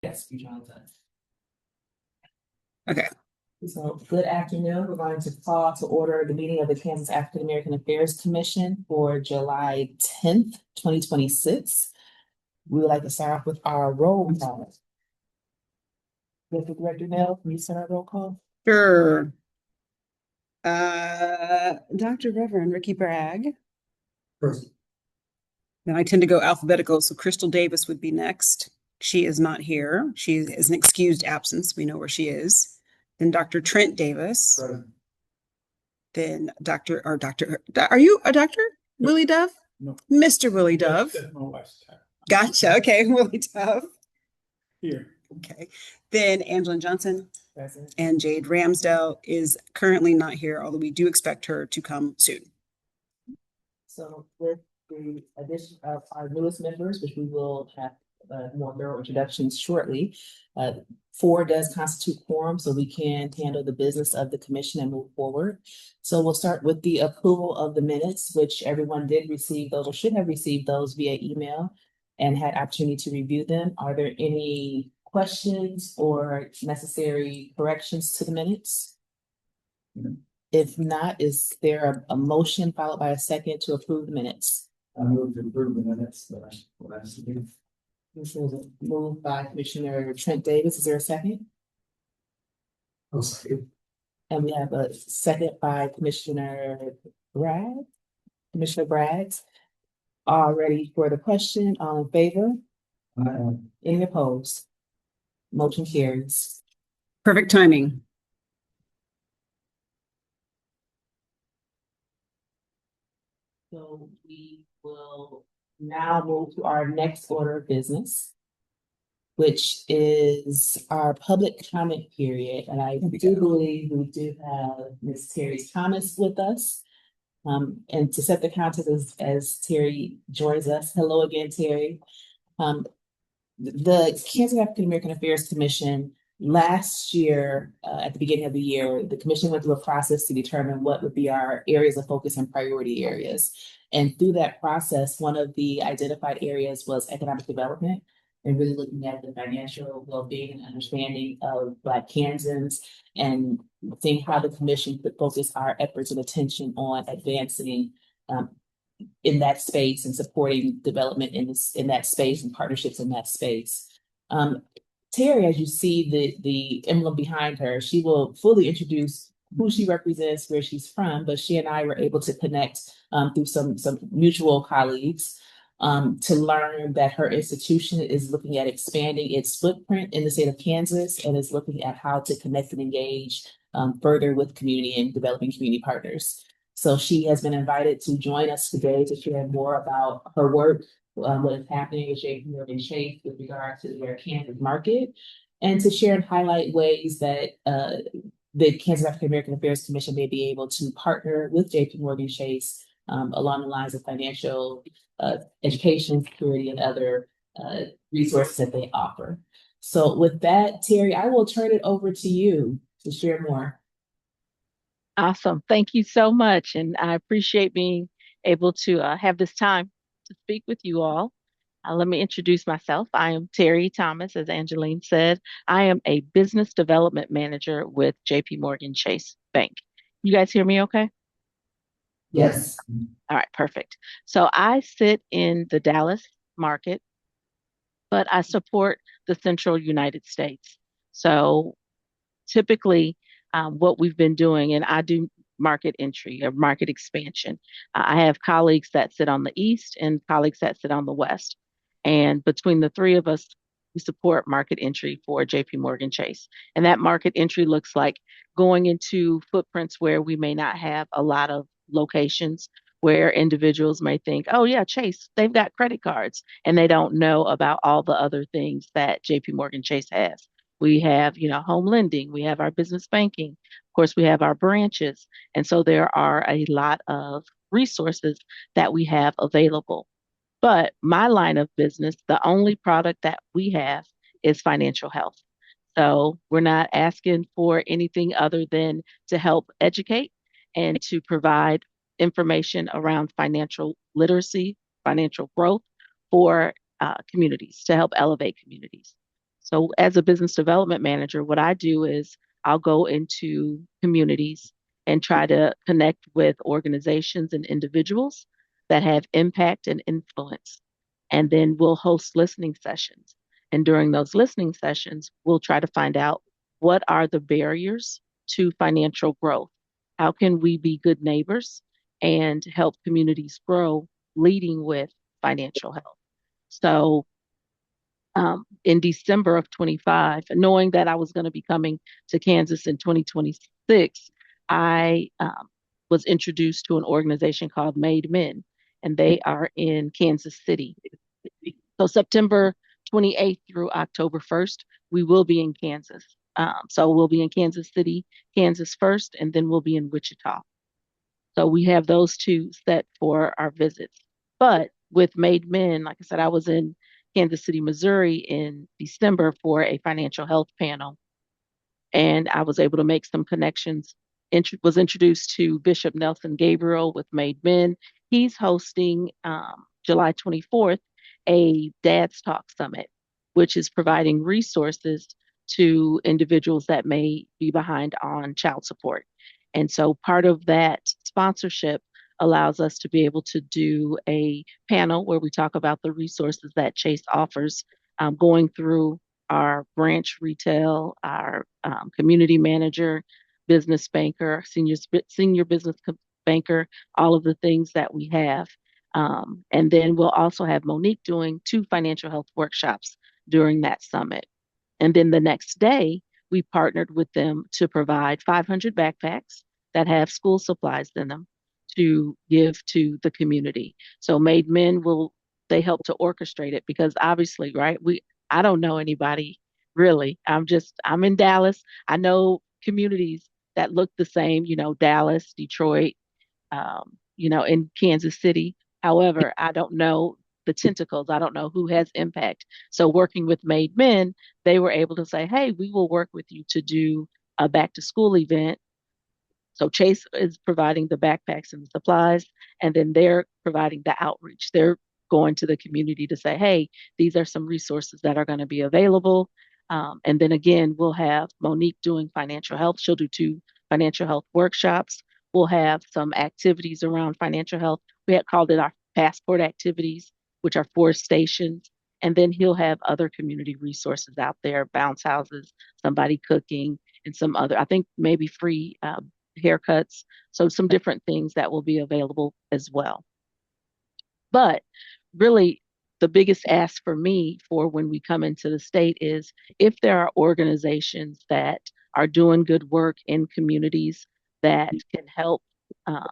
Yes, you joined us. Okay. So, good afternoon. We're going to call to order the meeting of the Kansas African American Affairs Commission for July 10th, 2026. We would like to start off with our roll call. District Director Nell, can you start our roll call? Sure. Dr. Reverend Ricky Bragg. Present. Then I tend to go alphabetical, so Crystal Davis would be next. She is not here. She is an excused absence. We know where she is. Then Dr. Trent Davis. Present. Then are you a doctor? No. Willie Dove? No. Mr. Willie Dove. That's my wife's time. Gotcha. Okay, Willie Dove. Here. Okay. Then Angelina Johnson. Present. And Jade Ramsdale is currently not here, although we do expect her to come soon. So, with the addition of our newest members, which we will have more thorough introductions shortly, 4 does constitute quorum, so we can handle the business of the commission and move forward. So we'll start with the approval of the minutes, which everyone did receive those or should have received those via email and had opportunity to review them. Are there any questions or necessary corrections to the minutes? No. If not, is there a motion followed by a second to approve the minutes? I move to approve the minutes last meeting. This is moved by Commissioner Trent Davis. Is there a second? I'll second. And we have a second by Commissioner Bragg. Commissioner Bragg. All ready for the question? All in favor? Any opposed? Motion carries. Perfect timing. So we will now move to our next order of business, which is our public comment period. And I do believe we do have Ms. Terry Thomas with us. And to set the context as Terry joins us, hello again, Terry. The Kansas African American Affairs Commission last year, at the beginning of the year, the commission went through a process to determine what would be our areas of focus and priority areas. And through that process, one of the identified areas was economic development and really looking at the financial well-being and understanding of Black Kansans and seeing how the commission could focus our efforts and attention on advancing in that space and supporting development in that space and partnerships in that space. Terry, as you see the emblem behind her, she will fully introduce who she represents, where she's from, but she and I were able to connect through some mutual colleagues to learn that her institution is looking at expanding its footprint in the state of Kansas and is looking at how to connect and engage further with community and developing community partners. So she has been invited to join us today to share more about her work, what is happening at JP Morgan Chase with regard to their Kansas market, and to share and highlight ways that the Kansas African American Affairs Commission may be able to partner with JP Morgan Chase along the lines of financial education, security, and other resources that they offer. So with that, Terry, I will turn it over to you to share more. Awesome. Thank you so much. And I appreciate being able to have this time to speak with you all. Let me introduce myself. I am Terry Thomas, as Angeline said. I am a business development manager with JP Morgan Chase Bank. You guys hear me okay? Yes. All right, perfect. So I sit in the Dallas market, but I support the central United States. So typically, what we've been doing, and I do market entry or market expansion. I have colleagues that sit on the East and colleagues that sit on the West. And between the three of us, we support market entry for JP Morgan Chase. And that market entry looks like going into footprints where we may not have a lot of locations, where individuals may think, oh yeah, Chase, they've got credit cards, and they don't know about all the other things that JP Morgan Chase has. We have, home lending, we have our business banking, of course, we have our branches. And so there are a lot of resources that we have available. But my line of business, the only product that we have is financial health. So we're not asking for anything other than to help educate and to provide information around financial literacy, financial growth for communities, to help elevate communities. So as a business development manager, what I do is I'll go into communities and try to connect with organizations and individuals that have impact and influence. And then we'll host listening sessions. And during those listening sessions, we'll try to find out what are the barriers to financial growth? How can we be good neighbors and help communities grow, leading with financial health? So in December of 25, knowing that I was going to be coming to Kansas in 2026, I was introduced to an organization called Made Men, and they are in Kansas City. So September 28th through October 1st, we will be in Kansas. So we'll be in Kansas City, Kansas first, and then we'll be in Wichita. So we have those two set for our visits. But with Made Men, like I said, I was in Kansas City, Missouri in December for a financial health panel, and I was able to make some connections. Was introduced to Bishop Nelson Gabriel with Made Men. He's hosting July 24th a Dad's Talk Summit, which is providing resources to individuals that may be behind on child support. And so part of that sponsorship allows us to be able to do a panel where we talk about the resources that Chase offers, going through our branch retail, our community manager, business banker, senior business banker, all of the things that we have. And then we'll also have Monique doing 2 financial health workshops during that summit. And then the next day, we partnered with them to provide 500 backpacks that have school supplies in them to give to the community. So Made Men they help to orchestrate it because obviously, right, I don't know anybody really. I'm in Dallas. I know communities that look the same, Dallas, Detroit, in Kansas City. However, I don't know the tentacles. I don't know who has impact. So working with Made Men, they were able to say, hey, we will work with you to do a back to school event. So Chase is providing the backpacks and the supplies, and then they're providing the outreach. They're going to the community to say, hey, these are some resources that are going to be available. And then again, we'll have Monique doing financial health. She'll do 2 financial health workshops. We'll have some activities around financial health. We had called it our passport activities, which are 4 stations. And then he'll have other community resources out there, bounce houses, somebody cooking, and some other, I think maybe free haircuts. So some different things that will be available as well. But really, the biggest ask for me for when we come into the state is if there are organizations that are doing good work in communities that can um,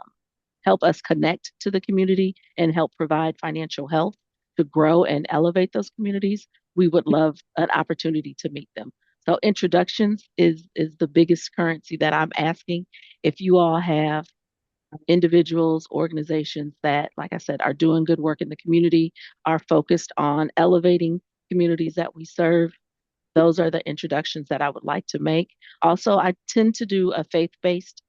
help us connect to the community and help provide financial health to grow and elevate those communities, we would love an opportunity to meet them. So introductions is the biggest currency that I'm asking. If you all have individuals, organizations that, like I said, are doing good work in the community, are focused on elevating communities that we serve, those are the introductions that I would like to make. Also, I tend to do a faith-based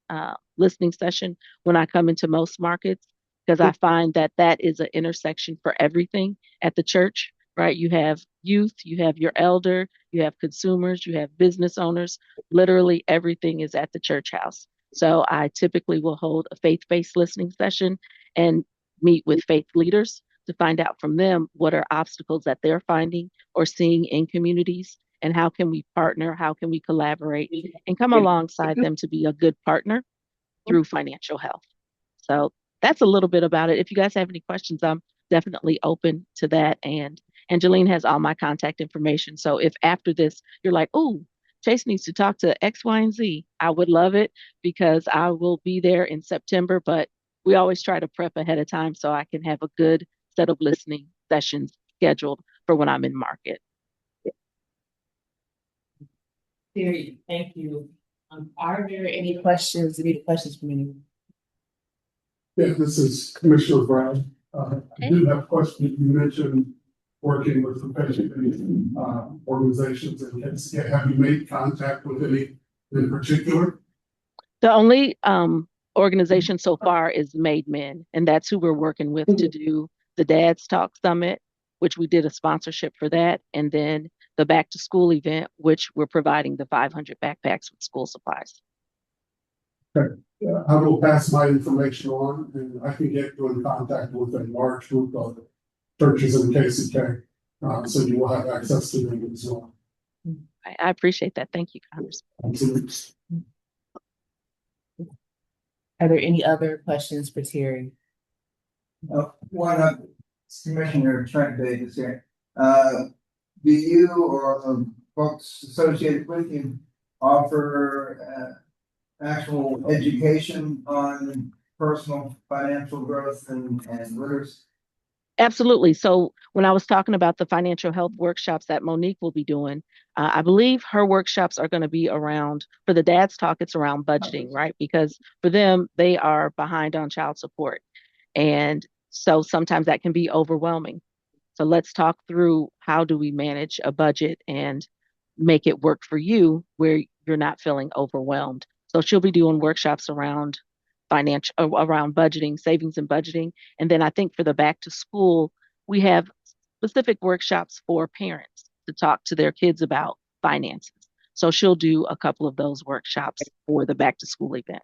listening session when I come into most markets because I find that that is an intersection for everything at the church, right? You have youth, you have your elder, you have consumers, you have business owners. Literally everything is at the church house. So I typically will hold a faith-based listening session and meet with faith leaders to find out from them what are obstacles that they're finding or seeing in communities and how can we partner, how can we collaborate and come alongside them to be a good partner through financial health. So that's a little bit about it. If you guys have any questions, I'm definitely open to that. And Angeline has all my contact information. So if after this you're like, oh, Chase needs to talk to X, Y, and Z, I would love it because I will be there in September, but we always try to prep ahead of time so I can have a good set of listening sessions scheduled for when I'm in market. Terry, thank you. Are there any questions from anyone? Yeah, this is Commissioner Brown. I do have a question. You mentioned working with professional organizations, and have you made contact with any in particular? The only organization so far is Made Men, and that's who we're working with to do the Dad's Talk Summit, which we did a sponsorship for that. And then the back to school event, which we're providing the 500 backpacks with school supplies. I will pass my information on, and I can get you in contact with a large group of churches in KCK, so you will have access to them as well. I appreciate that. Thank you, Congressman. Absolutely. Are there any other questions for Terry? One of Commissioner Trent Davis here. Do you or folks associated with you offer actual education on personal financial growth and literacy? Absolutely. So when I was talking about the financial health workshops that Monique will be doing, I believe her workshops are going to be around, for the dad's talk, it's around budgeting, right? Because for them, they are behind on child support. And so sometimes that can be overwhelming. So let's talk through how do we manage a budget and make it work for you where you're not feeling overwhelmed. So she'll be doing workshops around around budgeting, savings and budgeting. And then I think for the back to school, we have specific workshops for parents to talk to their kids about finances. So she'll do a couple of those workshops for the back to school event.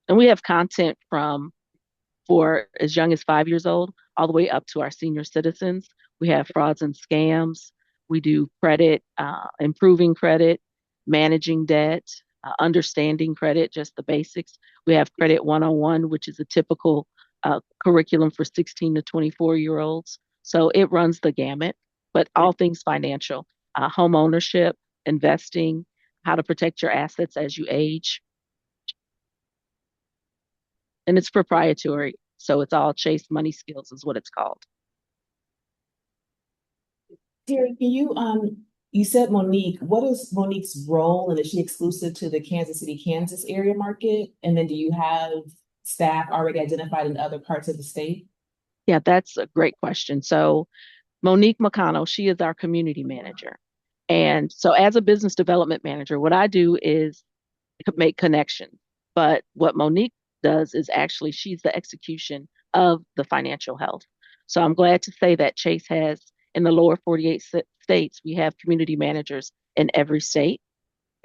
And we have content for as young as 5 years old, all the way up to our senior citizens. We have frauds and scams. We do credit, improving credit, managing debt, understanding credit, just the basics. We have Credit 101, which is a typical curriculum for 16 to 24-year-olds. So it runs the gamut, but all things financial, home ownership, investing, how to protect your assets as you age. And it's proprietary. So it's all Chase Money Skills is what it's called. Terry, can you said Monique, what is Monique's role, and is she exclusive to the Kansas City, Kansas area market? And then do you have staff already identified in other parts of the state? Yeah, that's a great question. So Monique McConnell, she is our community manager. And so as a business development manager, what I do is make connections. But what Monique does is actually she's the execution of the financial health. So I'm glad to say that Chase has in the lower 48 states, we have community managers in every state.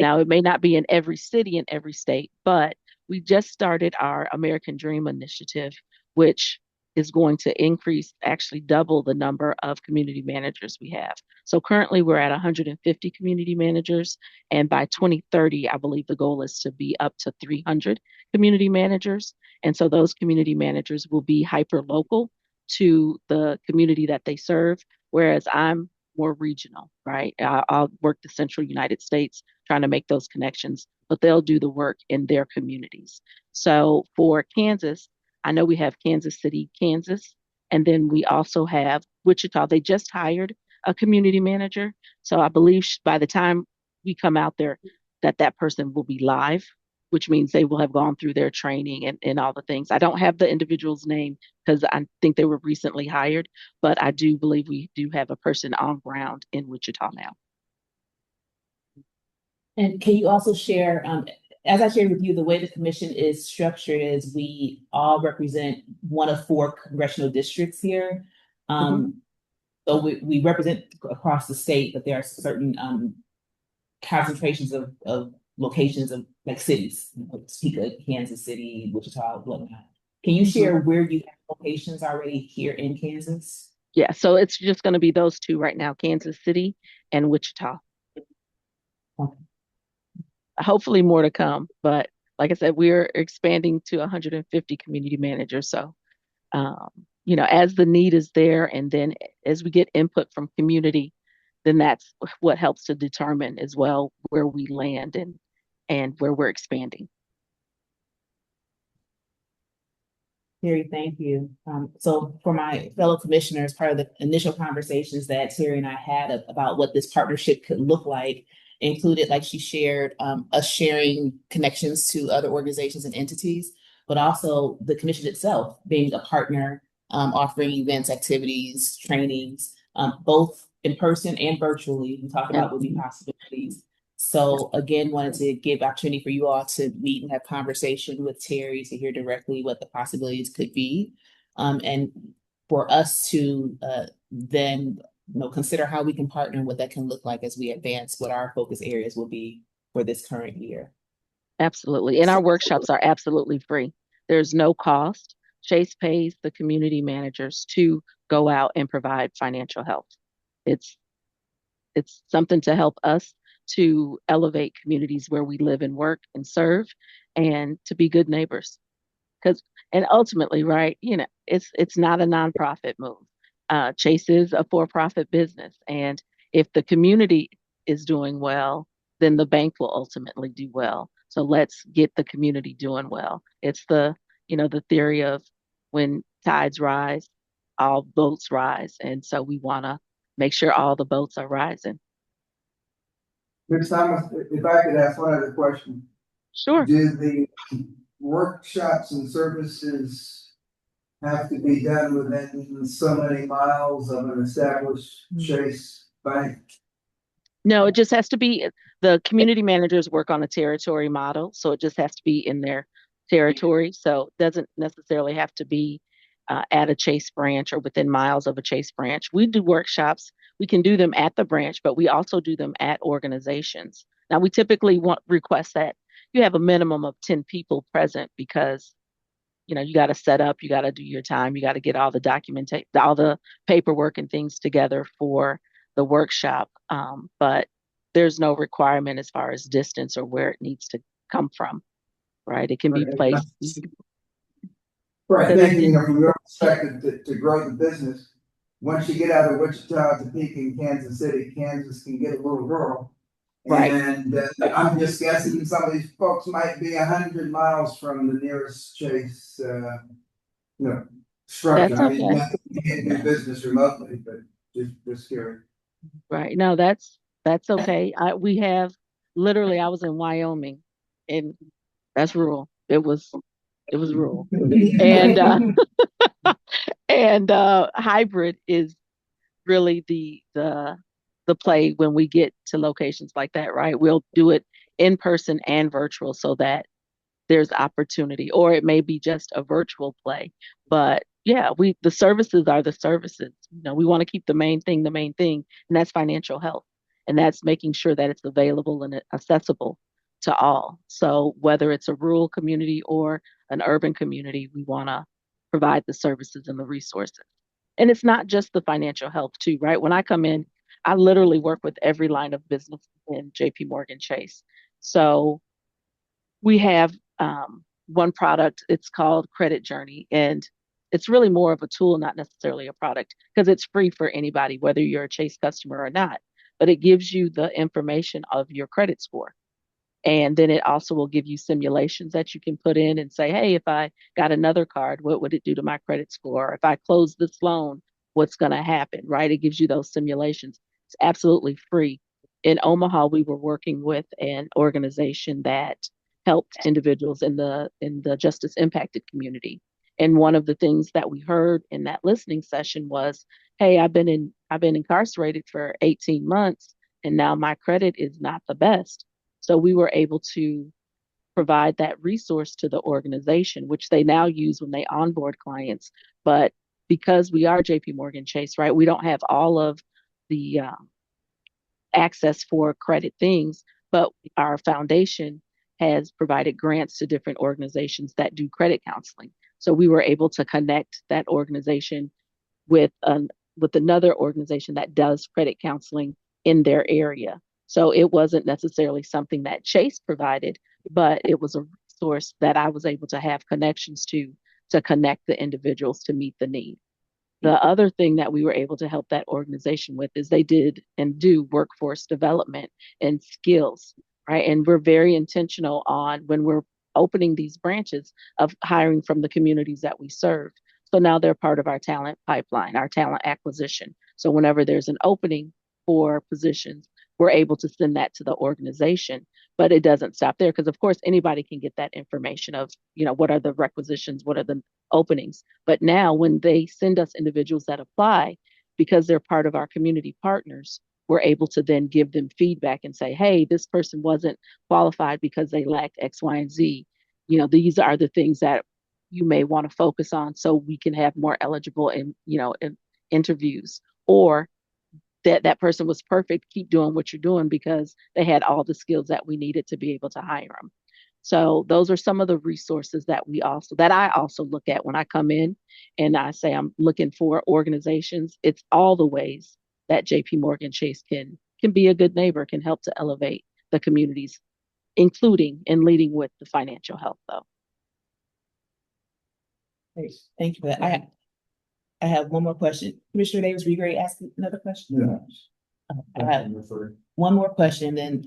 Now, it may not be in every city in every state, but we just started our American Dream Initiative, which is going to increase, actually double the number of community managers we have. So currently we're at 150 community managers. And by 2030, I believe the goal is to be up to 300 community managers. And so those community managers will be hyper local to the community that they serve, whereas I'm more regional, right? I'll work the central United States trying to make those connections, but they'll do the work in their communities. So for Kansas, I know we have Kansas City, Kansas, and then we also have Wichita. They just hired a community manager. So I believe by the time we come out there, that person will be live, which means they will have gone through their training and all the things. I don't have the individual's name because I think they were recently hired, but I do believe we do have a person on ground in Wichita now. And can you also share, as I shared with you, the way the commission is structured is we all represent one of 4 congressional districts here. So we represent across the state, but there are certain concentrations of locations of like cities, Topeka, Kansas City, Wichita, whatnot. Can you share where you have locations already here in Kansas? Yeah, so it's just going to be those 2 right now, Kansas City and Wichita. Okay. Hopefully more to come, but like I said, we're expanding to 150 community managers. So, as the need is there, and then as we get input from community, then that's what helps to determine as well where we land and where we're expanding. Terry, thank you. So for my fellow commissioners, part of the initial conversations that Terry and I had about what this partnership could look like included, like she shared, us sharing connections to other organizations and entities, but also the commission itself being a partner, offering events, activities, trainings, both in person and virtually. We talked about would be possibilities. So again, wanted to give opportunity for you all to meet and have conversation with Terry to hear directly what the possibilities could be. And for us to then consider how we can partner and what that can look like as we advance what our focus areas will be for this current year. Absolutely. And our workshops are absolutely free. There's no cost. Chase pays the community managers to go out and provide financial help. It's it's something to help us to elevate communities where we live and work and serve and to be good neighbors. Because and ultimately, right, it's not a nonprofit move. Chase is a for-profit business, and if the community is doing well, then the bank will ultimately do well. So let's get the community doing well. It's the theory of when tides rise, all boats rise, and so we want to make sure all the boats are rising. Ms. Thomas, if I could ask one other question. Sure. Do the workshops and services have to be done within so many miles of an established Chase bank? No, it just has to be the community managers work on a territory model, so it just has to be in their territory. So it doesn't necessarily have to be at a Chase branch or within miles of a Chase branch. We do workshops. We can do them at the branch, but we also do them at organizations. Now, we typically request that you have a minimum of 10 people present because you got to set up, you got to do your time, you got to get all the documentation, all the paperwork and things together for the workshop. But there's no requirement as far as distance or where it needs to come from, right? It can be placed. Right, thinking from your perspective to grow the business, once you get out of Wichita to Pekin, Kansas City, Kansas can get a little rural. Right. And I'm just guessing some of these folks might be 100 miles from the nearest Chase, structure. That's I mean, okay. you can't do business remotely, but just curious. Right. No, that's okay. We have literally, I was in Wyoming and that's rural. It was rural. And and hybrid is really the play when we get to locations like that, right? We'll do it in person and virtual so that there's opportunity, or it may be just a virtual play. But yeah, the services are the services. We want to keep the main thing, and that's financial health. And that's making sure that it's available and accessible to all. So whether it's a rural community or an urban community, we want to provide the services and the resources. And it's not just the financial health too, right? When I come in, I literally work with every line of business in JP Morgan Chase. So we have one product, it's called Credit Journey, and it's really more of a tool, not necessarily a product, because it's free for anybody, whether you're a Chase customer or not. But it gives you the information of your credit score. And then it also will give you simulations that you can put in and say, hey, if I got another card, what would it do to my credit score? If I close this loan, what's going to happen, right? It gives you those simulations. It's absolutely free. In Omaha, we were working with an organization that helped individuals in the justice impacted community. And one of the things that we heard in that listening session was, hey, I've been incarcerated for 18 months and now my credit is not the best. So we were able to provide that resource to the organization, which they now use when they onboard clients. But because we are JP Morgan Chase, right, we don't have all of the access for credit things, but our foundation has provided grants to different organizations that do credit counseling. So we were able to connect that organization with another organization that does credit counseling in their area. So it wasn't necessarily something that Chase provided, but it was a resource that I was able to have connections to connect the individuals to meet the need. The other thing that we were able to help that organization with is they did and do workforce development and skills, right? And we're very intentional on when we're opening these branches of hiring from the communities that we serve. So now they're part of our talent pipeline, our talent acquisition. So whenever there's an opening for positions, we're able to send that to the organization. But it doesn't stop there because, of course, anybody can get that information of, what are the requisitions, what are the openings. But now when they send us individuals that apply, because they're part of our community partners, we're able to then give them feedback and say, hey, this person wasn't qualified because they lacked X, Y, and Z. These are the things that you may want to focus on so we can have more eligible interviews. Or that person was perfect, keep doing what you're doing because they had all the skills that we needed to be able to hire them. So those are some of the resources that I also look at when I come in and I say I'm looking for organizations. It's all the ways that JP Morgan Chase can be a good neighbor, can help to elevate the communities, including and leading with the financial health though. Great. Thank you for that. I have one more question. Commissioner Davis, were you ready to ask another question? Yeah. I have one more question, then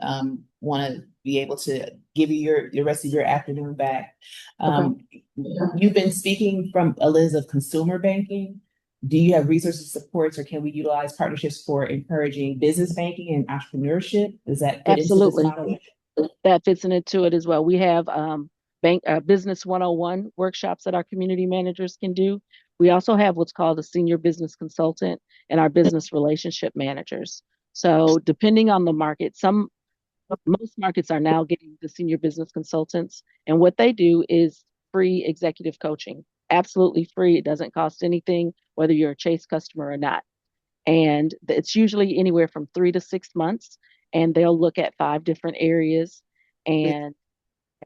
want to be able to give you the rest of your afternoon back. You've been speaking from a lens of consumer banking. Do you have resources, supports, or can we utilize partnerships for encouraging business banking and entrepreneurship? Does that fit into this Absolutely. model? That fits into it as well. We have business 101 workshops that our community managers can do. We also have what's called a senior business consultant and our business relationship managers. So depending on the market, most markets are now getting the senior business consultants, and what they do is free executive coaching, absolutely free. It doesn't cost anything, whether you're a Chase customer or not. And it's usually anywhere from 3 to 6 months, and they'll look at 5 different areas. And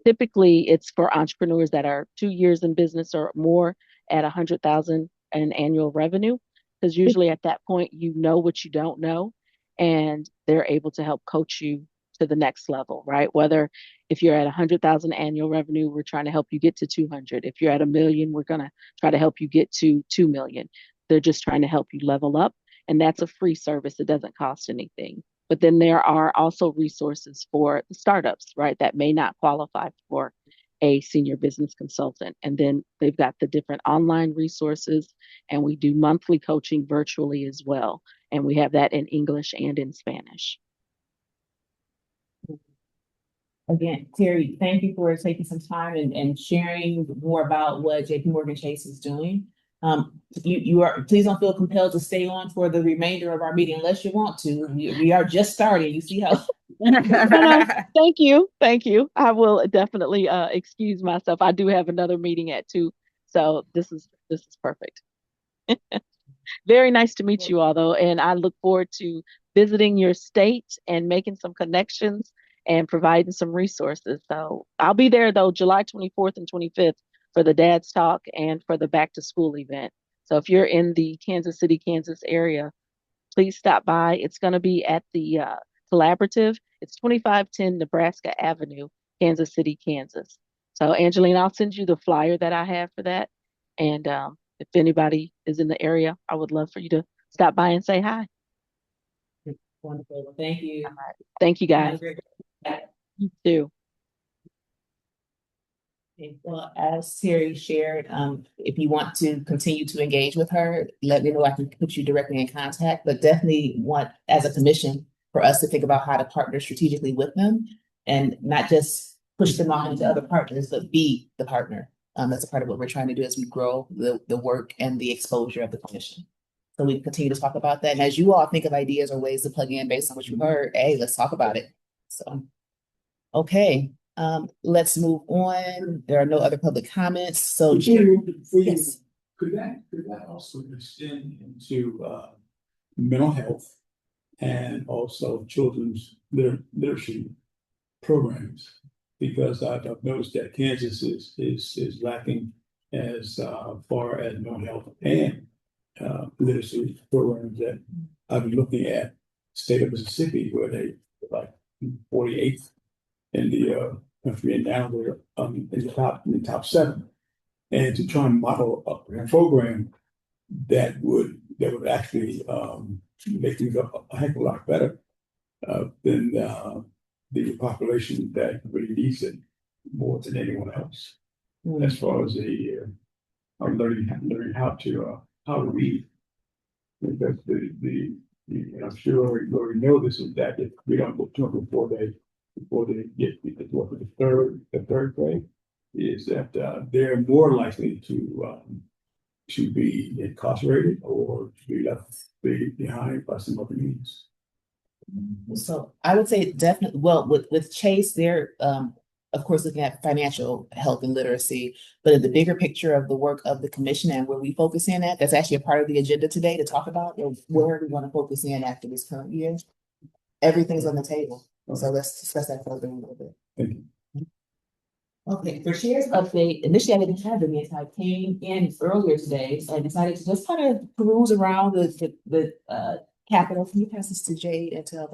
typically it's for entrepreneurs that are 2 years in business or more at 100,000 in annual revenue, because usually at that point you know what you don't know, and they're able to help coach you to the next level, right? Whether if you're at 100,000 annual revenue, we're trying to help you get to 200. If you're at 1 million, we're going to try to help you get to 2 million. They're just trying to help you level up, and that's a free service. It doesn't cost anything. But then there are also resources for the startups, right, that may not qualify for a senior business consultant. And then they've got the different online resources, and we do monthly coaching virtually as well. And we have that in English and in Spanish. Again, Terry, thank you for taking some time and sharing more about what JP Morgan Chase is doing. Please don't feel compelled to stay on for the remainder of our meeting unless you want to. We are just starting. You see how No, thank you. I will definitely excuse myself. I do have another meeting at 2, so this is perfect. Very nice to meet you all, though, and I look forward to visiting your state and making some connections and providing some resources. So I'll be there though, July 24th and 25th for the Dad's Talk and for the Back to School event. So if you're in the Kansas City, Kansas area, please stop by. It's going to be at the Collaborative. It's 2510 Nebraska Avenue, Kansas City, Kansas. So Angeline, I'll send you the flyer that I have for that. And if anybody is in the area, I would love for you to stop by and say hi. wonderful. Thank you. All right. Thank you, guys. You too. Okay, well, as Terry shared, if you want to continue to engage with her, let me know. I can put you directly in contact, but definitely want, as a commission, for us to think about how to partner strategically with them and not just push them off into other partners, but be the partner. That's a part of what we're trying to do as we grow the work and the exposure of the commission. So we continue to talk about that. And as you all think of ideas or ways to plug in based on what you heard, hey, let's talk about it. So, okay. Let's move on. There are no other public comments. So yes. Could that also extend into mental health and also children's literacy programs? Because I've noticed that Kansas is lacking as far as mental health and literacy programs. That I've been looking at state of Mississippi, where they like 48th in the country, and now they're in the top 7, and to try and model a program that would actually make things a heck of a lot better than the population that really needs it more than anyone else. As far as the learning how to read, because I'm sure you already know this, is that if we don't get to them before they get to the third grade, is that they're more likely to be incarcerated or to be left behind by some other means. So I would say definitely, well, with Chase, they're of course, looking at financial health and literacy, but in the bigger picture of the work of the commission and where we focus in at, that's actually a part of the agenda today to talk about, where we want to focus in after this current year. Everything's on the table. So let's discuss that further in a little bit. Thank you. Okay, for Chair's update, initially I didn't have any, so I came in earlier today and decided to just kind of peruse around the Capitol. Can you pass this to Jade and tell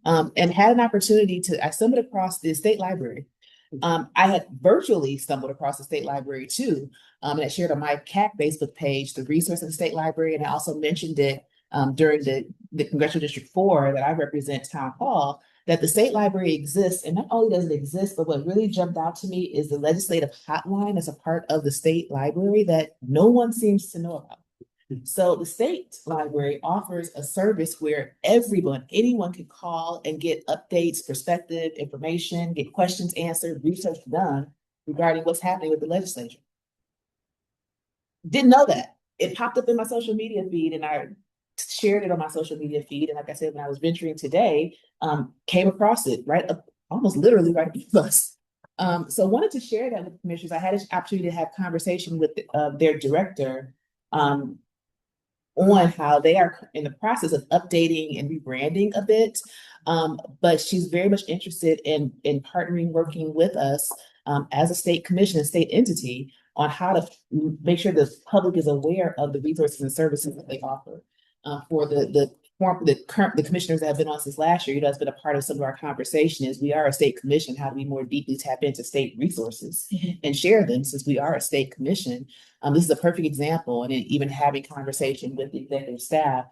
them? And had an opportunity I stumbled across the state library. I had virtually stumbled across the state library too, and I shared on my KAAAC Facebook page the resource of the state library, and I also mentioned it during the Congressional District 4 that I represent, Town Hall, that the state library exists. And not only does it exist, but what really jumped out to me is the legislative hotline as a part of the state library that no one seems to know about. So the state library offers a service where anyone can call and get updates, perspective, information, get questions answered, research done regarding what's happening with the legislature. Didn't know that. It popped up in my social media feed and I shared it on my social media feed. And like I said, when I was venturing today, came across it right up, almost literally right above us. So I wanted to share that with the commissioners. I had an opportunity to have conversation with their director on how they are in the process of updating and rebranding a bit. But she's very much interested in partnering, working with us as a state commission, a state entity, on how to make sure the public is aware of the resources and services that they offer. For the commissioners that have been on since last year, it's been a part of some of our conversation is we are a state commission. How do we more deeply tap into state resources and share them since we are a state commission? This is a perfect example. And even having conversation with the executive staff,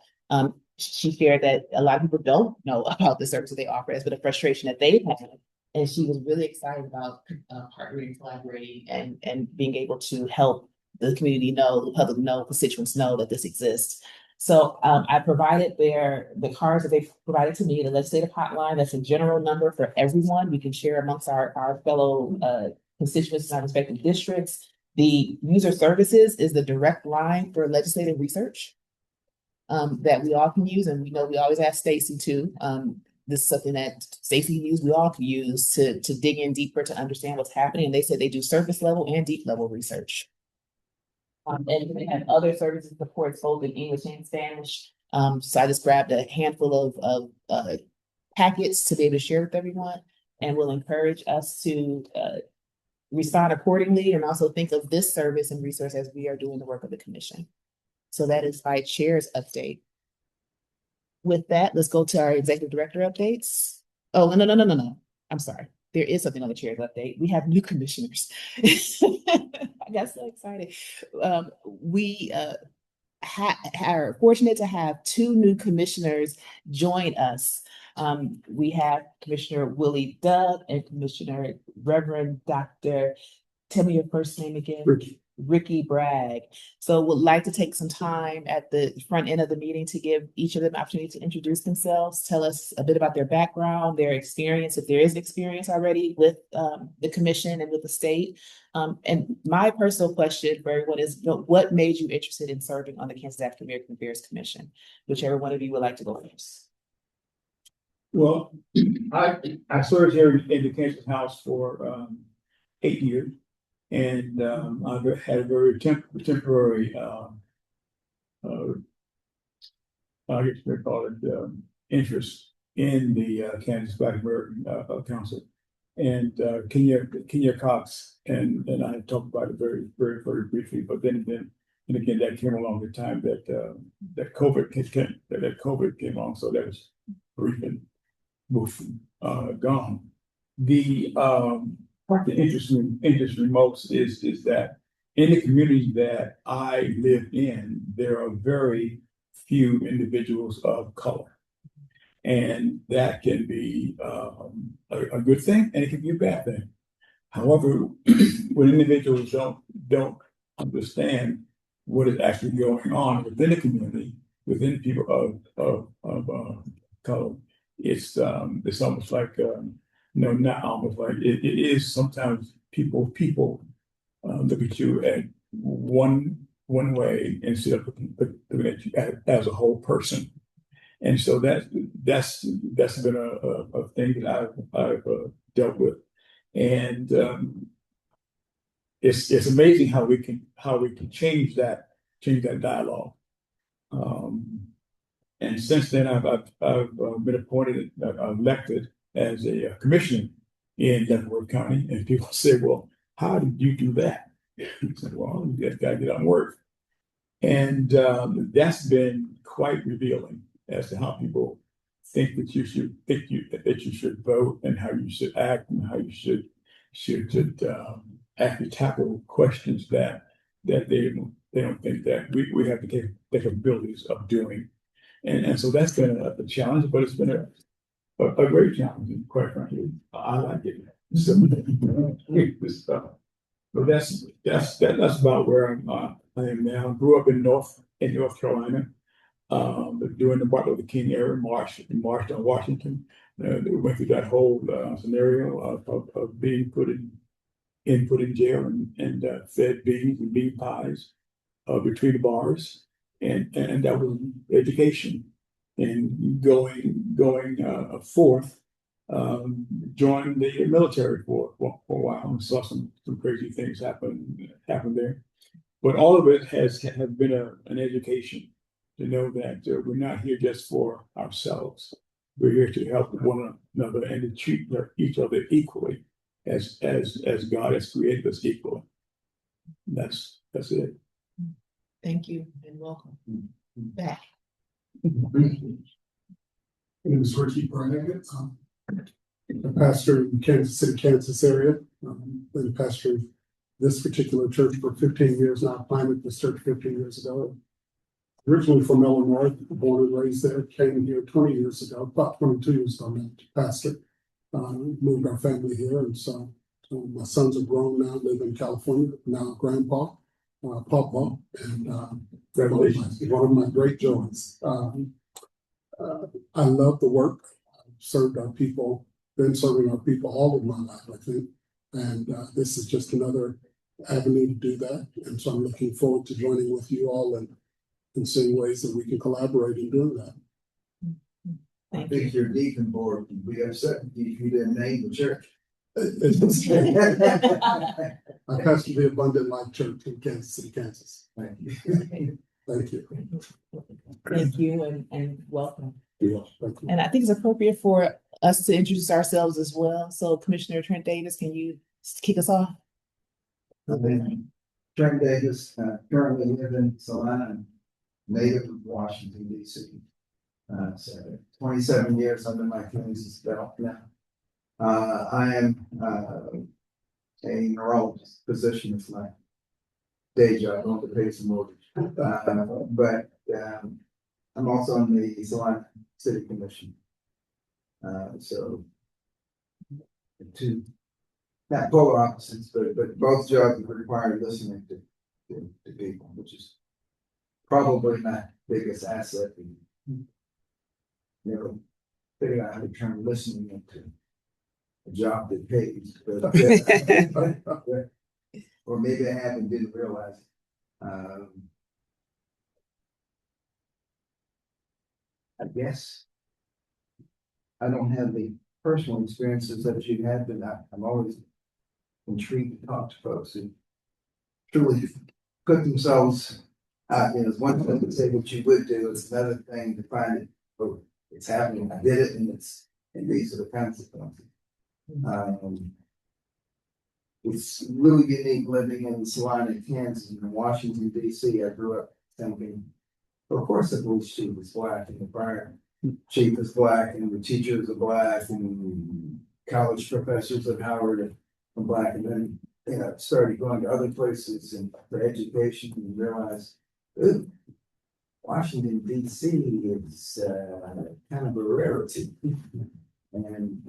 she shared that a lot of people don't know about the services they offer. It's been a frustration that they've had. And she was really excited about partnering, collaborating, and being able to help the community know, the public know, constituents know that this exists. So I provided the cards that they provided to me, the legislative hotline. That's a general number for everyone. We can share amongst our fellow constituents in our respective districts. The user services is the direct line for legislative research that we all can use. And we know we always ask Stacy too. This is something that Stacy used, we all can use to dig in deeper to understand what's happening. And they said they do surface level and deep level research. And they have other services support both in English and Spanish. So I just grabbed a handful of packets to be able to share with everyone, and will encourage us to respond accordingly and also think of this service and resource as we are doing the work of the commission. So that is my chair's update. With that, let's go to our executive director updates. Oh, no. I'm sorry. There is something on the chair's update. We have new commissioners. I got so excited. We are fortunate to have two new commissioners join us. We have Commissioner Willie Dove and Commissioner Reverend Dr. Tell me your first name again. Ricky Bragg. So would like to take some time at the front end of the meeting to give each of them an opportunity to introduce themselves, tell us a bit about their background, their experience, if there is an experience already with the commission and with the state. And my personal question for everyone is, what made you interested in serving on the Kansas African American Affairs Commission? Whichever one of you would like to go first. Well, I served here in the Kansas House for 8 years. And I've had a very temporary, I guess they call it, interest in the Kansas Black American Council. And Kenya Cox and I talked about it very briefly, but then again that came along the time that COVID came along, so that was brief and gone. The part that interests me most is that in the community that I live in, there are very few individuals of color. And that can be a good thing, and it can be a bad thing. However, when individuals don't understand what is actually going on within the community, within people of color, it's almost like no, not almost like it is. Sometimes people look at you at one way instead of looking at you as a whole person. And so that's been a thing that I've dealt with. And it's amazing how we can change that dialogue. And since then, I've been appointed, elected as a commissioner in Leavenworth County, and people say, "Well, how did you do that?" I said, "Well, you just got to get on work," and that's been quite revealing as to how people think that you should vote and how you should act and how you should actually tackle questions that they don't think that we have the capabilities of doing. And so that's been a challenge, but it's been a great challenge, and quite frankly, I like it. So, but that's about where I am now. I grew up in North Carolina, during the Martin Luther King era, marched on Washington. We went through that whole scenario of being put in jail and fed beans and bean pies between the bars, and that was education. And going forth, joined the military for a while and saw some crazy things happen there. But all of it has been an education to know that we're not here just for ourselves. We're here to help one another and to treat each other equally as God has created us equally. That's it. Thank you and welcome back. My name is Ricky Bragg. I'm a pastor in Kansas City, Kansas area. Been a pastor of this particular church for 15 years now. Planted this church 15 years ago. Originally from Illinois, born and raised there. Came here 20 years ago, about 22 years ago now, to pastor. Moved our family here, and so my sons are grown now, live in California, now grandpa, papa, and one of my great joys. I love the work. I've served our people, been serving our people all of my life, I think. And this is just another avenue to do that. And so I'm looking forward to joining with you all and seeing ways that we can collaborate in doing that. I think your deacon board would be upset if you didn't name the church. I pastor the Abundant Life Church in Kansas City, Kansas. Thank you. Thank you. Thank you and welcome. Yeah, thank you. And I think it's appropriate for us to introduce ourselves as well. So Commissioner Trent Davis, can you kick us off? Trent Davis, currently live in Salina, native of Washington, D.C. So 27 years under my Kansas belt now. I am a neurologist physician. It's my day job. I don't have to pay some mortgage. But I'm also on the Salina City Commission. So two, not polar opposites, but both jobs require listening to people, which is probably my biggest asset. Never figured out how to turn listening into a job that pays, or maybe I have and didn't realize it. I guess I don't have the personal experiences that you had, but I'm always intrigued to talk to folks who truly put themselves out. It's one thing to say what you would do, it's another thing to find it. Oh, it's happening. I did it, and these are the consequences. It's really unique living in Salina, Kansas, and in Washington, D.C. I grew up thinking, well, of course, the police chief is black, and the fire chief is black, and the teachers are black, and college professors at Howard are black, and then started going to other places and for education and realized, ooh, Washington, D.C. is kind of a rarity. And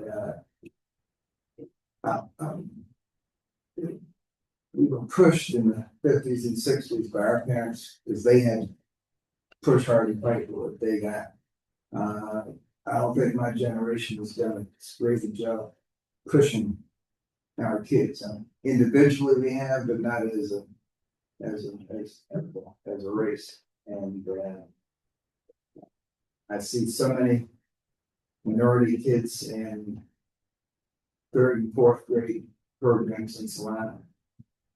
we were pushed in the 50s and 60s by our parents because they had to push hard and fight for what they got. I don't think my generation has done a great job pushing our kids. Individually we have, but not as a race. And I see so many minority kids in 3rd and 4th grade programs in Salina.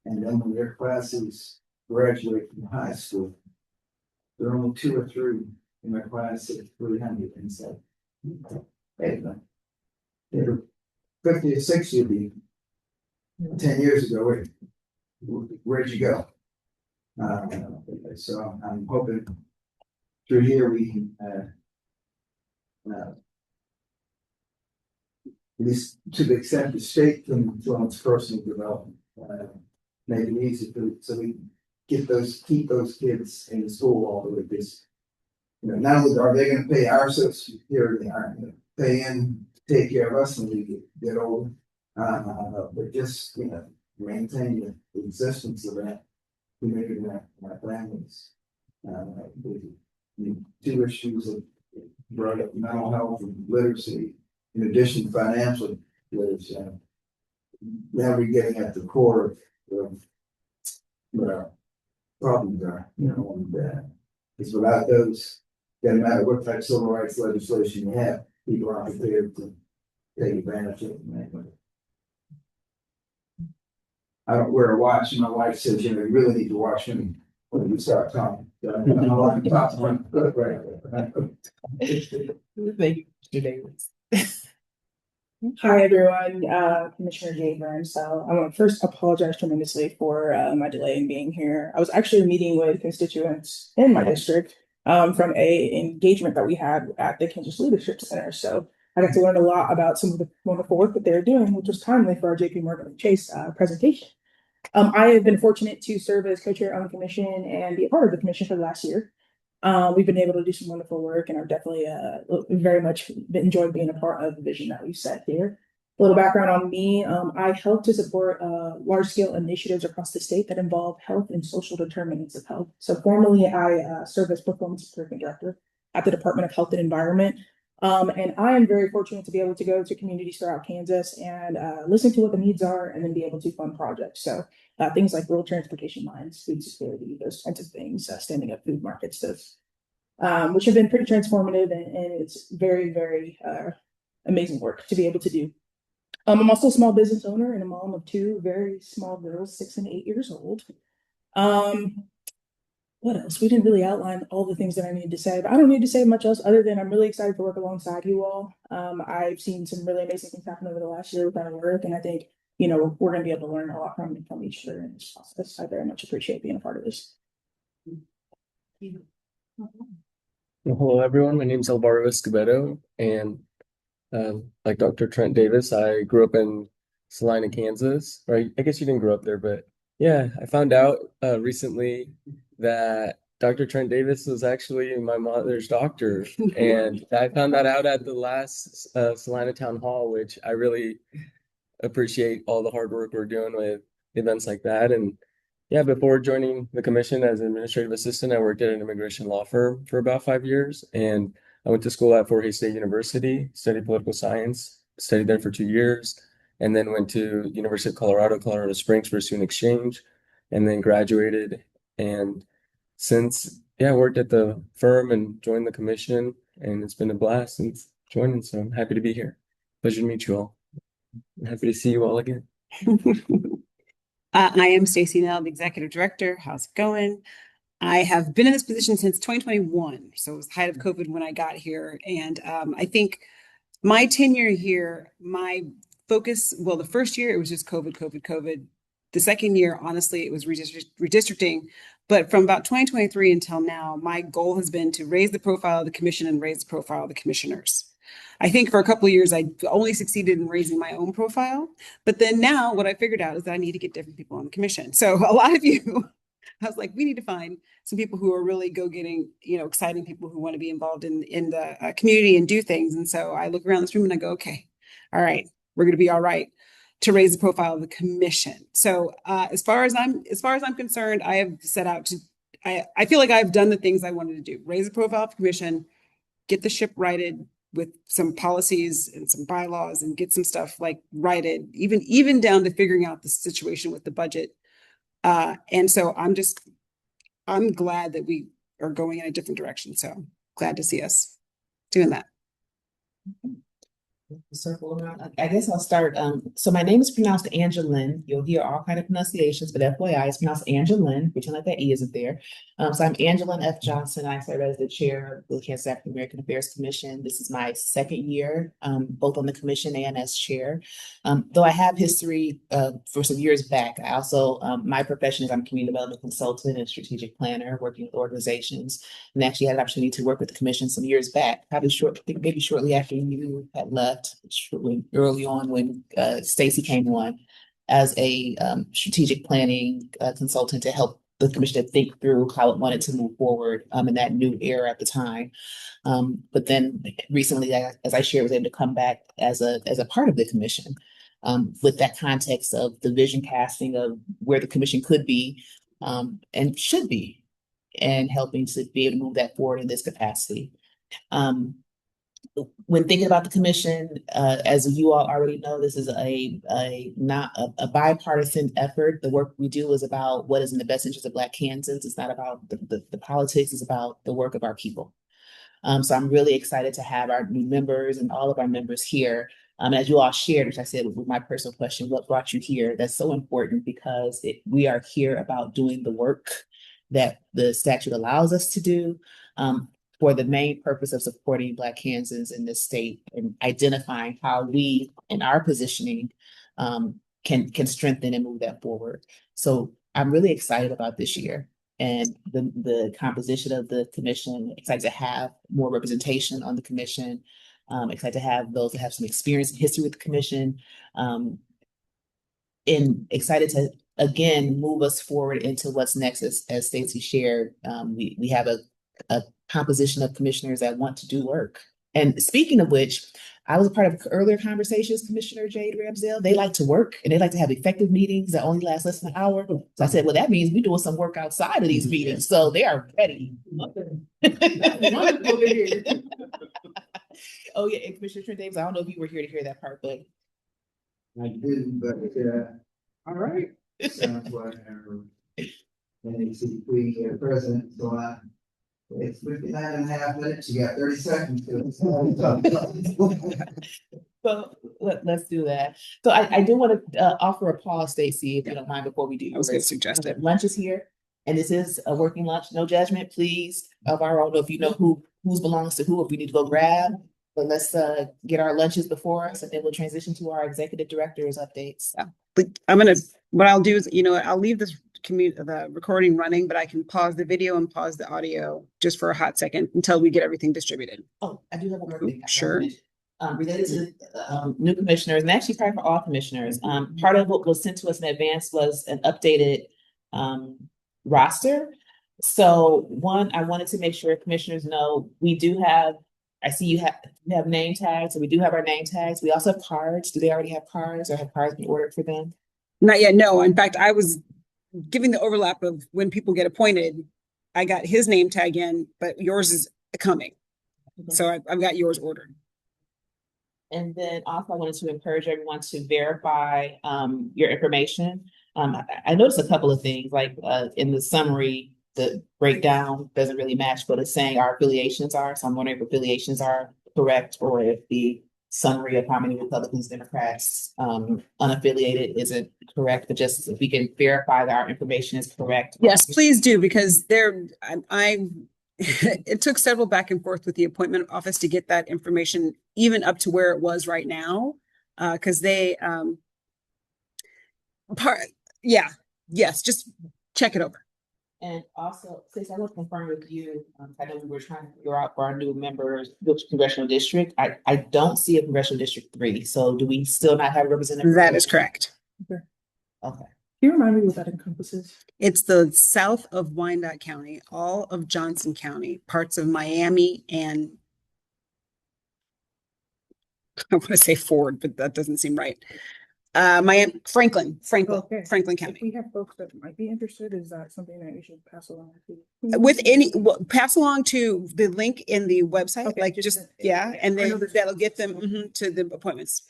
And then when their classes graduate from high school, there are only 2 or 3 in my class at 300. And so, hey, they were 50 or 60 of you 10 years ago. Where'd you go? So I'm hoping through here we can at least to the extent the state can influence personal development, make it easy so we can keep those kids in school all the way. This, not only are they going to pay our social security, they aren't going to pay in to take care of us when we get old, but just maintain the existence of that community in our families. The 2 issues of brought up mental health and literacy, in addition to financial literacy. Now we're getting at the core of what our problems are, and because without those, doesn't matter what type of civil rights legislation you have, people aren't prepared to take advantage of it. I don't wear a watch, and my wife says, you really need to watch me when you start talking. Thank you, Mr. Davis. Hi, everyone. Commissioner Gabriel. So I want to first apologize tremendously for my delay in being here. I was actually meeting with constituents in my district from a engagement that we had at the Kansas Leadership Center. So I got to learn a lot about some of the wonderful work that they're doing, which was timely for our JP Morgan Chase presentation. I have been fortunate to serve as co-chair on the commission and be a part of the commission for the last year. We've been able to do some wonderful work, and I've definitely very much enjoyed being a part of the vision that we've set here. A little background on me, I help to support large-scale initiatives across the state that involve health and social determinants of health. So formally, I serve as performance improvement director at the Department of Health and Environment. And I am very fortunate to be able to go to communities throughout Kansas and listen to what the needs are and then be able to fund projects. So things like rural transportation lines, food security, those kinds of things, standing up food markets, those, which have been pretty transformative, and it's very, very amazing work to be able to do. I'm also a small business owner and a mom of 2 very small girls, 6 and 8 years old. What else? We didn't really outline all the things that I needed to say, but I don't need to say much else other than I'm really excited to work alongside you all. I've seen some really amazing things happen over the last year with our work, and I think, we're going to be able to learn a lot from each other in this process. I very much appreciate being a part of this. Well, hello, everyone. My name is Alvaro Escobedo, and like Dr. Trent Davis, I grew up in Salina, Kansas. Or I guess you didn't grow up there, but yeah, I found out recently that Dr. Trent Davis was actually my mother's doctor, and I found that out at the last Salina Town Hall, which I really appreciate all the hard work we're doing with events like that. And yeah, before joining the commission as an administrative assistant, I worked at an immigration law firm for about 5 years, and I went to school at Fort Hays State University, studied political science, studied there for 2 years, and then went to University of Colorado Springs for a student exchange, and then graduated. And since, yeah, I worked at the firm and joined the commission, and it's been a blast since joining. So I'm happy to be here. Pleasure to meet you all. I'm happy to see you all again. I am Stacy Nell, the executive director. How's it going? I have been in this position since 2021. So it was the height of COVID when I got here. And I think my tenure here, my focus, well, the first year it was just COVID. The second year, honestly, it was redistricting. But from about 2023 until now, my goal has been to raise the profile of the commission and raise the profile of the commissioners. I think for a couple of years, I only succeeded in raising my own profile. But then now what I figured out is that I need to get different people on the commission. So a lot of you, I was like, we need to find some people who are really go-getting, exciting people who want to be involved in the community and do things. And so I look around this room and I go, okay, all right, we're going to be all right to raise the profile of the commission. So as far as I'm concerned, I have set out to, I feel like I've done the things I wanted to do: raise the profile of the commission, get the ship righted with some policies and some bylaws, and get some stuff like righted, even down to figuring out the situation with the budget. And so I'm glad that we are going in a different direction. So glad to see us doing that. Circle around. I guess I'll start. So my name is pronounced Angelin. You'll hear all kind of pronunciations, but FYI, it's pronounced Angelin. Pretend like that E isn't there. So I'm Angelin F. Johnson. I serve as the chair of the Kansas African American Affairs Commission. This is my second year, both on the commission and as chair. Though I have history for some years back, I also my profession is I'm a community development consultant and strategic planner, working with organizations, and actually had an opportunity to work with the commission some years back, probably maybe shortly after you had left, early on when Stacy came on as a strategic planning consultant to help the commission to think through how it wanted to move forward in that new era at the time. But then recently, as I shared, was able to come back as a part of the commission with that context of the vision casting of where the commission could be and should be, and helping to be able to move that forward in this capacity. When thinking about the commission, as you all already know, this is not a bipartisan effort. The work we do is about what is in the best interest of Black Kansans. It's not about the politics, it's about the work of our people. So I'm really excited to have our new members and all of our members here. As you all shared, which I said with my personal question, what brought you here? That's so important because we are here about doing the work that the statute allows us to do. For the main purpose of supporting Black Kansans in this state and identifying how we, in our positioning, can strengthen and move that forward. So I'm really excited about this year and the composition of the commission. Excited to have more representation on the commission. Excited to have those that have some experience and history with the commission. And excited to again move us forward into what's next. As Stacey shared, we have a composition of commissioners that want to do work. And speaking of which, I was a part of earlier conversations, Commissioner Jade Ramsdale. They like to work and they like to have effective meetings that only last less than an hour. So I said, well, that means we're doing some work outside of these meetings. So they are ready. Oh yeah, and Commissioner Trent Davis, I don't know if you were here to hear that part, but I didn't, but all right. sounds like our NACP president, so it's 59.5 minutes. You got 30 seconds. So let's do that. So I do want to offer a pause, Stacey, if you don't mind, before we do. I was going to suggest it. Lunch is here, and this is a working lunch. No judgment, please. Of our own, if you know whose belongs to who, if we need to go grab. But let's get our lunches before us, and then we'll transition to our executive director's updates. Yeah. But what I'll do is, I'll leave this the recording running, but I can pause the video and pause the audio just for a hot second until we get everything distributed. Oh, I do have one more thing. Sure. Related to new commissioners, and actually probably for all commissioners. Part of what was sent to us in advance was an updated roster. So one, I wanted to make sure commissioners know we do have, I see you have name tags, so we do have our name tags. We also have cards. Do they already have cards, or have cards been ordered for them? Not yet, no. In fact, I was giving the overlap of when people get appointed. I got his name tag in, but yours is coming. Okay. So I've got yours ordered. And then also I wanted to encourage everyone to verify your information. I noticed a couple of things, like in the summary, the breakdown doesn't really match what it's saying our affiliations are. So I'm wondering if affiliations are correct, or if the summary of how many Republicans, Democrats, unaffiliated isn't correct, but just if we can verify that our information is correct. Yes, please do, because it took several back and forth with the appointment office to get that information even up to where it was right now. Because they, just check it over. And also, since I will confirm with you, I know we were trying to figure out for our new members which congressional district. I don't see a congressional district 3. So do we still not have a representative? That is correct. Okay. Okay. Can you remind me what that encompasses? It's the south of Wyandotte County, all of Johnson County, parts of Miami, and I want to say Ford, but that doesn't seem right. Miami, Franklin County. If we have folks that might be interested, is that something that we should pass along to? Pass along to the link in the website, okay, and then that'll get them to the appointments.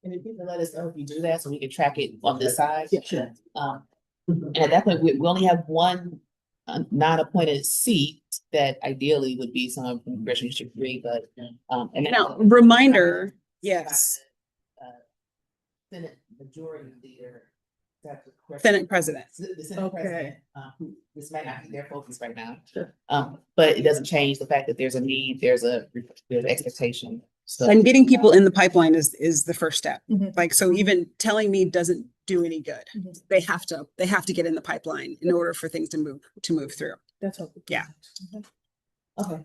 And if you can let us know if you do that, so we can track it on this side. Yeah, sure. And at that point, we only have one a non-appointed seat that ideally would be someone from Congressional District 3, but, and Now, reminder, yes, Senate Majority Leader. That's the question. Senate President. The Senate Okay. President, who, this might not be their focus right now. Sure. But it doesn't change the fact that there's a need, there's expectation. So, And getting people in the pipeline is the first step. Mhm. Like, so even telling me doesn't do any good. Mhm. They have to get in the pipeline in order for things to move through. That's helpful. Yeah. okay.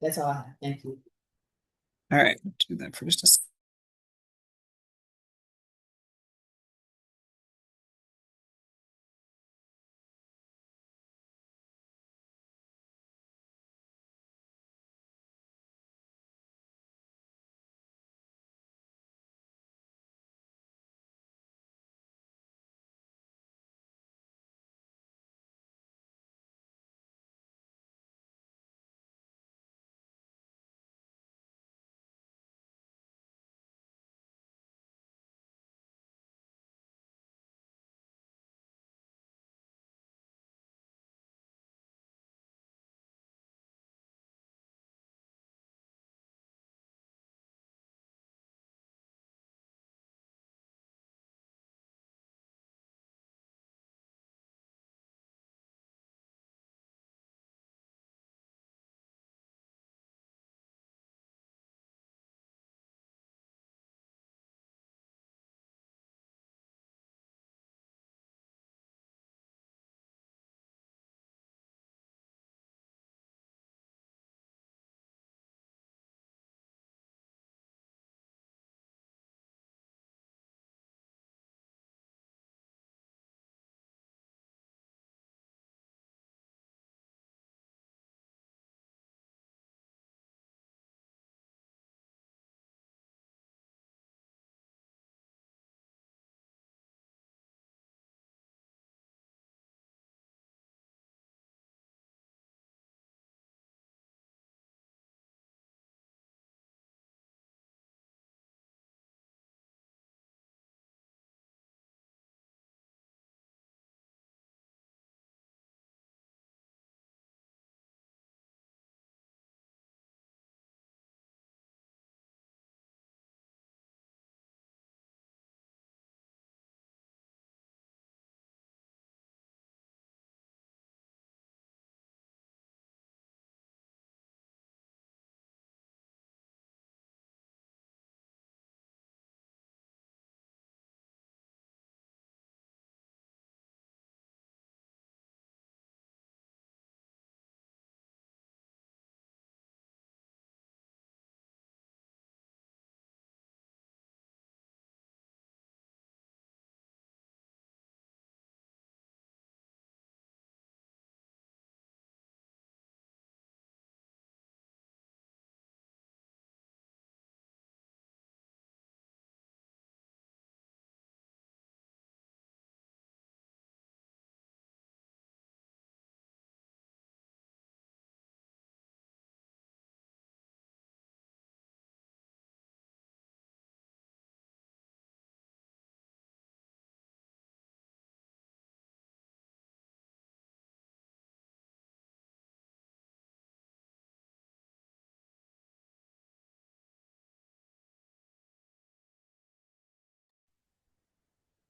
That's all I have. Thank you. All right, do that for just a second.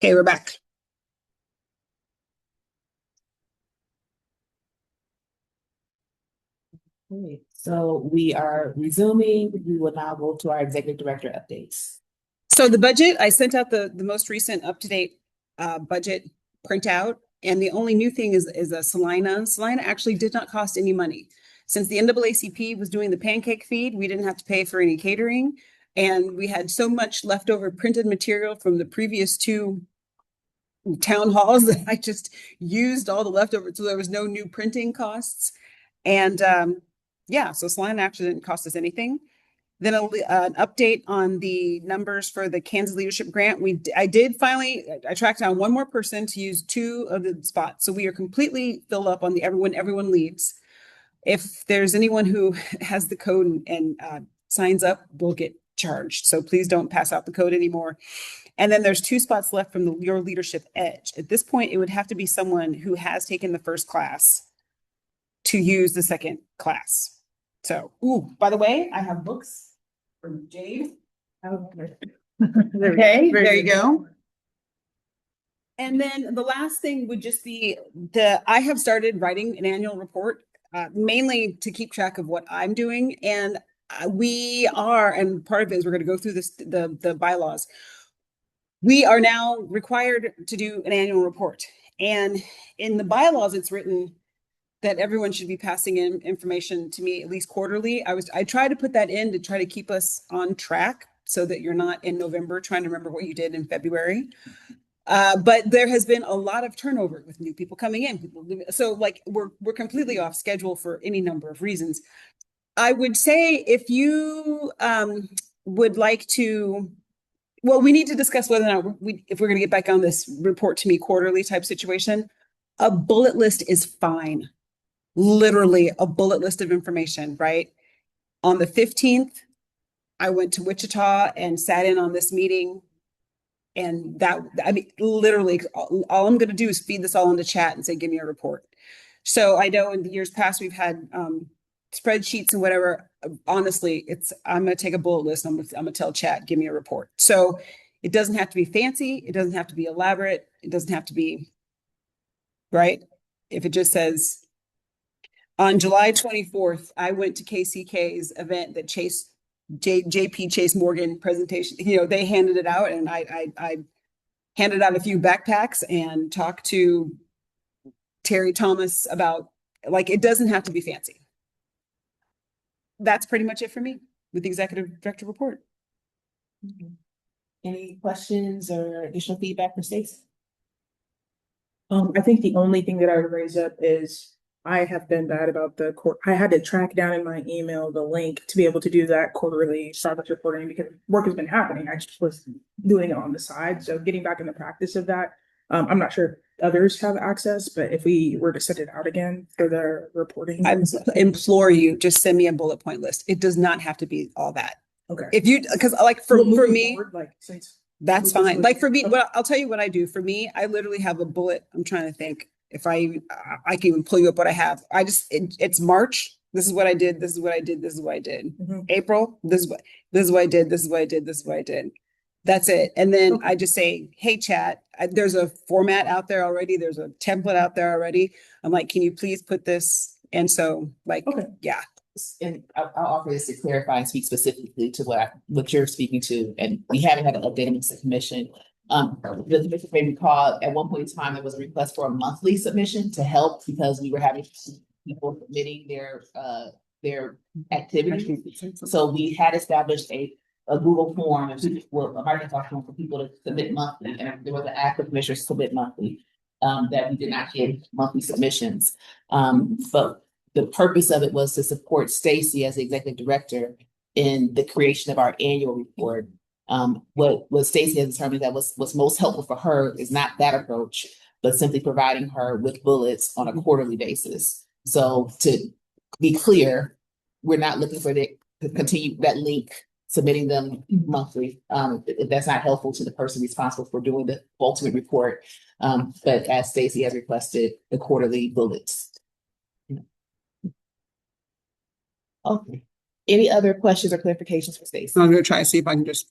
Okay, we're back. Great. So we are resuming. We will now go to our executive director updates. So the budget, I sent out the most recent up-to-date budget printout. And the only new thing is a Salina. Salina actually did not cost any money. Since the NAACP was doing the pancake feed, we didn't have to pay for any catering. And we had so much leftover printed material from the previous two town halls that I just used all the leftovers. So there was no new printing costs. And yeah, so Salina actually didn't cost us anything. Then an update on the numbers for the Kansas Leadership Grant. I did finally, I tracked down one more person to use 2 of the spots. So we are completely filled up on everyone leaves. If there's anyone who has the code and signs up, we'll get charged. So please don't pass out the code anymore. And then there's 2 spots left from your leadership edge. At this point, it would have to be someone who has taken the first class to use the second class. So, by the way, I have books from Jade. Okay, there you go. And then the last thing would just be I have started writing an annual report, mainly to keep track of what I'm doing. And we are, and part of it is we're going to go through the bylaws. We are now required to do an annual report. And in the bylaws, it's written that everyone should be passing in information to me at least quarterly. I try to put that in to try to keep us on track so that you're not in November trying to remember what you did in February. But there has been a lot of turnover with new people coming in. So like we're completely off schedule for any number of reasons. I would say if you would like to, well, we need to discuss whether or not if we're going to get back on this report to me quarterly type situation. A bullet list is fine. Literally a bullet list of information, right? On the 15th, I went to Wichita and sat in on this meeting. And literally all I'm going to do is feed this all into chat and say, give me a report. So I know in the years past, we've had spreadsheets and whatever. Honestly, I'm going to take a bullet list. I'm going to tell chat, give me a report. So it doesn't have to be fancy. It doesn't have to be elaborate. It doesn't have to be, right? If it just says, on July 24th, I went to KCK's event that JP Chase Morgan presentation. They handed it out, and I handed out a few backpacks and talked to Terry Thomas about, like, it doesn't have to be fancy. That's pretty much it for me with the executive director report. Any questions or additional feedback for Stacey? I think the only thing that I would raise up is I have been bad about the court. I had to track down in my email the link to be able to do that quarterly progress reporting because work has been happening. I just was doing it on the side. So getting back in the practice of that. I'm not sure if others have access, but if we were to send it out again for the reporting. I implore you, just send me a bullet point list. It does not have to be all that. Okay. Because like for me, forward, like since that's fine. Like for me, well, I'll tell you what I do. For me, I literally have a bullet. I'm trying to think. If I can even pull you up what I have. It's March. This is what I did. This is what I did. This is what I did. Mm-hmm. April. This is what I did. This is what I did. This is what I did. That's it. And then I just say, hey, chat, there's a format out there already. There's a template out there already. I'm like, can you please put this? And so like, yeah. And I'll offer this to clarify and speak specifically to what you're speaking to. And we haven't had an update on the commission. The commission may recall at one point in time, there was a request for a monthly submission to help because we were having people submitting their activities. So we had established a Google form, a Microsoft form for people to submit monthly. And there was an act of commissioners to submit monthly, that we did not get monthly submissions. But the purpose of it was to support Stacey as the executive director in the creation of our annual report. What Stacey has determined that what's most helpful for her is not that approach, but simply providing her with bullets on a quarterly basis. So to be clear, we're not looking for to continue that link, submitting them monthly. If that's not helpful to the person responsible for doing the ultimate report. But as Stacey has requested, the quarterly bullets. Okay. Any other questions or clarifications for Stacey? I'm going to try to see if I can just.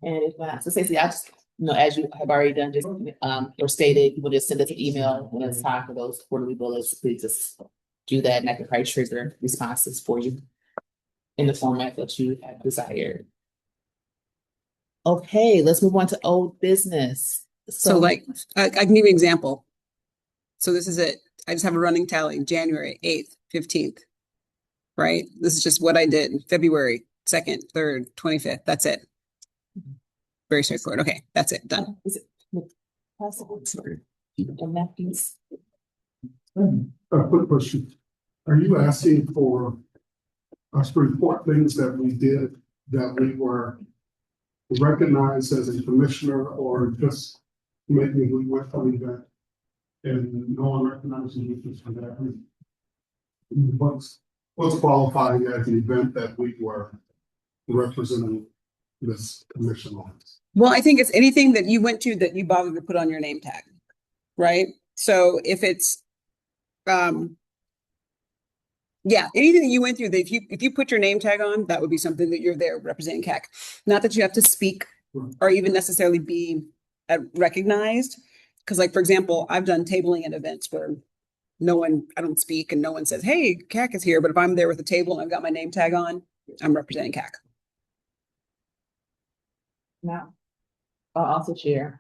And if not, so Stacey, I just, as you have already done, just or stated, you will just send us an email when it's time for those quarterly bullets. Please just do that, and I can probably trigger responses for you in the format that you have desired. Okay, let's move on to old business. So like, I can give you an example. So this is it. I just have a running tally, January 8th, 15th, right? This is just what I did, February 2nd, 3rd, 25th. That's it. Very straightforward. Okay, that's it. Done. Is it possible to napkins? A quick question. Are you asking for us to report things that we did that we were recognized as a commissioner, or just maybe we went from that and no one recognizes you just for that reason? what's qualifying as an event that we were representing this commission on? Well, I think it's anything that you went to that you bothered to put on your name tag, right? So if it's, yeah, anything that you went through that if you put your name tag on, that would be something that you're there representing KAAAC. Not that you have to speak or even necessarily be recognized. Because like, for example, I've done tabling at events where I don't speak and no one says, hey, KAAAC is here. But if I'm there with a table and I've got my name tag on, I'm representing KAAAC. Now, I'll also share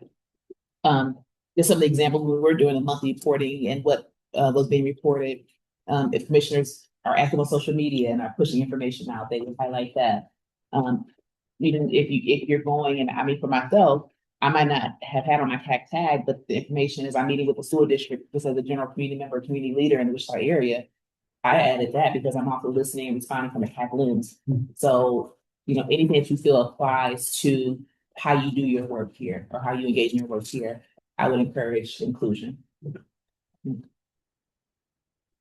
just some of the examples when we're doing the monthly reporting and what was being reported. If commissioners are active on social media and are pushing information out, they would highlight that. Even if you're going, and I mean for myself, I might not have had on my KAAAC tag, but the information is I'm meeting with the school district just as a general community member, community leader in the Wichita area. I added that because I'm also listening and responding from a KAAAC lens. So, anything that you feel applies to how you do your work here or how you engage in your work here, I would encourage inclusion.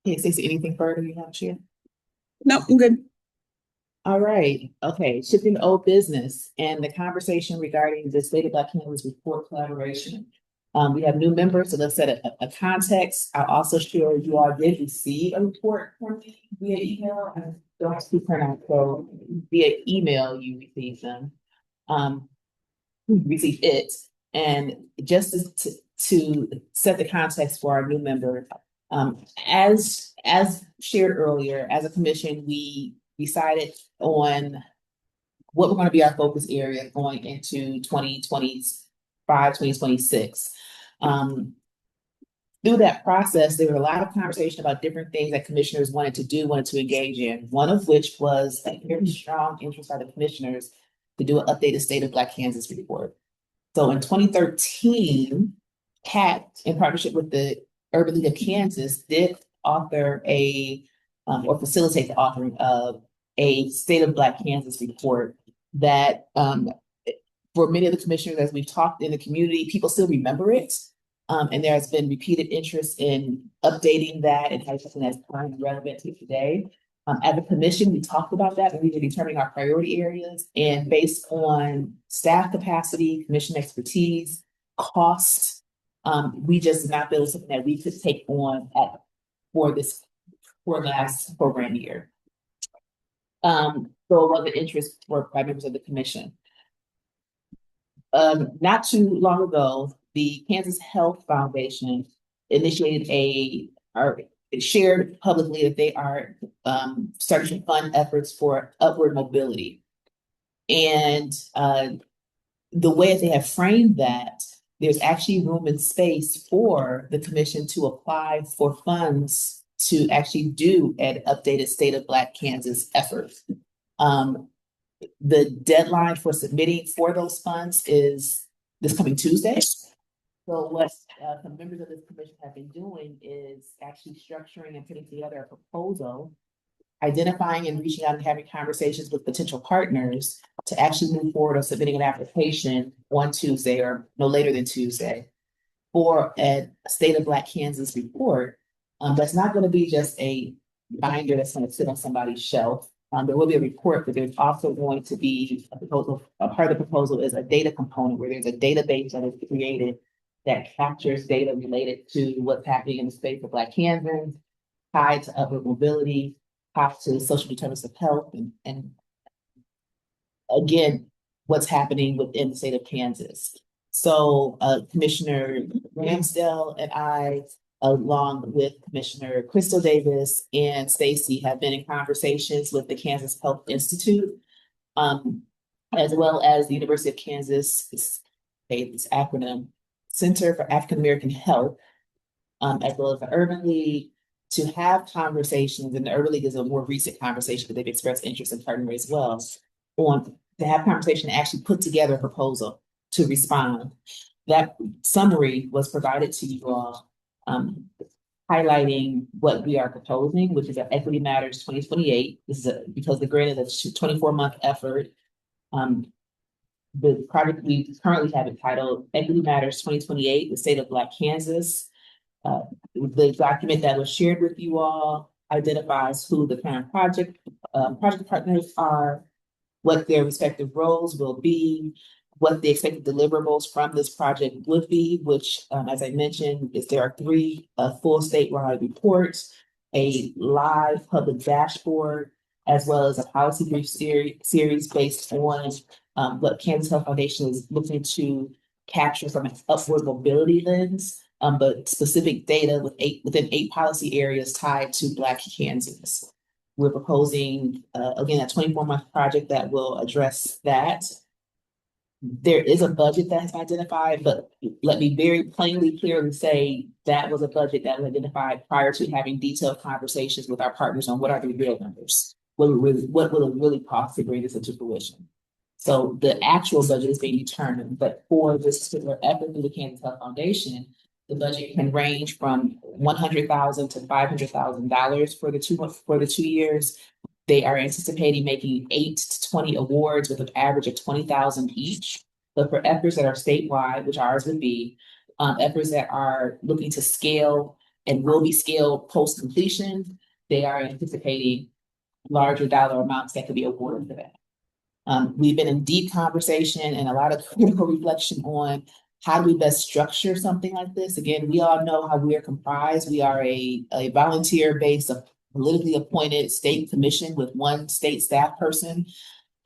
Okay, Stacey, anything further you want to share? No, I'm good. All right. Okay. Shifting to old business and the conversation regarding the State of Black Kansas report collaboration. We have new members, so let's set a context. I'll also share you all did receive a report from me via email. I don't speak for now, so via email you received them. Received it. And just to set the context for our new member, as shared earlier, as a commission, we decided on what were going to be our focus area going into 2025, 2026. Through that process, there was a lot of conversation about different things that commissioners wanted to engage in, one of which was a very strong interest by the commissioners to do an updated State of Black Kansas report. So in 2013, KAAAC, in partnership with the Urban League of Kansas, did author or facilitate the authoring of a State of Black Kansas report that for many of the commissioners, as we've talked in the community, people still remember it. And there has been repeated interest in updating that and having something that's current and relevant to today. As a commission, we talked about that and we were determining our priority areas. And based on staff capacity, commission expertise, cost, we just did not build something that we could take on for last program year. So it was an interest by members of the commission. Not too long ago, the Kansas Health Foundation initiated shared publicly that they are starting to fund efforts for upward mobility. And the way that they have framed that, there's actually room and space for the commission to apply for funds to actually do an updated State of Black Kansas effort. The deadline for submitting for those funds is this coming Tuesday. So what some members of this commission have been doing is actually structuring and putting together a proposal, identifying and reaching out and having conversations with potential partners to actually move forward on submitting an application on Tuesday or no later than Tuesday for a State of Black Kansas report. That's not going to be just a binder that's going to sit on somebody's shelf. There will be a report, but there's also going to be a proposal. A part of the proposal is a data component where there's a database that is created that captures data related to what's happening in the space of Black Kansans, tied to upward mobility, tied to social determinants of health, and again, what's happening within the state of Kansas. So Commissioner Ramsdale and I, along with Commissioner Crystal Davis and Stacy, have been in conversations with the Kansas Health Institute, as well as the University of Kansas, this acronym, Center for African American Health, as well as the Urban League, to have conversations, and the Urban League is a more recent conversation, but they've expressed interest in partnering as well, to have conversation and actually put together a proposal to respond. That summary was provided to you all, highlighting what we are proposing, which is an Equity Matters 2028. This is because the grant is a 24-month effort. The project we currently have it titled Equity Matters 2028, the State of Black Kansas. The document that was shared with you all identifies who the current project partners are, what their respective roles will be, what the expected deliverables from this project would be, which, as I mentioned, is there are three full statewide reports, a live public dashboard, as well as a policy brief series based on what Kansas Health Foundation is looking to capture from an upward mobility lens, but specific data within 8 policy areas tied to Black Kansas. We're proposing, again, a 24-month project that will address that. There is a budget that has been identified, but let me very plainly, clearly say that was a budget that was identified prior to having detailed conversations with our partners on what are the real numbers, what will it really cost to bring this into fruition. So the actual budget is being determined, but for this particular effort through the Kansas Health Foundation, the budget can range from $100,000 to $500,000 for the 2 years. They are anticipating making 8 to 20 awards with an average of 20,000 each. But for efforts that are statewide, which ours would be, efforts that are looking to scale and will be scaled post completion, they are anticipating larger dollar amounts that could be awarded for that. We've been in deep conversation and a lot of critical reflection on how do we best structure something like this. Again, we all know how we are comprised. We are a volunteer-based, politically appointed state commission with one state staff person.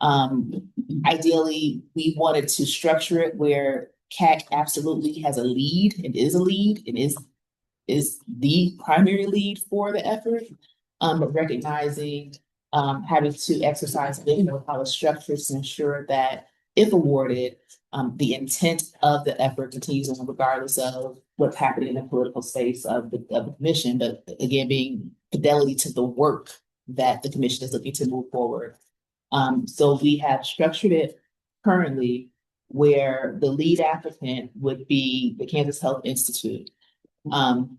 Ideally, we wanted to structure it where KAAC absolutely has a lead and is a lead and is the primary lead for the effort, but recognizing having to exercise vision with how it's structured to ensure that if awarded, the intent of the effort continues on regardless of what's happening in the political space of the commission, but again, being fidelity to the work that the commission is looking to move forward. So we have structured it currently where the lead applicant would be the Kansas Health Institute. KAAC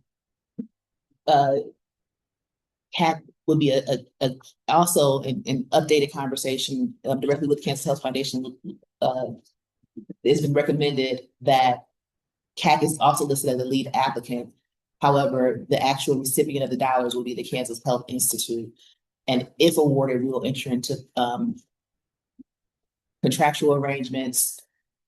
would be also an updated conversation directly with Kansas Health Foundation. It's been recommended that KAAC is also listed as the lead applicant. However, the actual recipient of the dollars will be the Kansas Health Institute. And if awarded, we will enter into contractual arrangements.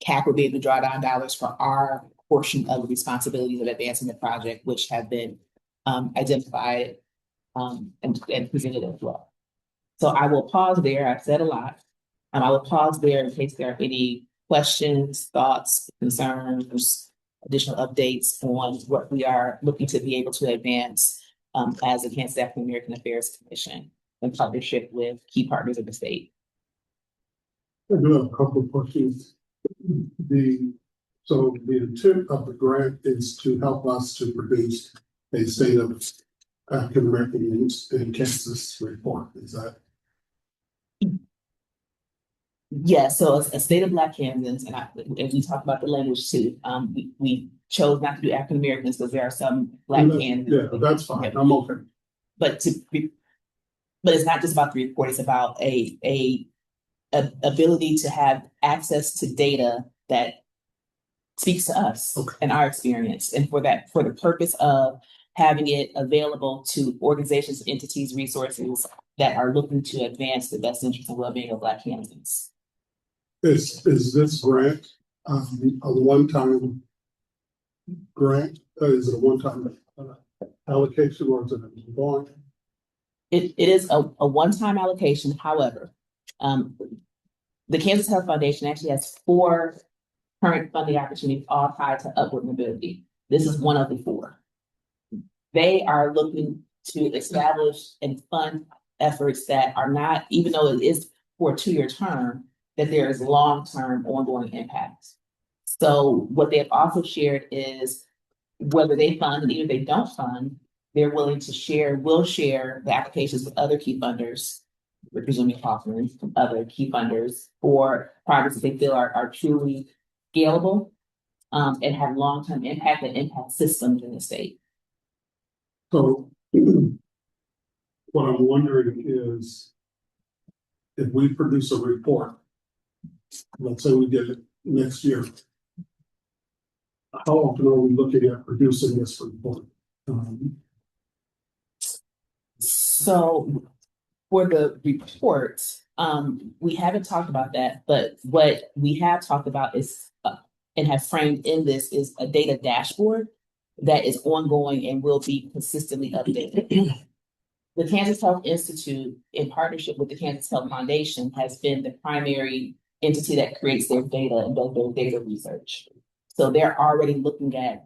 KAAC will be able to draw down dollars for our portion of the responsibilities of advancing the project, which have been identified and presented as well. So I will pause there. I've said a lot. I will pause there in case there are any questions, thoughts, concerns, additional updates on what we are looking to be able to advance as the Kansas African American Affairs Commission in partnership with key partners of the state. I do have a couple of questions. So the intent of the grant is to help us to produce a state of African American youth in Kansas report. Is that? Yes, so a state of Black Kansans, and we talked about the language too. We chose not to do African Americans because there are some Black Kansans. Yeah, that's fine. I'm okay. But it's not just about the report. It's about a ability to have access to data that speaks to us and our experience, and for the purpose of having it available to organizations, entities, resources that are looking to advance the best interest and well-being of Black Kansans. Is this grant a one-time grant? Is it a one-time allocation, or is it ongoing? It is a one-time allocation. However, the Kansas Health Foundation actually has 4 current funding opportunities, all tied to upward mobility. This is one of the 4. They are looking to establish and fund efforts that are not, even though it is for a 2-year term, that there is long-term ongoing impacts. So what they have also shared is whether they fund and even if they don't fund, they're willing to will share the applications with other key funders, we're presuming offerings from other key funders for projects that they feel are truly scalable and have long-term impact and impact systems in the state. So what I'm wondering is, if we produce a report, let's say we get it next year, how often are we looking at producing this report? So for the report, we haven't talked about that, but what we have talked about is, and have framed in this is a data dashboard that is ongoing and will be consistently updated. The Kansas Health Institute, in partnership with the Kansas Health Foundation, has been the primary entity that creates their data and does their data research. So they're already looking at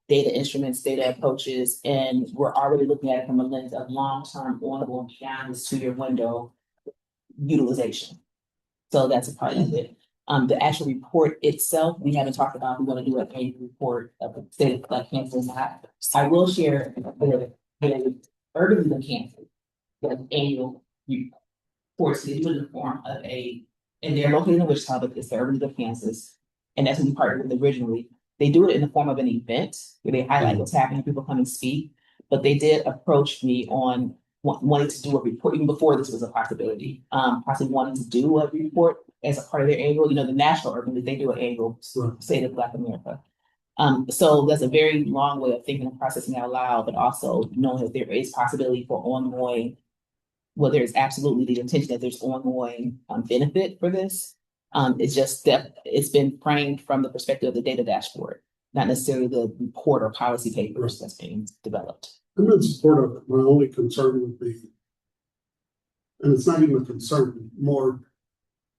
data instruments, data approaches, and we're already looking at it from a lens of long-term, ongoing, beyond this 2-year window utilization. So that's a part of it. The actual report itself, we haven't talked about. We want to do an annual report of the state of Black Kansas or not. I will share the Urban of Kansas, the annual reports. They do it in the form of and they're located in Wichita, but it's the Urban of Kansas, and that's who we partnered with originally. They do it in the form of an event where they highlight what's happening, people come and speak. But they did approach me on wanting to do a report even before this was a possibility. Possibly wanting to do a report as a part of their annual, the National Urban League, they do an annual State of Black America. So that's a very long way of thinking and processing out loud, but also knowing that there is possibility for ongoing, well, there's absolutely the intention that there's ongoing benefit for this. It's just that it's been framed from the perspective of the data dashboard, not necessarily the report or policy papers that's being developed. I'm in support of it. My only concern would be, and it's not even a concern, more,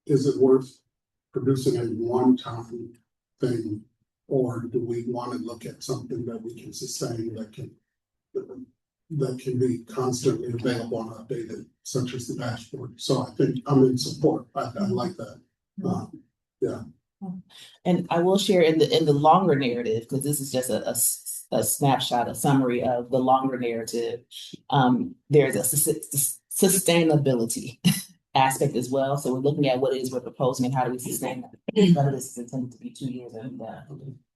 is it worth producing a one-time thing? Or do we want to look at something that we can sustain that can be constantly available and updated, such as the dashboard? So I think I'm in support. I like that. Yeah. And I will share in the longer narrative, because this is just a snapshot, a summary of the longer narrative. There's a sustainability aspect as well. So we're looking at what it is we're proposing and how do we sustain that. Whether this is intended to be 2 years and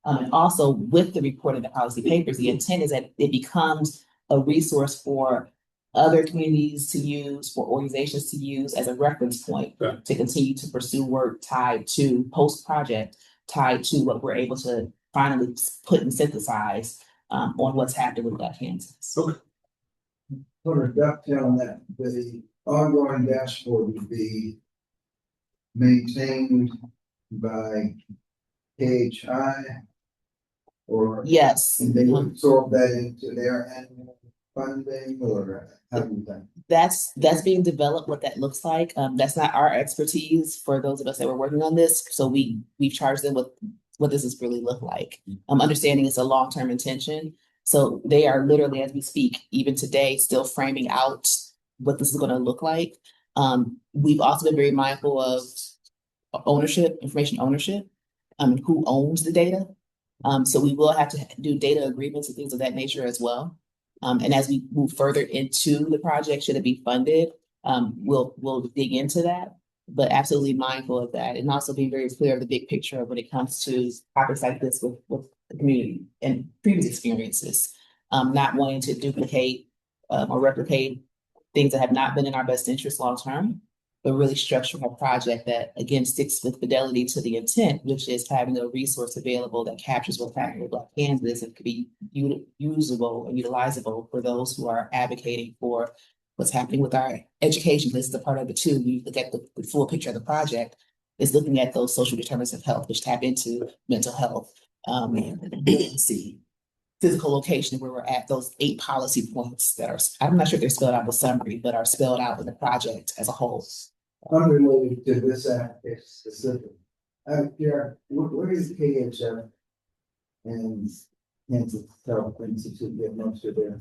and also with the report of the policy papers, the intent is that it becomes a resource for other communities to use, for organizations to use as a reference point to continue to pursue work tied to post-project, tied to what we're able to finally put and synthesize on what's happening with Black Kansas. Okay. Sort of dovetail on that, the ongoing dashboard would be maintained by KHI, or Yes. and they would absorb that into their annual funding, or how do you think? That's being developed, what that looks like. That's not our expertise for those of us that were working on this. So we've charged them with what does this really look like. Understanding it's a long-term intention. So they are literally, as we speak, even today, still framing out what this is going to look like. We've also been very mindful of ownership, information ownership, who owns the data. So we will have to do data agreements and things of that nature as well. And as we move further into the project, should it be funded, we'll dig into that, but absolutely mindful of that, and also being very clear of the big picture when it comes to topics like this with the community and previous experiences, not wanting to duplicate or replicate things that have not been in our best interest long term, but really structuring a project that again sticks with fidelity to the intent, which is having a resource available that captures what's happening with Black Kansas and could be usable and utilizable for those who are advocating for what's happening with our education. This is a part of it too. You look at the full picture of the project, is looking at those social determinants of health, which tap into mental health, see physical location, where we're at, those 8 policy points that are, I'm not sure if they're spelled out in the summary, but are spelled out in the project as a whole. Unrelated to this act specific. Yeah, where is KHF and Kansas Health Institute get most of their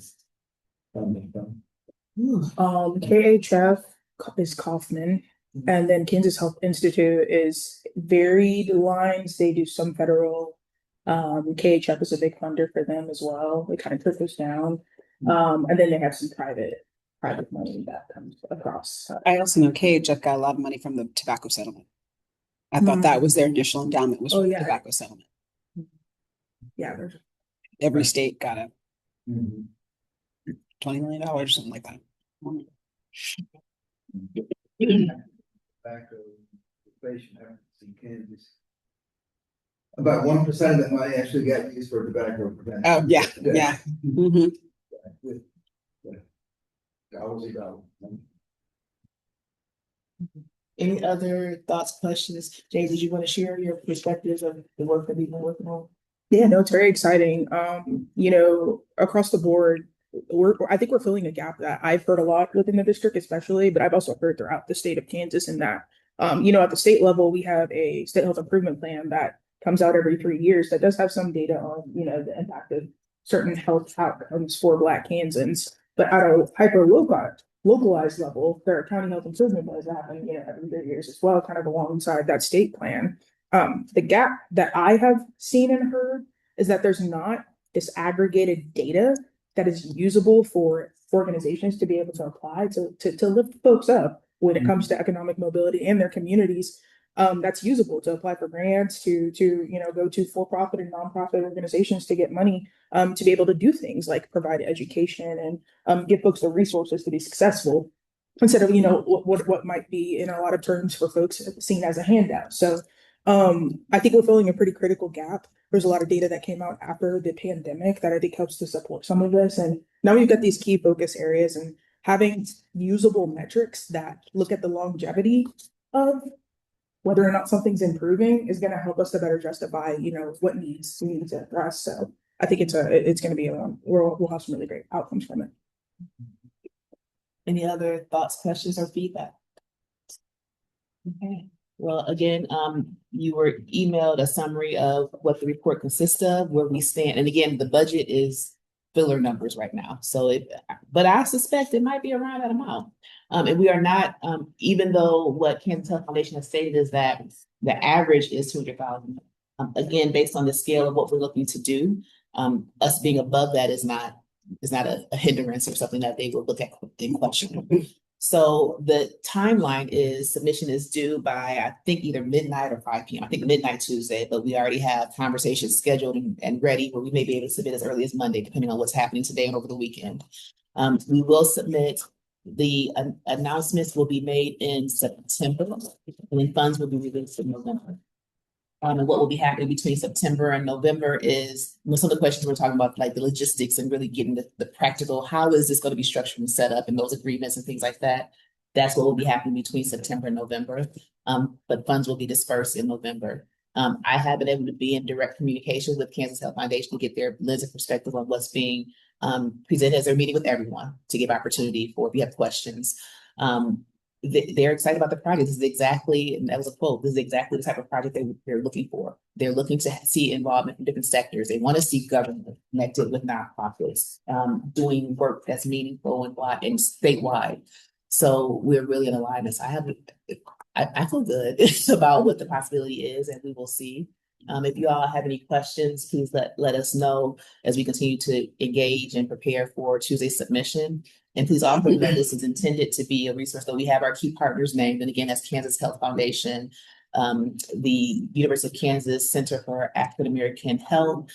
funding from? KHF is Kaufman, and then Kansas Health Institute is varied lines. They do some federal. KHF is a big funder for them as well. They kind of trickles down. And then they have some private money that comes across. I also know KHF got a lot of money from the tobacco settlement. I thought that was their initial endowment was from the tobacco settlement. Yeah. Every state got a $20 million or something like that. Tobacco inflation efforts in Kansas. About 1% of that money actually got used for tobacco prevention. Oh yeah, yeah. Dollars ago. Any other thoughts, questions? Jay, did you want to share your perspectives of the work that we've been working on? Yeah, no, it's very exciting. Across the board, I think we're filling a gap that I've heard a lot within the district, especially, but I've also heard throughout the state of Kansas in that, at the state level, we have a state health improvement plan that comes out every 3 years that does have some data on, the impact of certain health outcomes for Black Kansans. But at a localized level, there are county health improvement plans that happen, every 3 years as well, kind of alongside that state plan. The gap that I have seen and heard is that there's not disaggregated data that is usable for organizations to be able to apply to lift folks up when it comes to economic mobility in their communities. That's usable to apply for grants, to go to for-profit and nonprofit organizations to get money, to be able to do things like provide education and give folks the resources to be successful, instead of what might be in a lot of terms for folks seen as a handout. So I think we're filling a pretty critical gap. There's a lot of data that came out after the pandemic that I think helps to support some of this. And now we've got these key focus areas, and having usable metrics that look at the longevity of whether or not something's improving is going to help us to better justify, what needs we need to address. So I think it's going to be we'll have some really great outcomes from it. Any other thoughts, questions, or feedback? Okay. Well, again, you were emailed a summary of what the report consists of, where we stand. And again, the budget is filler numbers right now. But I suspect it might be around that amount. And we are not, even though what Kansas Health Foundation has stated is that the average is 200,000. Again, based on the scale of what we're looking to do, us being above that is not a hindrance or something that they will look at in question. So the timeline is submission is due by, I think, either midnight or 5 p.m. I think midnight Tuesday, but we already have conversations scheduled and ready where we may be able to submit as early as Monday, depending on what's happening today and over the weekend. We will submit. The announcements will be made in September, and then funds will be released in November. And what will be happening between September and November is some of the questions we're talking about, like the logistics and really getting the practical, how is this going to be structured and set up, and those agreements and things like that. That's what will be happening between September and November. But funds will be dispersed in November. I have been able to be in direct communication with Kansas Health Foundation to get their lens of perspective on what's being presented as they're meeting with everyone to give opportunity for if you have questions. They're excited about the project. This is exactly, and that was a quote, this is exactly the type of project they're looking for. They're looking to see involvement from different sectors. They want to see government connected with nonprofits, doing work that's meaningful and statewide. So we're really in alignment. So I feel good about what the possibility is, and we will see. If you all have any questions, please let us know as we continue to engage and prepare for Tuesday's submission. And please also know that this is intended to be a resource. So we have our key partners named, and again, that's Kansas Health Foundation, the University of Kansas Center for African American Health,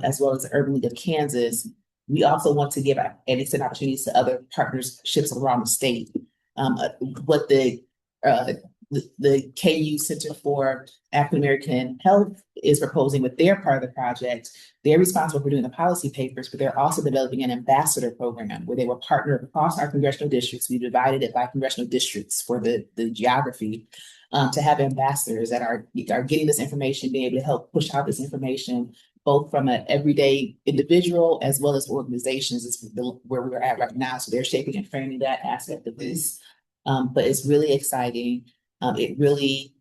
as well as the Urban League of Kansas. We also want to give and extend opportunities to other partnerships around the state. What the KU Center for African American Health is proposing with their part of the project, they're responsible for doing the policy papers, but they're also developing an ambassador program where they will partner across our congressional districts. We divided it by congressional districts for the geography, to have ambassadors that are getting this information, being able to help push out this information, both from an everyday individual as well as organizations, is where we're at right now. So they're shaping and framing that aspect of this. But it's really exciting. It really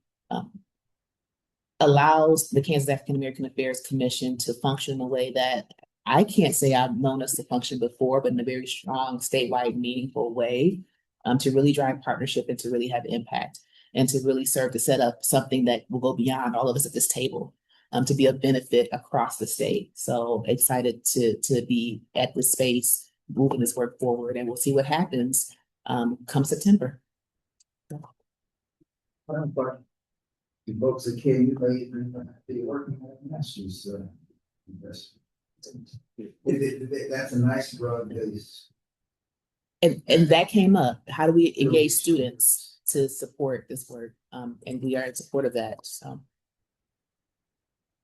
allows the Kansas African American Affairs Commission to function in a way that I can't say I've known us to function before, but in a very strong, statewide, meaningful way, to really drive partnership and to really have impact and to really serve to set up something that will go beyond all of us at this table, to be a benefit across the state. So excited to be at this space, moving this work forward, and we'll see what happens come September. The folks at KU may be working on a master's investment. That's a nice broad base. And that came up. How do we engage students to support this work? And we are in support of that. So,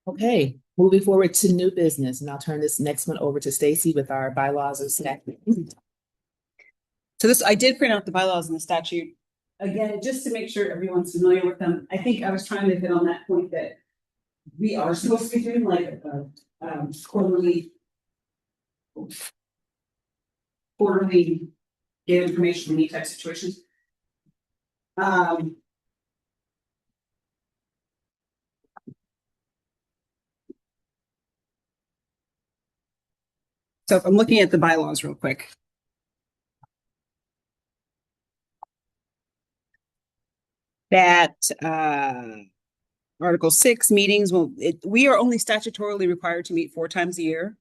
okay, moving forward to new business, and I'll turn this next one over to Stacy with our bylaws and statutes. So this, I did print out the bylaws and the statute. Again, just to make sure everyone's familiar with them. I think I was trying to hit on that point that we are supposed to be doing like a quarterly get information in these type situations. So if I'm looking at the bylaws real quick. That Article 6 meetings, we are only statutorily required to meet 4 times a year.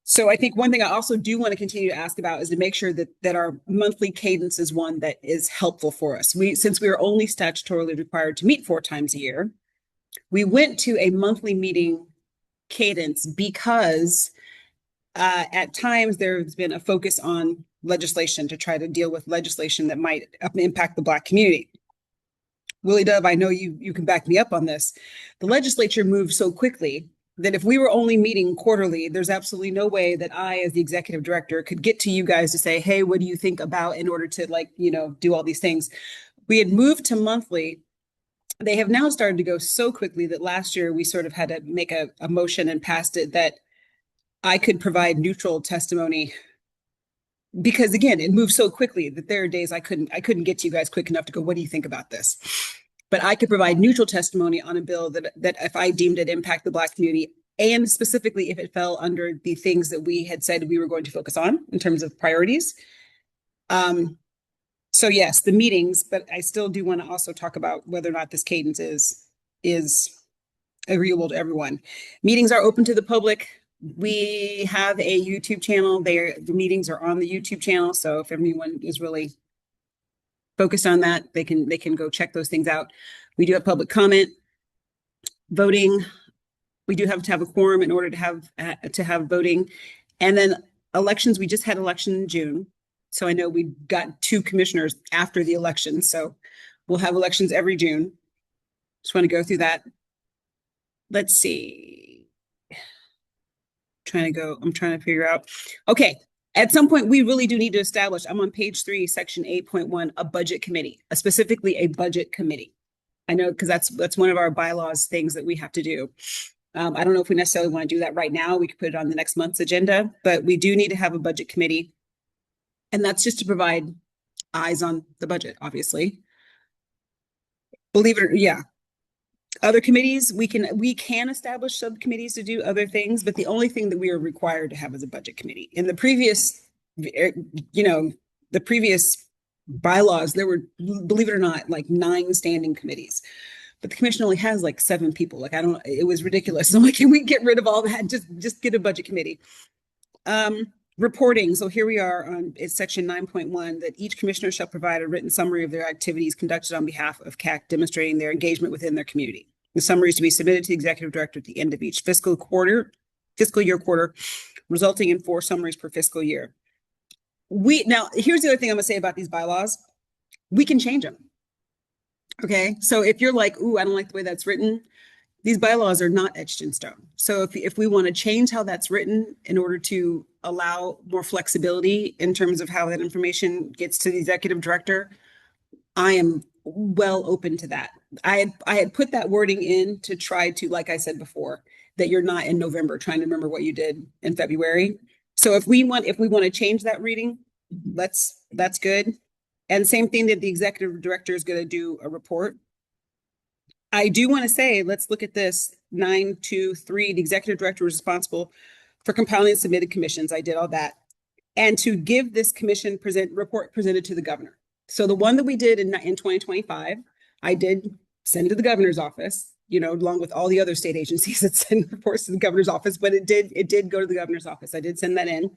So I think one thing I also do want to continue to ask about is to make sure that our monthly cadence is one that is helpful for us. Since we are only statutorily required to meet 4 times a year, we went to a monthly meeting cadence because at times there's been a focus on legislation to try to deal with legislation that might impact the Black community. Willie Dove, I know you can back me up on this. The legislature moved so quickly that if we were only meeting quarterly, there's absolutely no way that I, as the executive director, could get to you guys to say, hey, what do you think about in order to do all these things. We had moved to monthly. They have now started to go so quickly that last year we sort of had to make a motion and passed it that I could provide neutral testimony because again, it moved so quickly that there are days I couldn't get to you guys quick enough to go, what do you think about this? But I could provide neutral testimony on a bill that if I deemed it impact the Black community, and specifically if it fell under the things that we had said we were going to focus on in terms of priorities. So yes, the meetings, but I still do want to also talk about whether or not this cadence is agreeable to everyone. Meetings are open to the public. We have a YouTube channel. The meetings are on the YouTube channel. So if anyone is really focused on that, they can go check those things out. We do have public comment, voting. We do have to have a quorum in order to have voting, and then elections. We just had election in June, so I know we got 2 commissioners after the election. So we'll have elections every June. Just want to go through that. Let's see. I'm trying to figure out. Okay. At some point, we really do need to establish, I'm on page 3, section 8.1, a budget committee, specifically a budget committee. I know because that's one of our bylaws things that we have to do. I don't know if we necessarily want to do that right now. We could put it on the next month's agenda, but we do need to have a budget committee. And that's just to provide eyes on the budget, obviously. Believe it or yeah. Other committees, we can establish subcommittees to do other things, but the only thing that we are required to have is a budget committee. In the previous, the previous bylaws, there were, believe it or not, like 9 standing committees, but the commission only has like 7 people. Like, it was ridiculous. So I'm like, can we get rid of all that? Just get a budget committee. Reporting. So here we are on section 9.1 that each commissioner shall provide a written summary of their activities conducted on behalf of KAAAC, demonstrating their engagement within their community. The summary is to be submitted to the executive director at the end of each fiscal year quarter, resulting in 4 summaries per fiscal year. Now, here's the other thing I'm gonna say about these bylaws. We can change them. Okay, so if you're like, ooh, I don't like the way that's written, these bylaws are not etched in stone. So if we want to change how that's written in order to allow more flexibility in terms of how that information gets to the executive director, I am well open to that. I had put that wording in to try to, like I said before, that you're not in November trying to remember what you did in February. So if we want to change that reading, that's good. And same thing that the executive director is going to do a report. I do want to say, let's look at this 9.2.3. The executive director is responsible for compiling and submitted commissions. I did all that. And to give this commission report presented to the governor. So the one that we did in 2025, I did send to the governor's office, along with all the other state agencies that send reports to the governor's office, but it did go to the governor's office. I did send that in.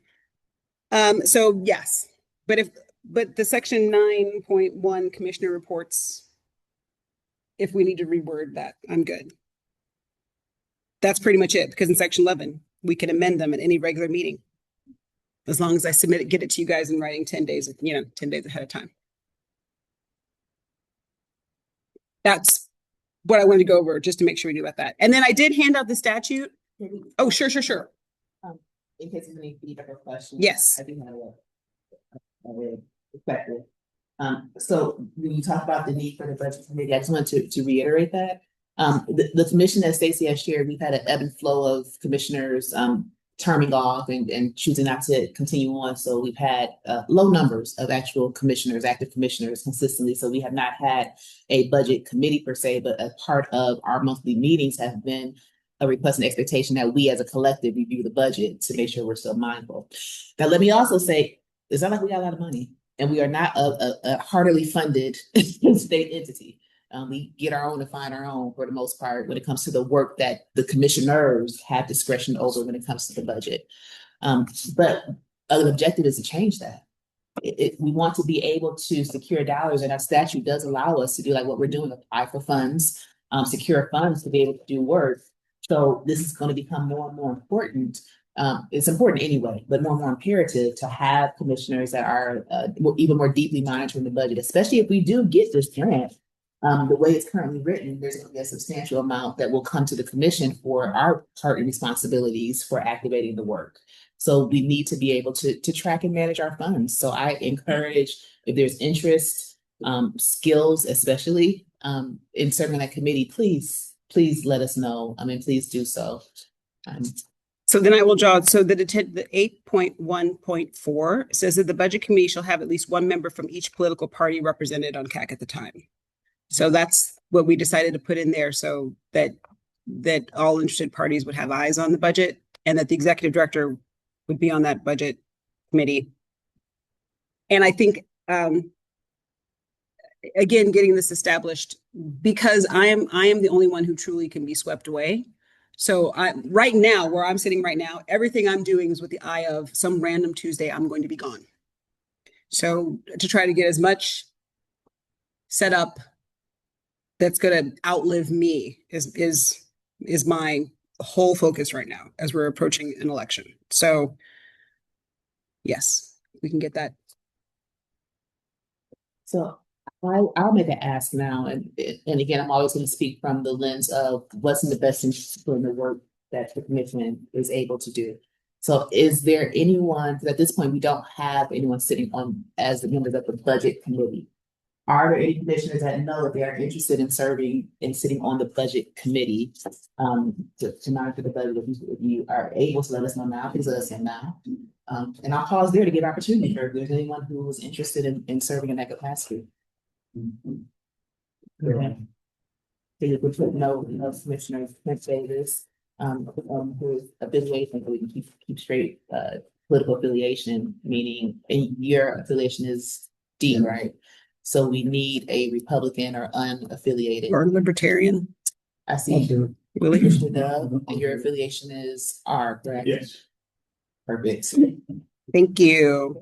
So yes, but the section 9.1 commissioner reports, if we need to reword that, I'm good. That's pretty much it, because in section 11, we can amend them at any regular meeting, as long as I get it to you guys in writing 10 days, 10 days ahead of time. That's what I wanted to go over, just to make sure we knew about that. And then I did hand out the statute. Oh, sure. In case of any feedback or questions. Yes. I do have perspective. So when you talk about the need for the budget committee, I just want to reiterate that. The commission, as Stacey has shared, we've had an ebb and flow of commissioners terming off and choosing not to continue on. So we've had low numbers of actual commissioners, active commissioners consistently. So we have not had a budget committee per se, but a part of our monthly meetings have been a request and expectation that we as a collective review the budget to make sure we're still mindful. Now, let me also say, it's not like we got a lot of money and we are not a heartily funded state entity. We get our own and find our own for the most part when it comes to the work that the commissioners have discretion over when it comes to the budget. But an objective is to change that. We want to be able to secure dollars, and our statute does allow us to do like what we're doing, apply for funds, secure funds to be able to do work. So this is going to become more and more important. It's important anyway, but more and more imperative to have commissioners that are even more deeply monitoring the budget, especially if we do get this grant. The way it's currently written, there's going to be a substantial amount that will come to the commission for our part and responsibilities for activating the work. So we need to be able to track and manage our funds. So I encourage, if there's interest, skills, especially in serving that committee, please let us know. I mean, please do so. So then I will draw, so the 8.1.4 says that the budget committee shall have at least one member from each political party represented on KAAAC at the time. So that's what we decided to put in there so that all interested parties would have eyes on the budget and that the executive director would be on that budget committee. And I think, again, getting this established, because I am the only one who truly can be swept away. So right now, where I'm sitting right now, everything I'm doing is with the eye of some random Tuesday, I'm going to be gone. So to try to get as much set up that's going to outlive me is my whole focus right now as we're approaching an election. So yes, we can get that. So I'll make an ask now, and again, I'm always going to speak from the lens of what's in the best interest for the work that the commission is able to do. So is there anyone, because at this point we don't have anyone sitting on as the members of the budget committee. Are there any commissioners that know that they are interested in serving and sitting on the budget committee to monitor the budget? If you are able to let us know now, please let us know now. And I'll pause there to give opportunity for if there's anyone who is interested in serving in that capacity. Okay. So we put no Commissioner Smith Davis, whose affiliation, so we can keep straight political affiliation, meaning your affiliation is D, right? So we need a Republican or unaffiliated. Or libertarian. I see. Willie, and your affiliation is R, correct? Yes. Perfect. Thank you.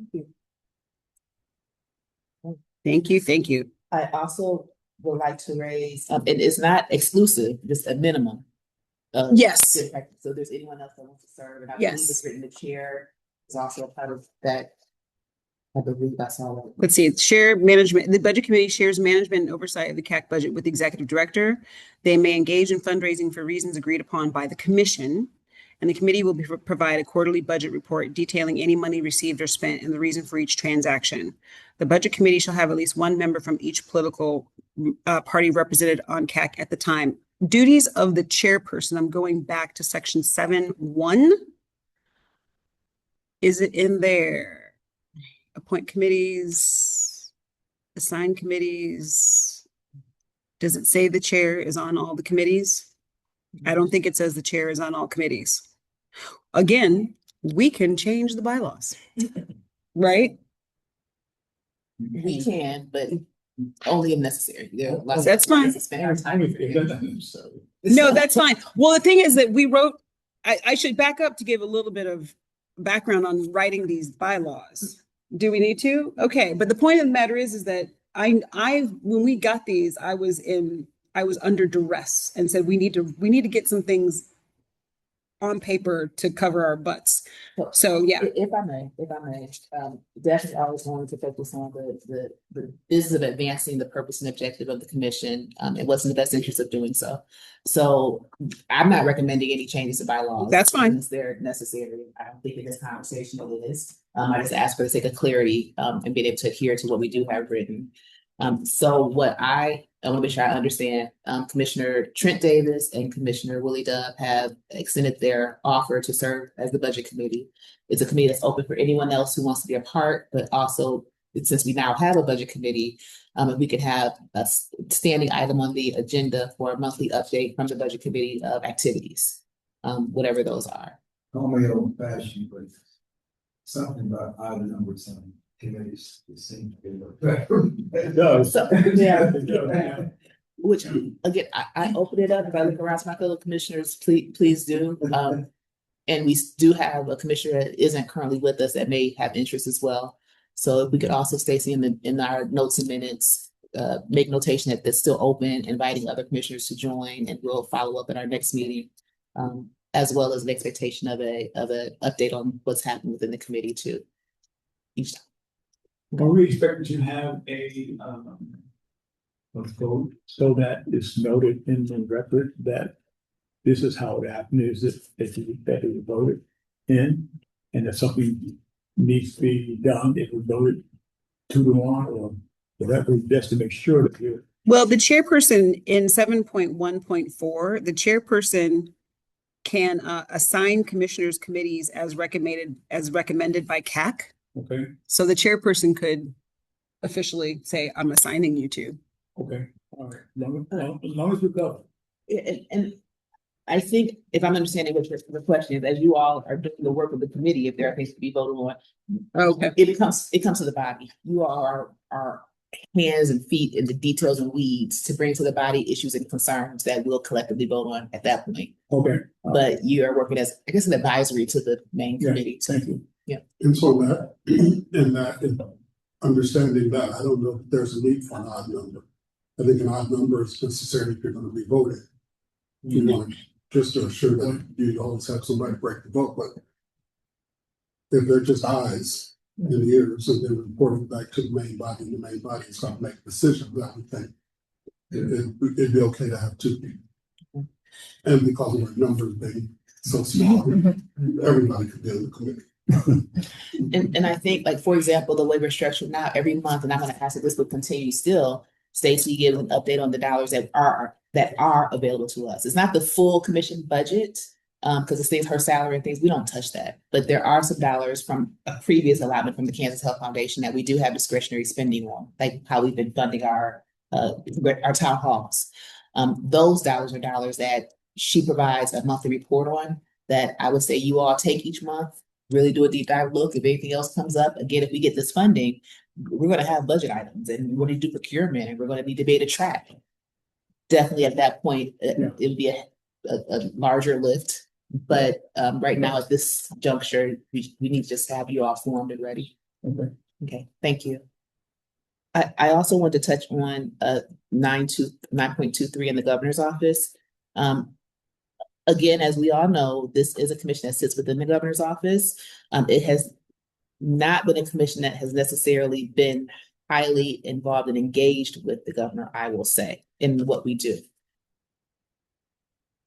Thank you. Thank you. I also would like to raise, and it's not exclusive, just a minimum. Yes. So if there's anyone else that wants to serve, and I Yes. believe it's written, the chair is also a part of that. I believe that's all. Let's see, share management. The budget committee shares management and oversight of the KAAAC budget with the executive director. They may engage in fundraising for reasons agreed upon by the commission. And the committee will provide a quarterly budget report detailing any money received or spent and the reason for each transaction. The budget committee shall have at least one member from each political party represented on KAAAC at the time. Duties of the chairperson, I'm going back to section 7.1. Is it in there? Appoint committees, assign committees. Does it say the chair is on all the committees? I don't think it says the chair is on all committees. Again, we can change the bylaws, right? We can, but only if necessary. That's fine. No, that's fine. Well, the thing is that we wrote, I should back up to give a little bit of background on writing these bylaws. Do we need to? Okay, but the point of the matter is that I when we got these, I was under duress and said we need to get some things on paper to cover our butts. So yeah. If I may, definitely always wanted to focus on the business of advancing the purpose and objective of the commission. It wasn't the best interest of doing so. So I'm not recommending any changes to bylaws. That's fine. Since they're necessary. I don't think in this conversation it is. I just ask for the sake of clarity, and being able to adhere to what we do have written. So what I want to make sure I understand, Commissioner Trent Davis and Commissioner Willie Dove have extended their offer to serve as the Budget Committee. It's a committee that's open for anyone else who wants to be a part, but also since we now have a Budget Committee, if we could have a standing item on the agenda for a monthly update from the Budget Committee of activities, whatever those are. Call me old fashioned, but something about odd numbers on committees, it seems to be a better. It does. So, Yeah. which again, I open it up. If I look around to my fellow commissioners, please do. And we do have a commissioner that isn't currently with us that may have interest as well. So if we could also, Stacy, in our notes and minutes, make notation that it's still open, inviting other commissioners to join, and we'll follow up at our next meeting, as well as an expectation of an update on what's happening within the committee too. Each time. Are we expecting to have a vote so that it's noted in the record that this is how it happened, is that you voted in, and if something needs to be done, it was voted 2-1 or whatever, just to make sure that you're. Well, the chairperson in 7.1.4, the chairperson can assign commissioners committees as recommended by KAAAC. Okay, So the chairperson could officially say, I'm assigning you to. okay, all right, as long as we go. And I think if I'm understanding what your question is, as you all are doing the work of the committee, if there are things to be voted on, Okay. it comes to the body. You all are hands and feet in the details and weeds to bring to the body issues and concerns that we'll collectively vote on at that point. Okay. But you are working as, I guess, an advisory to the main committee. So, Thank you. yeah. And so that, in understanding that, I don't know if there's a need for an odd number. I think an odd number is necessary if you're going to be voting. You want just to assure that you always have somebody break the vote, but if they're just eyes and ears and they're reporting back to the main body, and the main body is going to make decisions, I would think it'd be okay to have two people. And because of our numbers being so small, everybody could be on the committee. And I think, like, for example, the way we're structured now, every month, and I'm going to ask if this will continue still, Stacy gives an update on the dollars that are available to us. It's not the full commission budget, because it's things, her salary and things, we don't touch that. But there are some dollars from a previous allotment from the Kansas Health Foundation that we do have discretionary spending on, like how we've been funding our town halls. Those dollars are dollars that she provides a monthly report on, that I would say you all take each month, really do a deep dive look. If anything else comes up, again, if we get this funding, we're going to have budget items, and we're going to do procurement, and we're going to need to be able to track. Definitely at that point, it would be a larger lift. But right now at this juncture, we need to just have you all formed and ready. Okay, thank you. I also want to touch on 9.23 in the governor's office. Again, as we all know, this is a commission that sits within the governor's office. It has not been a commission that has necessarily been highly involved and engaged with the governor, I will say, in what we do.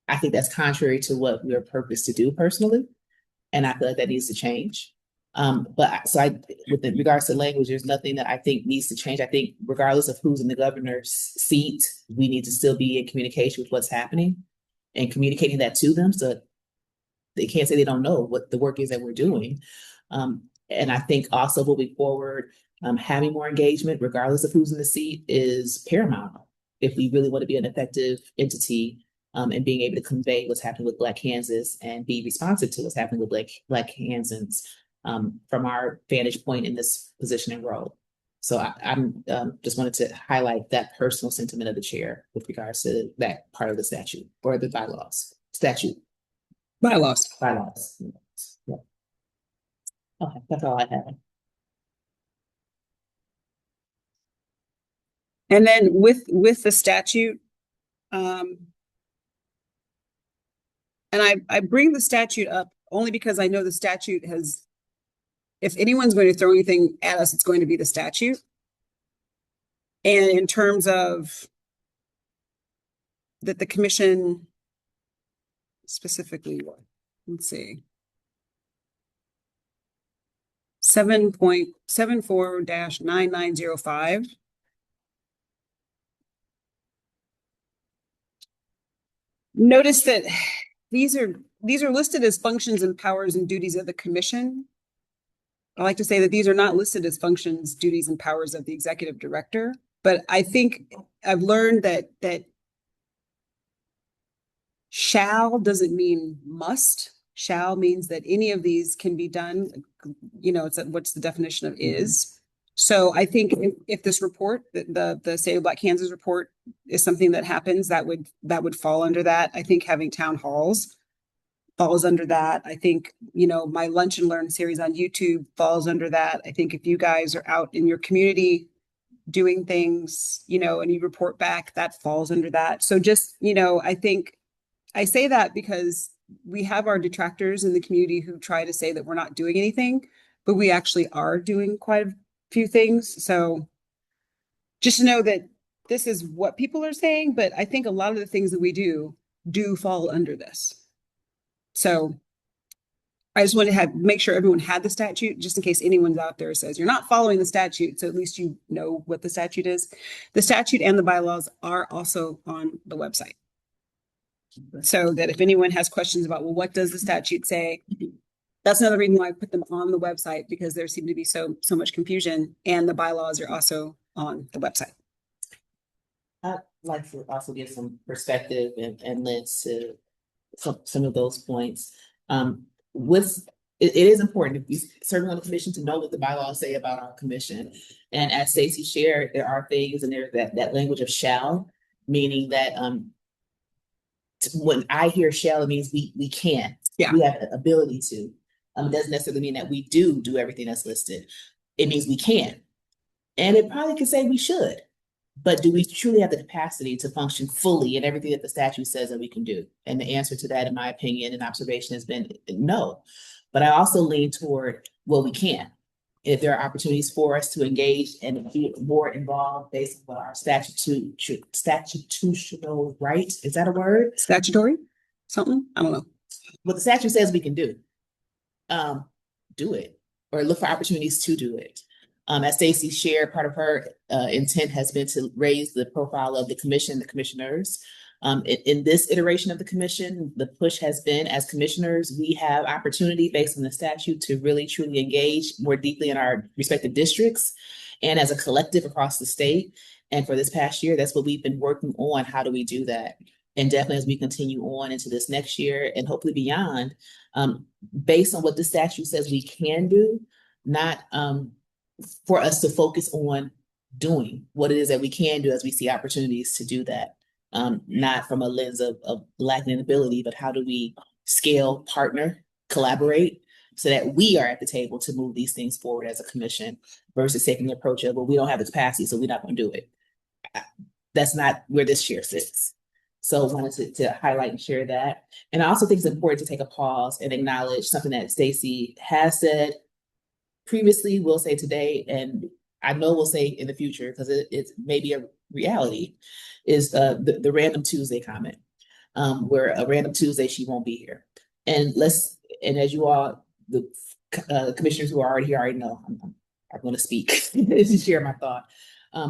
I think that's contrary to what we are purposed to do personally, and I feel like that needs to change. With regards to language, there's nothing that I think needs to change. I think regardless of who's in the governor's seat, we need to still be in communication with what's happening and communicating that to them, so they can't say they don't know what the work is that we're doing. And I think also moving forward, having more engagement, regardless of who's in the seat, is paramount if we really want to be an effective entity, and being able to convey what's happening with Black Kansas and be responsive to what's happening with Black Kansans, from our vantage point in this position and role. So I'm just wanted to highlight that personal sentiment of the chair with regards to that part of the statute or the bylaws. Bylaws. Yeah. Okay, that's all I have. And then with the statute, and I bring the statute up only because I know the statute has, if anyone's going to throw anything at us, it's going to be the statute. And in terms of that the commission specifically, let's see. 7.74-9905. Notice that these are listed as functions and powers and duties of the commission. I like to say that these are not listed as functions, duties, and powers of the executive director. But I think I've learned that shall doesn't mean must. Shall means that any of these can be done. You know, it's what's the definition of is. So I think if this report, the State of Black Kansas report, is something that happens, that would fall under that. I think having town halls falls under that. I think, you know, my Lunch and Learn series on YouTube falls under that. I think if you guys are out in your community doing things, you know, and you report back, that falls under that. So just, you know, I think I say that because we have our detractors in the community who try to say that we're not doing anything, but we actually are doing quite a few things. So just to know that this is what people are saying, but I think a lot of the things that we do fall under this. So I just wanted to make sure everyone had the statute, just in case anyone's out there says you're not following the statute. So at least you know what the statute is. The statute and the bylaws are also on the website. So that if anyone has questions about, well, what does the statute say? That's another reason why I put them on the website, because there seemed to be so much confusion, and the bylaws are also on the website. I'd like to also give some perspective and lens to some of those points. It is important if you serve on the commission to know what the bylaws say about our commission. And as Stacey shared, there are things and there's that language of shall, meaning that when I hear shall, it means we can. Yeah. We have the ability to. It doesn't necessarily mean that we do everything that's listed. It means we can. And it probably could say we should. But do we truly have the capacity to function fully in everything that the statute says that we can do? And the answer to that, in my opinion and observation, has been no. But I also lean toward, well, we can. If there are opportunities for us to engage and be more involved based on what our statutory right, is that a word? Statutory? Something? I don't know. What the statute says we can do. Do it, or look for opportunities to do it. As Stacey shared, part of her intent has been to raise the profile of the commission, the commissioners. In this iteration of the commission, the push has been, as commissioners, we have opportunity based on the statute to really truly engage more deeply in our respective districts and as a collective across the state. And for this past year, that's what we've been working on. How do we do that? And definitely as we continue on into this next year and hopefully beyond, based on what the statute says we can do, not for us to focus on doing what it is that we can do as we see opportunities to do that. Not from a lens of lacking in ability, but how do we scale, partner, collaborate so that we are at the table to move these things forward as a commission versus taking the approach of, well, we don't have the capacity, so we're not going to do it. That's not where this chair sits. So I wanted to highlight and share that. And I also think it's important to take a pause and acknowledge something that Stacey has said previously, will say today, and I know we'll say in the future, because it's maybe a reality, is the Random Tuesday comment, where a Random Tuesday, she won't be here. And as you all, the commissioners who are already here already know, I'm going to speak to share my thought.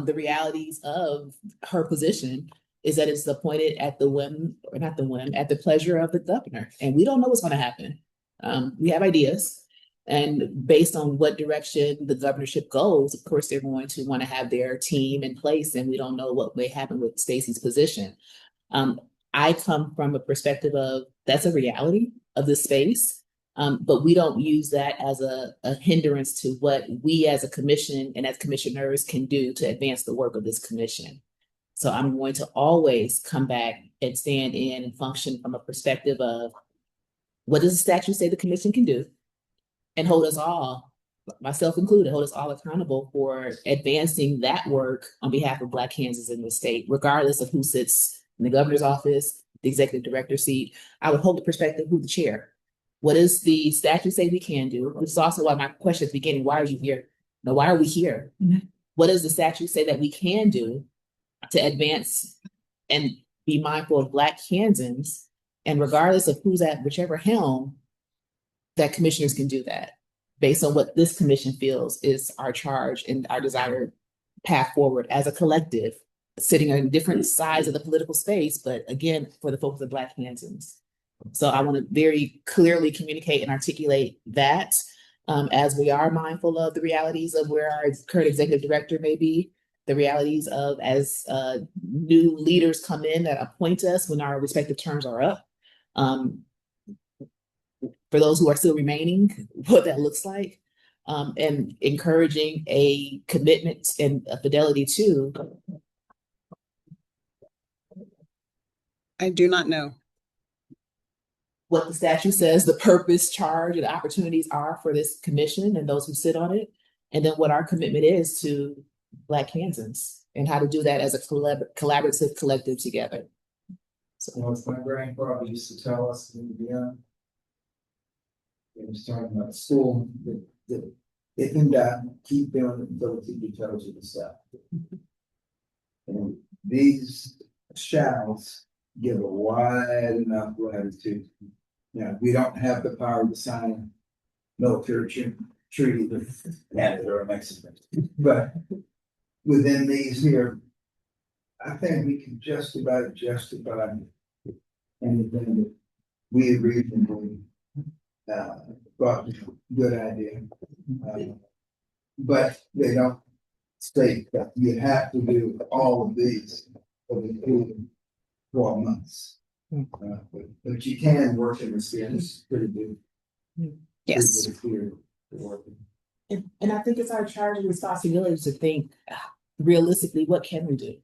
The realities of her position is that it's appointed at the whim, or not the whim, at the pleasure of the governor. And we don't know what's going to happen. We have ideas. And based on what direction the governorship goes, of course, they're going to want to have their team in place. And we don't know what may happen with Stacey's position. I come from a perspective of that's a reality of the space. But we don't use that as a hindrance to what we as a commission and as commissioners can do to advance the work of this commission. So I'm going to always come back and stand in and function from a perspective of what does the statute say the commission can do, and hold us all, myself included, hold us all accountable for advancing that work on behalf of Black Kansas in the state, regardless of who sits in the governor's office, the executive director seat. I would hold the perspective, who's the chair? What does the statute say we can do? Which is also why my question at the beginning, why are you here? No, why are we here? Mm-hmm. What does the statute say that we can do to advance and be mindful of Black Kansans? And regardless of who's at whichever helm, that commissioners can do that. based on what this commission feels is our charge and our desired path forward as a collective, sitting on different sides of the political space, but again, for the focus of Black Kansans. So I want to very clearly communicate and articulate that, as we are mindful of the realities of where our current executive director may be, the realities of as new leaders come in that appoint us when our respective terms are up. For those who are still remaining, what that looks like, and encouraging a commitment and a fidelity to. I do not know What the statute says, the purpose, charge, and opportunities are for this commission and those who sit on it, and then what our commitment is to Black Kansans and how to do that as a collaborative collective together. So, Well, it's my grandfather used to tell us in the he was talking about school, that if in doubt, keep doing it until he tells you to stop. And these shalls give a wide enough latitude. We don't have the power to sign military treaty with Canada or Mexico, but within these here, I think we can just about justify anything that we reasonably thought was a good idea. But they don't state that you have to do all of these for the 12 months. But you can work in this area. It's pretty good. Yes. And I think it's our charge and responsibility to think realistically, what can we do?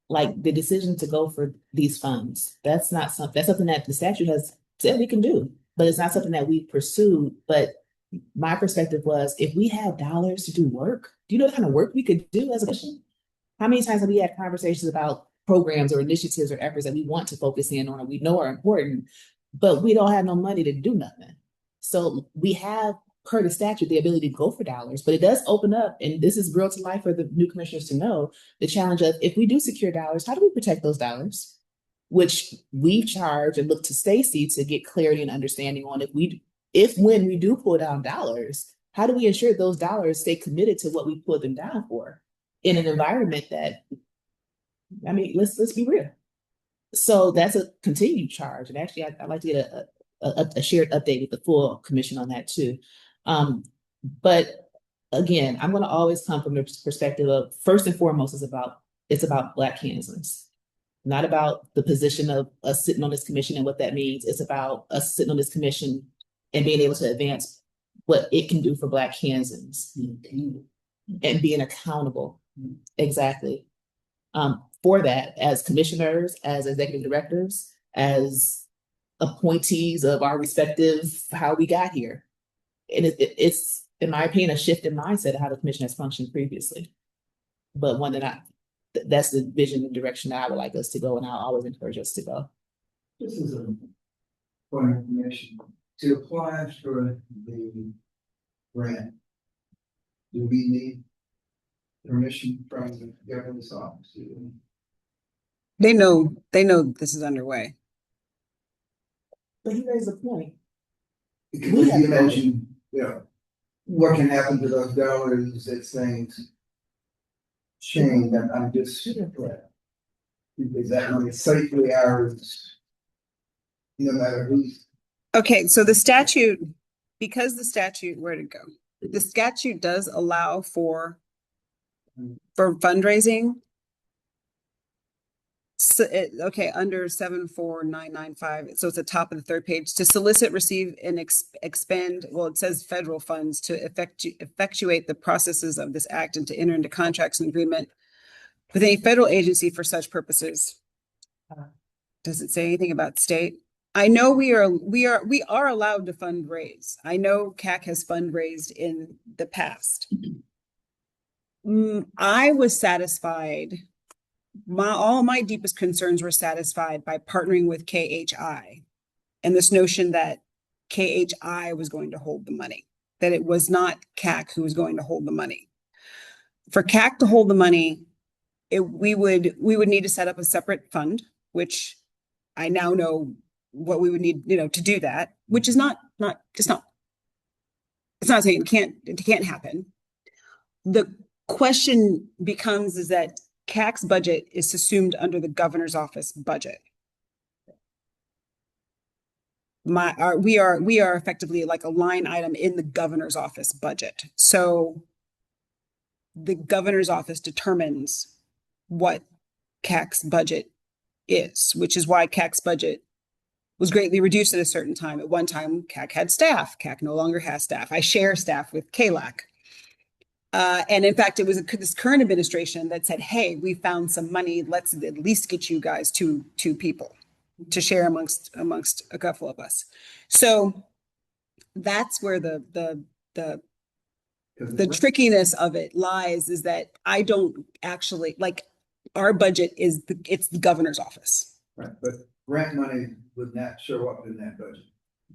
Like the decision to go for these funds, that's something that the statute has said we can do, but it's not something that we pursued. But my perspective was, if we had dollars to do work, do you know the kind of work we could do as a mission? How many times have we had conversations about programs or initiatives or efforts that we want to focus in on or we know are important, but we don't have no money to do nothing? So we have, per the statute, the ability to go for dollars, but it does open up, and this is real to life for the new commissioners to know, the challenge of, if we do secure dollars, how do we protect those dollars? Which we charge and look to Stacy to get clarity and understanding on, when we do pull down dollars, how do we ensure those dollars stay committed to what we put them down for in an environment that, I mean, let's be real. So that's a continued charge. And actually, I'd like to get a shared update with the full commission on that too. But again, I'm going to always come from the perspective of, first and foremost, it's about Black Kansans, not about the position of us sitting on this commission and what that means. It's about us sitting on this commission and being able to advance what it can do for Black Kansans and being accountable. Exactly. For that, as commissioners, as executive directors, as appointees of our respective, how we got here. And it's, in my opinion, a shift in mindset of how the commission has functioned previously. But one that's the vision and direction that I would like us to go, and I'll always encourage us to go. This is a point of information. To apply for the grant, do we need permission from the governor's office? They know this is underway. But he raised a point. Because you mentioned, what can happen to those dollars if things change. I'm just, is that money safely ours, no matter who's? Okay, so the statute, where'd it go? The statute does allow for fundraising. So under 74995, so it's the top of the third page, to solicit, receive, and expend, well, it says federal funds to effectuate the processes of this act and to enter into contracts and agreement with any federal agency for such purposes. Does it say anything about state? I know we are allowed to fundraise. I know KAAC has fundraised in the past. I was satisfied. All my deepest concerns were satisfied by partnering with KHI and this notion that KHI was going to hold the money, that it was not KAAC who was going to hold the money. For KAAC to hold the money, we would need to set up a separate fund, which I now know what we would need, to do that, which is it's not not saying it can't happen. The question becomes is that KAAC's budget is assumed under the governor's office budget. We are effectively like a line item in the governor's office budget. So the governor's office determines what KAAC's budget is, which is why KAAC's budget was greatly reduced at a certain time. At one time, KAAC had staff. KAAC no longer has staff. I share staff with KAAC. And in fact, it was this current administration that said, hey, we found some money. Let's at least get you guys two people to share amongst a couple of us. So that's where the trickiness of it lies, is that I don't actually like, our budget is it's the governor's office. Right, but grant money would not show up in that budget.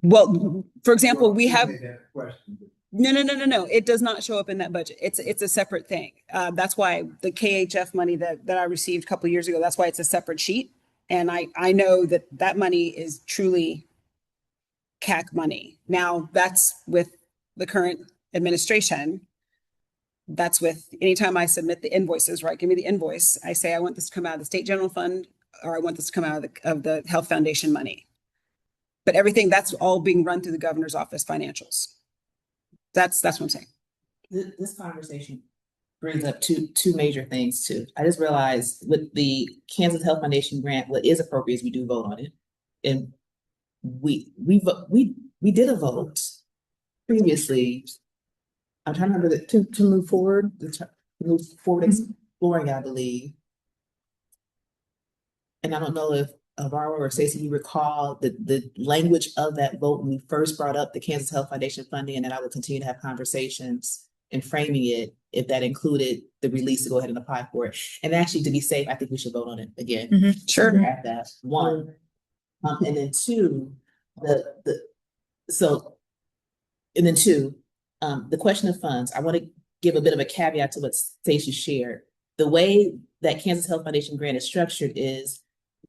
Well, for example, we have question. no. It does not show up in that budget. It's a separate thing. That's why the KHF money that I received a couple of years ago, that's why it's a separate sheet. And I know that money is truly KAAC money. Now that's with the current administration. That's with anytime I submit the invoices, right? Give me the invoice. I say, I want this to come out of the state general fund, or I want this to come out of the health foundation money. But everything that's all being run through the governor's office financials. That's what I'm saying. This conversation brings up two major things too. I just realized with the Kansas Health Foundation grant, what is appropriate is we do vote on it, and we did a vote previously. I'm trying to remember to move forward, exploring, I believe. And I don't know if Avarwa or Stacey, you recall the language of that vote when we first brought up the Kansas Health Foundation funding, and then I would continue to have conversations in framing it if that included the release to go ahead and apply for it. And actually, to be safe, I think we should vote on it again. Mm-hmm. Sure. Have that one, and then two, the question of funds. I want to give a bit of a caveat to what Stacey shared. The way that Kansas Health Foundation grant is structured is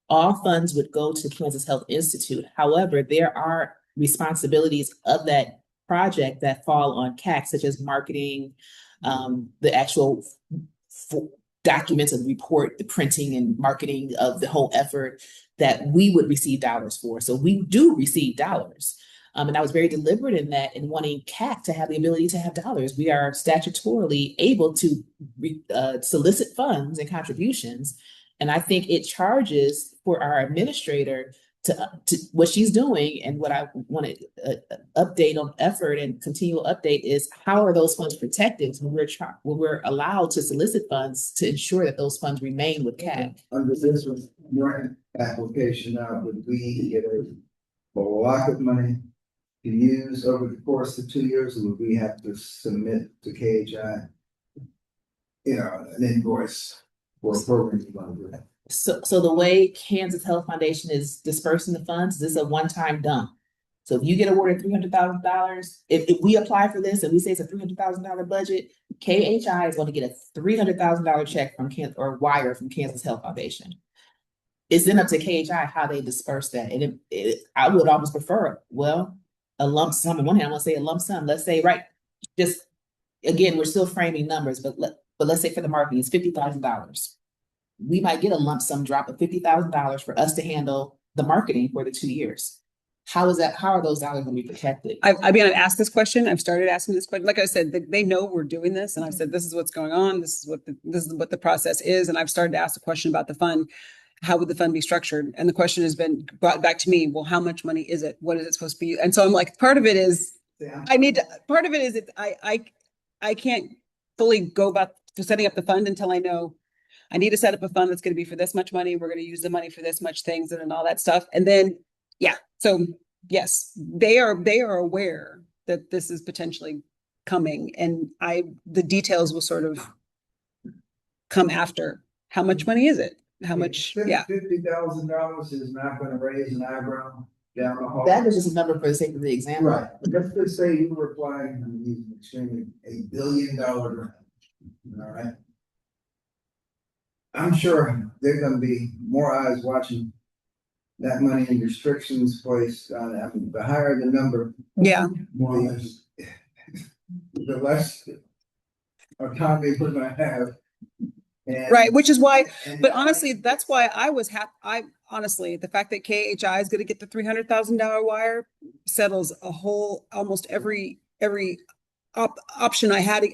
all funds would go to Kansas Health Institute. However, there are responsibilities of that project that fall on KAAC, such as marketing, the actual documents of the report, the printing and marketing of the whole effort that we would receive dollars for. So we do receive dollars. And I was very deliberate in that, in wanting KAAC to have the ability to have dollars. We are statutorily able to solicit funds and contributions. And I think it charges for our administrator to what she's doing. And what I want to update on effort and continual update is, how are those funds protected when we're allowed to solicit funds to ensure that those funds remain with KAAC? Under this grant application now, would we get a block of money to use over the course of 2 years, or would we have to submit to KHI, an invoice for a program you want to do? So the way Kansas Health Foundation is dispersing the funds, this is a one-time dump. So if you get awarded $300,000, if we apply for this and we say it's a $300,000 budget, KHI is going to get a $300,000 check from or wire from Kansas Health Foundation. It's then up to KHI how they disperse that. And I would almost prefer, a lump sum. On one hand, I want to say a lump sum. Let's say, just again, we're still framing numbers, but let's say for the marketing, it's $50,000. We might get a lump sum drop of $50,000 for us to handle the marketing for the 2 years. How are those dollars going to be protected? I've asked this question. I've started asking this question. Like I said, they know we're doing this, and I've said this is what's going on. This is what the process is, and I've started to ask the question about the fund. How would the fund be structured? And the question has been brought back to me. Well, how much money is it? What is it supposed to be? And so I'm like, part of it is I can't fully go about to setting up the fund until I know I need to set up a fund that's going to be for this much money. We're going to use the money for this much things and all that stuff. And then, so yes, they are aware that this is potentially coming, and the details will sort of come after. How much money is it? How much? $50,000 is not going to raise an eyebrow down the hall. That is just a number for the sake of the example. Right. Let's just say you were applying $1 billion grant. All right. I'm sure there are going to be more eyes watching that money and restrictions placed on it. I mean, the higher the number, Yeah. more the less autonomy we're gonna have. And- Right, which is why, and- but honestly, that's why I was happy. Honestly, the fact that KHI is going to get the $300,000 wire settles almost every option I had,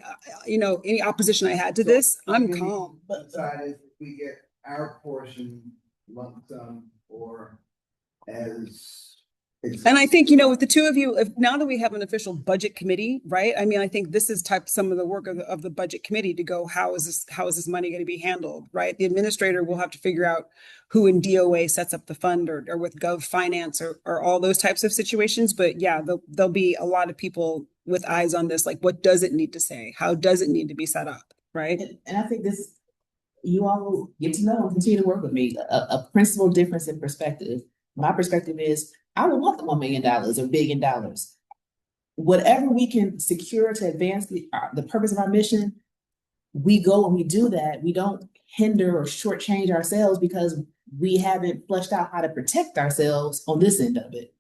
any opposition I had to this. I'm calm. But decided if we get our portion lump sum or as. And I think, with the two of you, now that we have an official budget committee, right? I mean, I think this is some of the work of the budget committee to go, how is this money going to be handled, right? The administrator will have to figure out who in DOA sets up the fund or with Gov Finance or all those types of situations. But yeah, there'll be a lot of people with eyes on this, like what does it need to say? How does it need to be set up, right? And I think you all will get to know and continue to work with me. A principal difference in perspective. My perspective is I would want the $1 million or $1 billion. Whatever we can secure to advance the purpose of our mission, we go and we do that. We don't hinder or shortchange ourselves because we haven't fleshed out how to protect ourselves on this end of it.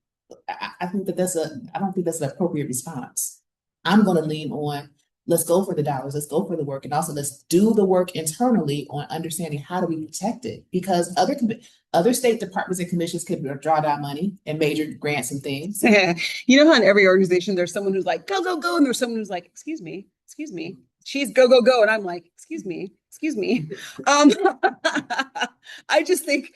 I think that I don't think that's an appropriate response. I'm going to lean on, let's go for the dollars, let's go for the work, and also let's do the work internally on understanding how do we protect it, because other state departments and commissions can draw down money and major grants and things. You know how in every organization there's someone who's like go go go, and there's someone who's like excuse me, she's go go go, and I'm like excuse me. I just think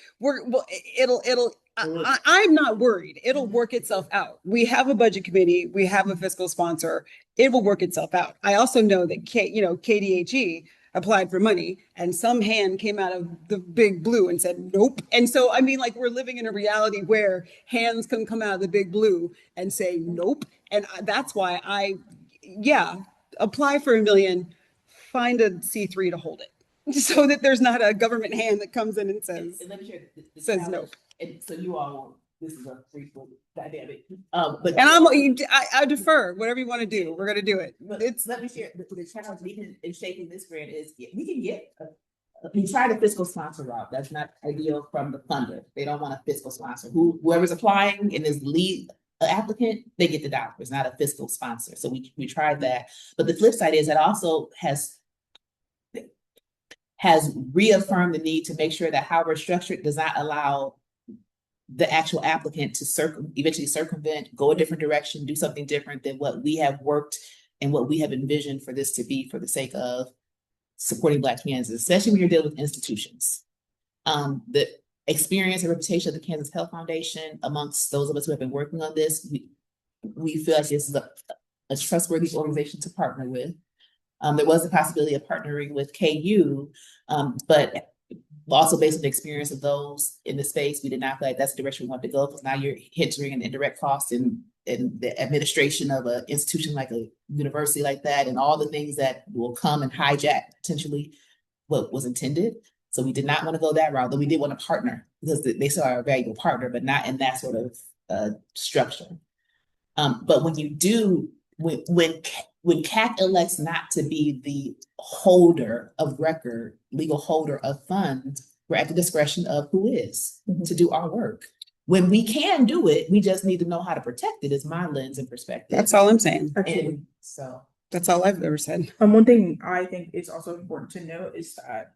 I'm not worried. It'll work itself out. We have a budget committee. We have a fiscal sponsor. It will work itself out. I also know that KDHE applied for money and some hand came out of the big blue and said, nope. And so, I mean, like we're living in a reality where hands can come out of the big blue and say, nope. And that's why apply for $1 million, find a C3 to hold it so that there's not a government hand that comes in and says, no. And so you all, this is a free dynamic. But I defer. Whatever you want to do, we're going to do it. But let me share the challenge in shaping this grant is we can get. We try the fiscal sponsor route. That's not ideal from the funder. They don't want a fiscal sponsor. Whoever's applying and is the lead applicant, they get the dollars, not a fiscal sponsor. So we tried that. But the flip side is that also has reaffirmed the need to make sure that how we're structured does not allow the actual applicant to eventually circumvent, go a different direction, do something different than what we have worked and what we have envisioned for this to be for the sake of supporting Black Kansas, especially when you're dealing with institutions. The experience and reputation of the Kansas Health Foundation amongst those of us who have been working on this, we feel like this is a trustworthy organization to partner with. There was the possibility of partnering with KU, but also based on the experience of those in the space, we did not feel like that's the direction we wanted to go, because now you're hindering an indirect cost in the administration of an institution like a university like that, and all the things that will come and hijack potentially what was intended. So we did not want to go that route, though we did want to partner because they saw our valuable partner, but not in that sort of structure. But when you do, when KAAAC elects not to be the holder of record, legal holder of funds, we're at the discretion of who is to do our work. When we can do it, we just need to know how to protect it, is my lens and perspective. That's all I'm saying. And so that's all I've ever said. One thing I think is also important to note is that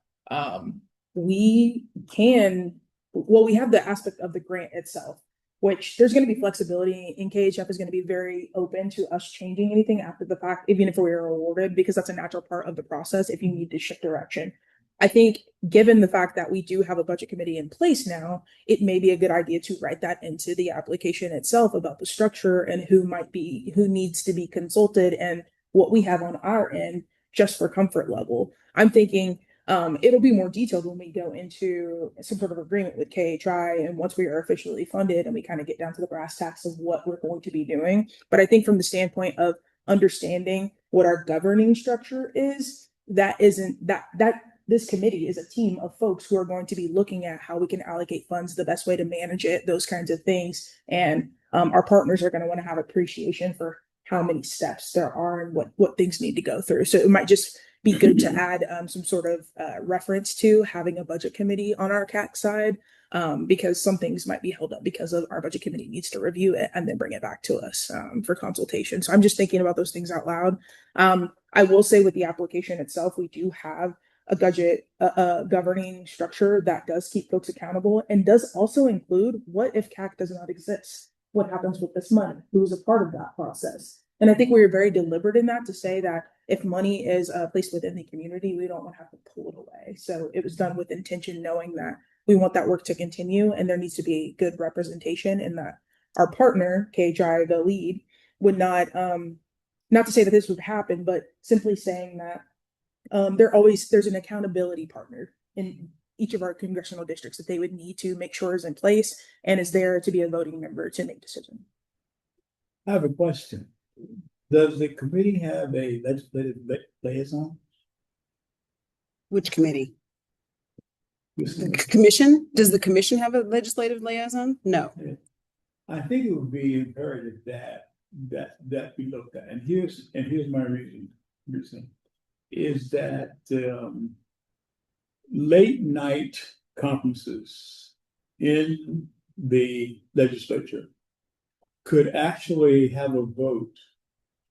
we have the aspect of the grant itself, which there's going to be flexibility, and KHF is going to be very open to us changing anything after the fact, even if we are awarded, because that's a natural part of the process if you need to shift direction. I think given the fact that we do have a budget committee in place now, it may be a good idea to write that into the application itself about the structure and who needs to be consulted and what we have on our end just for comfort level. I'm thinking it'll be more detailed when we go into some sort of agreement with KHI and once we are officially funded and we kind of get down to the brass tacks of what we're going to be doing. But I think from the standpoint of understanding what our governing structure is, that this committee is a team of folks who are going to be looking at how we can allocate funds, the best way to manage it, those kinds of things. And our partners are going to want to have appreciation for how many steps there are and what things need to go through. So it might just be good to add some sort of reference to having a budget committee on our KAAC side because some things might be held up because of our budget committee needs to review it and then bring it back to us for consultation. So I'm just thinking about those things out loud. I will say with the application itself, we do have a budget governing structure that does keep folks accountable and does also include what if KAAAC does not exist? What happens with this money? Who's a part of that process? And I think we were very deliberate in that to say that if money is placed within the community, we don't want to have to pull it away. So it was done with intention, knowing that we want that work to continue and there needs to be good representation, and that our partner, KHI, the lead, would not to say that this would happen, but simply saying that there's an accountability partner in each of our congressional districts that they would need to make sure is in place and is there to be a voting member to make decisions. I have a question. Does the committee have a legislative liaison? Which committee? This The committee? commission? Does the commission have a legislative liaison? No. I think it would be imperative that we looked at, and here's my reason is that late night conferences in the legislature could actually have a vote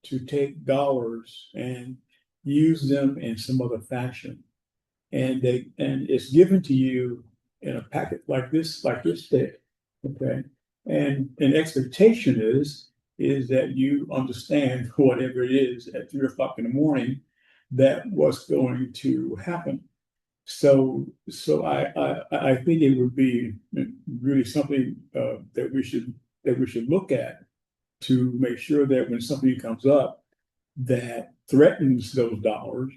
to take dollars and use them in some other fashion. And it's given to you in a packet like this thick, okay? And an expectation is that you understand whatever it is at 3 o'clock in the morning that what's going to happen. So I think it would be really something that we should look at to make sure that when something comes up that threatens those dollars,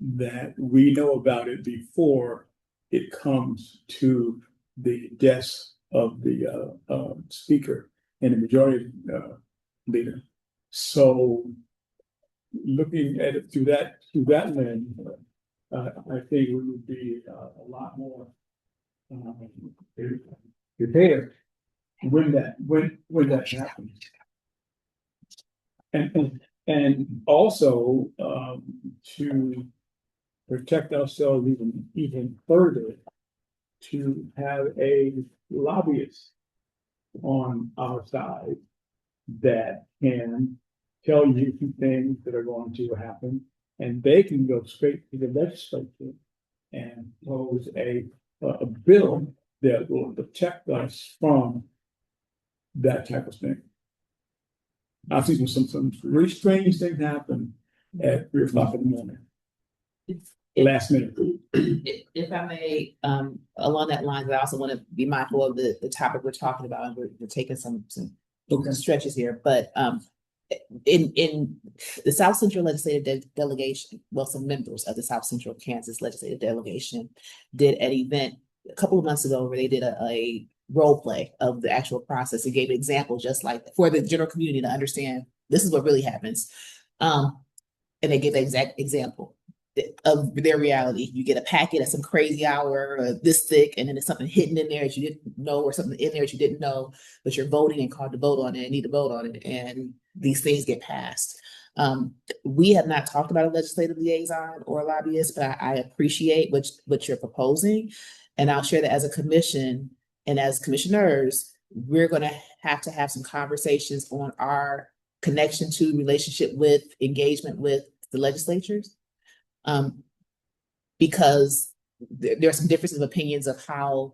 that we know about it before it comes to the desk of the speaker and the majority leader. So looking at it through that lens, I think we would be a lot more prepared when that happens. And also to protect ourselves even further, to have a lobbyist on our side that can tell you things that are going to happen, and they can go straight to the legislature and pose a bill that will protect us from that type of thing. I've seen some really strange things happen at 3 o'clock in the morning. Last minute. If I may, along that line, I also want to be mindful of the topic we're talking about, and we're taking some stretches here. But in the South Central Legislative Delegation, well, some members of the South Central Kansas Legislative Delegation did an event a couple of months ago where they did a role play of the actual process. It gave an example, just like for the general community to understand this is what really happens. And they gave the exact example of their reality. You get a packet at some crazy hour, this thick, and then there's something hidden in there that you didn't know, or something in there that you didn't know, but you're voting and called to vote on it and need to vote on it, and these things get passed. We have not talked about a legislative liaison or a lobbyist, but I appreciate what you're proposing, and I'll share that as a commission and as commissioners, we're going to have some conversations on our connection to, relationship with, engagement with the legislatures. Because there are some differences of opinions of how,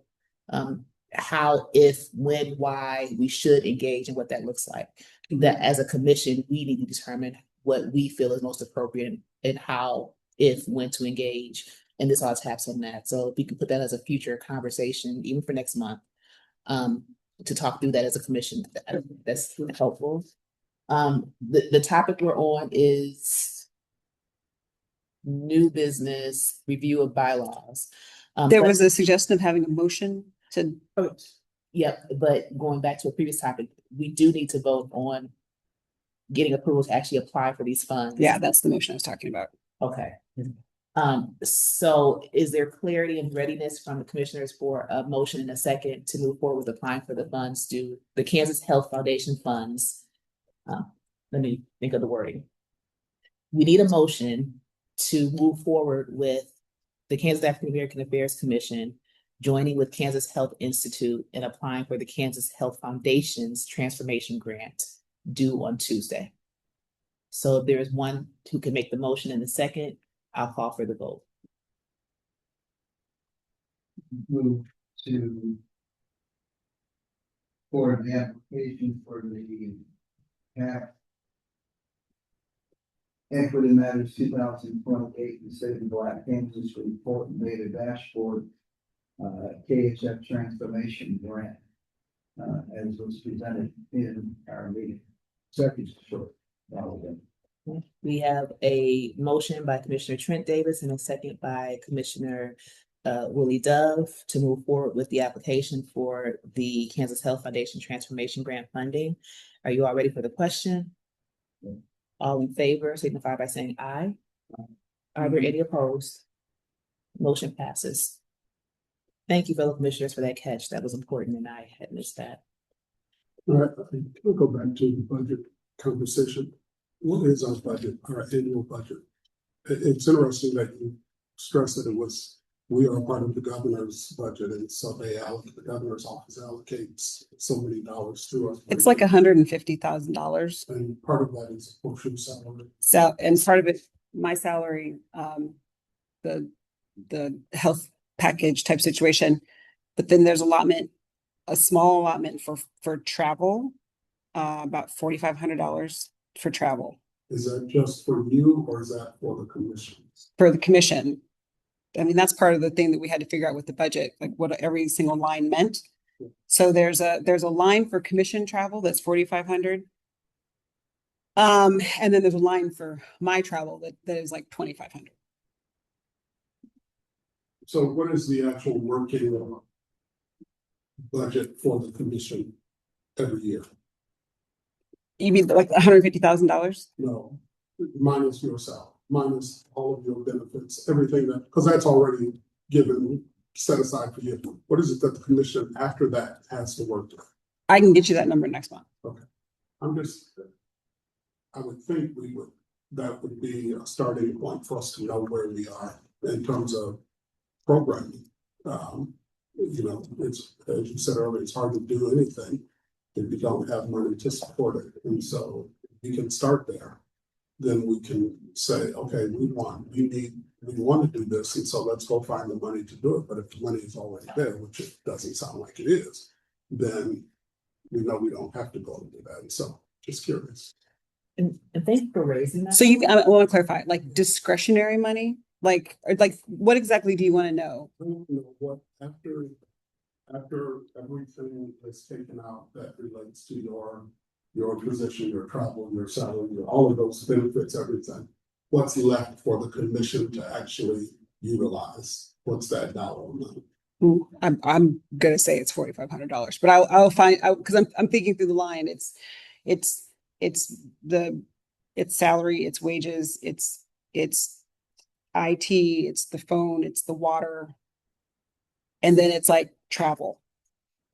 if, when, why we should engage and what that looks like. That as a commission, we need to determine what we feel is most appropriate and how, if, when to engage. And this all taps on that. So if we can put that as a future conversation, even for next month, to talk through that as a commission, that's helpful. The topic we're on is new business review of bylaws. There was a suggestion of having a motion to. Oh, yep, but going back to a previous topic, we do need to vote on getting approval to actually apply for these funds. Yeah, that's the motion I was talking about. Okay. So is there clarity and readiness from the commissioners for a motion in a second to move forward with applying for the funds to the Kansas Health Foundation funds? Let me think of the wording. We need a motion to move forward with the Kansas African American Affairs Commission joining with Kansas Health Institute and applying for the Kansas Health Foundation's transformation grant due on Tuesday. So if there is one who can make the motion in the second, I'll call for the vote. Move to for the application for the KAAAC Equity Matters 2028, the State of Black Kansas Report and Data Dashboard, KHF Transformation Grant, as was presented in our meeting. Second, short. We have a motion by Commissioner Trent Davis and a second by Commissioner Willie Dove to move forward with the application for the Kansas Health Foundation Transformation Grant funding. Are you all ready for the question? Yeah. All in favor signify by saying aye. Are there any opposed? Motion passes. Thank you, fellow commissioners, for that catch. That was important and I had missed that. All right, we'll go back to the budget conversation. What is our budget, our annual budget? It's interesting that you stressed that we are part of the governor's budget, and so the governor's office allocates so many dollars to us. It's like $150,000. And part of that is a portion salary. So, and part of it, my salary, the health package type situation, but then there's a small allotment for travel, about $4,500 for travel. Is that just for you or is that for the commission? For the commission. I mean, that's part of the thing that we had to figure out with the budget, like what every single line meant. So there's a line for commission travel that's $4,500. And then there's a line for my travel that is like $2,500. So what is the actual working budget for the commission every year? You mean like $150,000? No, minus your salary, minus all of your benefits, everything because that's already set aside for you. What is it that the commission after that has to work with? I can get you that number next month. Okay. I would think that would be a starting point for us to know where we are in terms of programming. It's, as you said earlier, it's hard to do anything if you don't have money to support it. And so we can start there. Then we can say, okay, we want to do this. And so let's go find the money to do it. But if the money is already there, which it doesn't sound like it is, then we know we don't have to go and do that. And so just curious. And thank you for raising that. So I want to clarify, like discretionary money, like what exactly do you want to know? What after everything is taken out that relates to your position, your travel, your salary, all of those benefits, everything, what's left for the commission to actually utilize? What's that dollar amount? I'm gonna say it's $4,500, but I'll find out because I'm thinking through the line. It's salary, it's wages, it's IT, it's the phone, it's the water, and then it's like travel.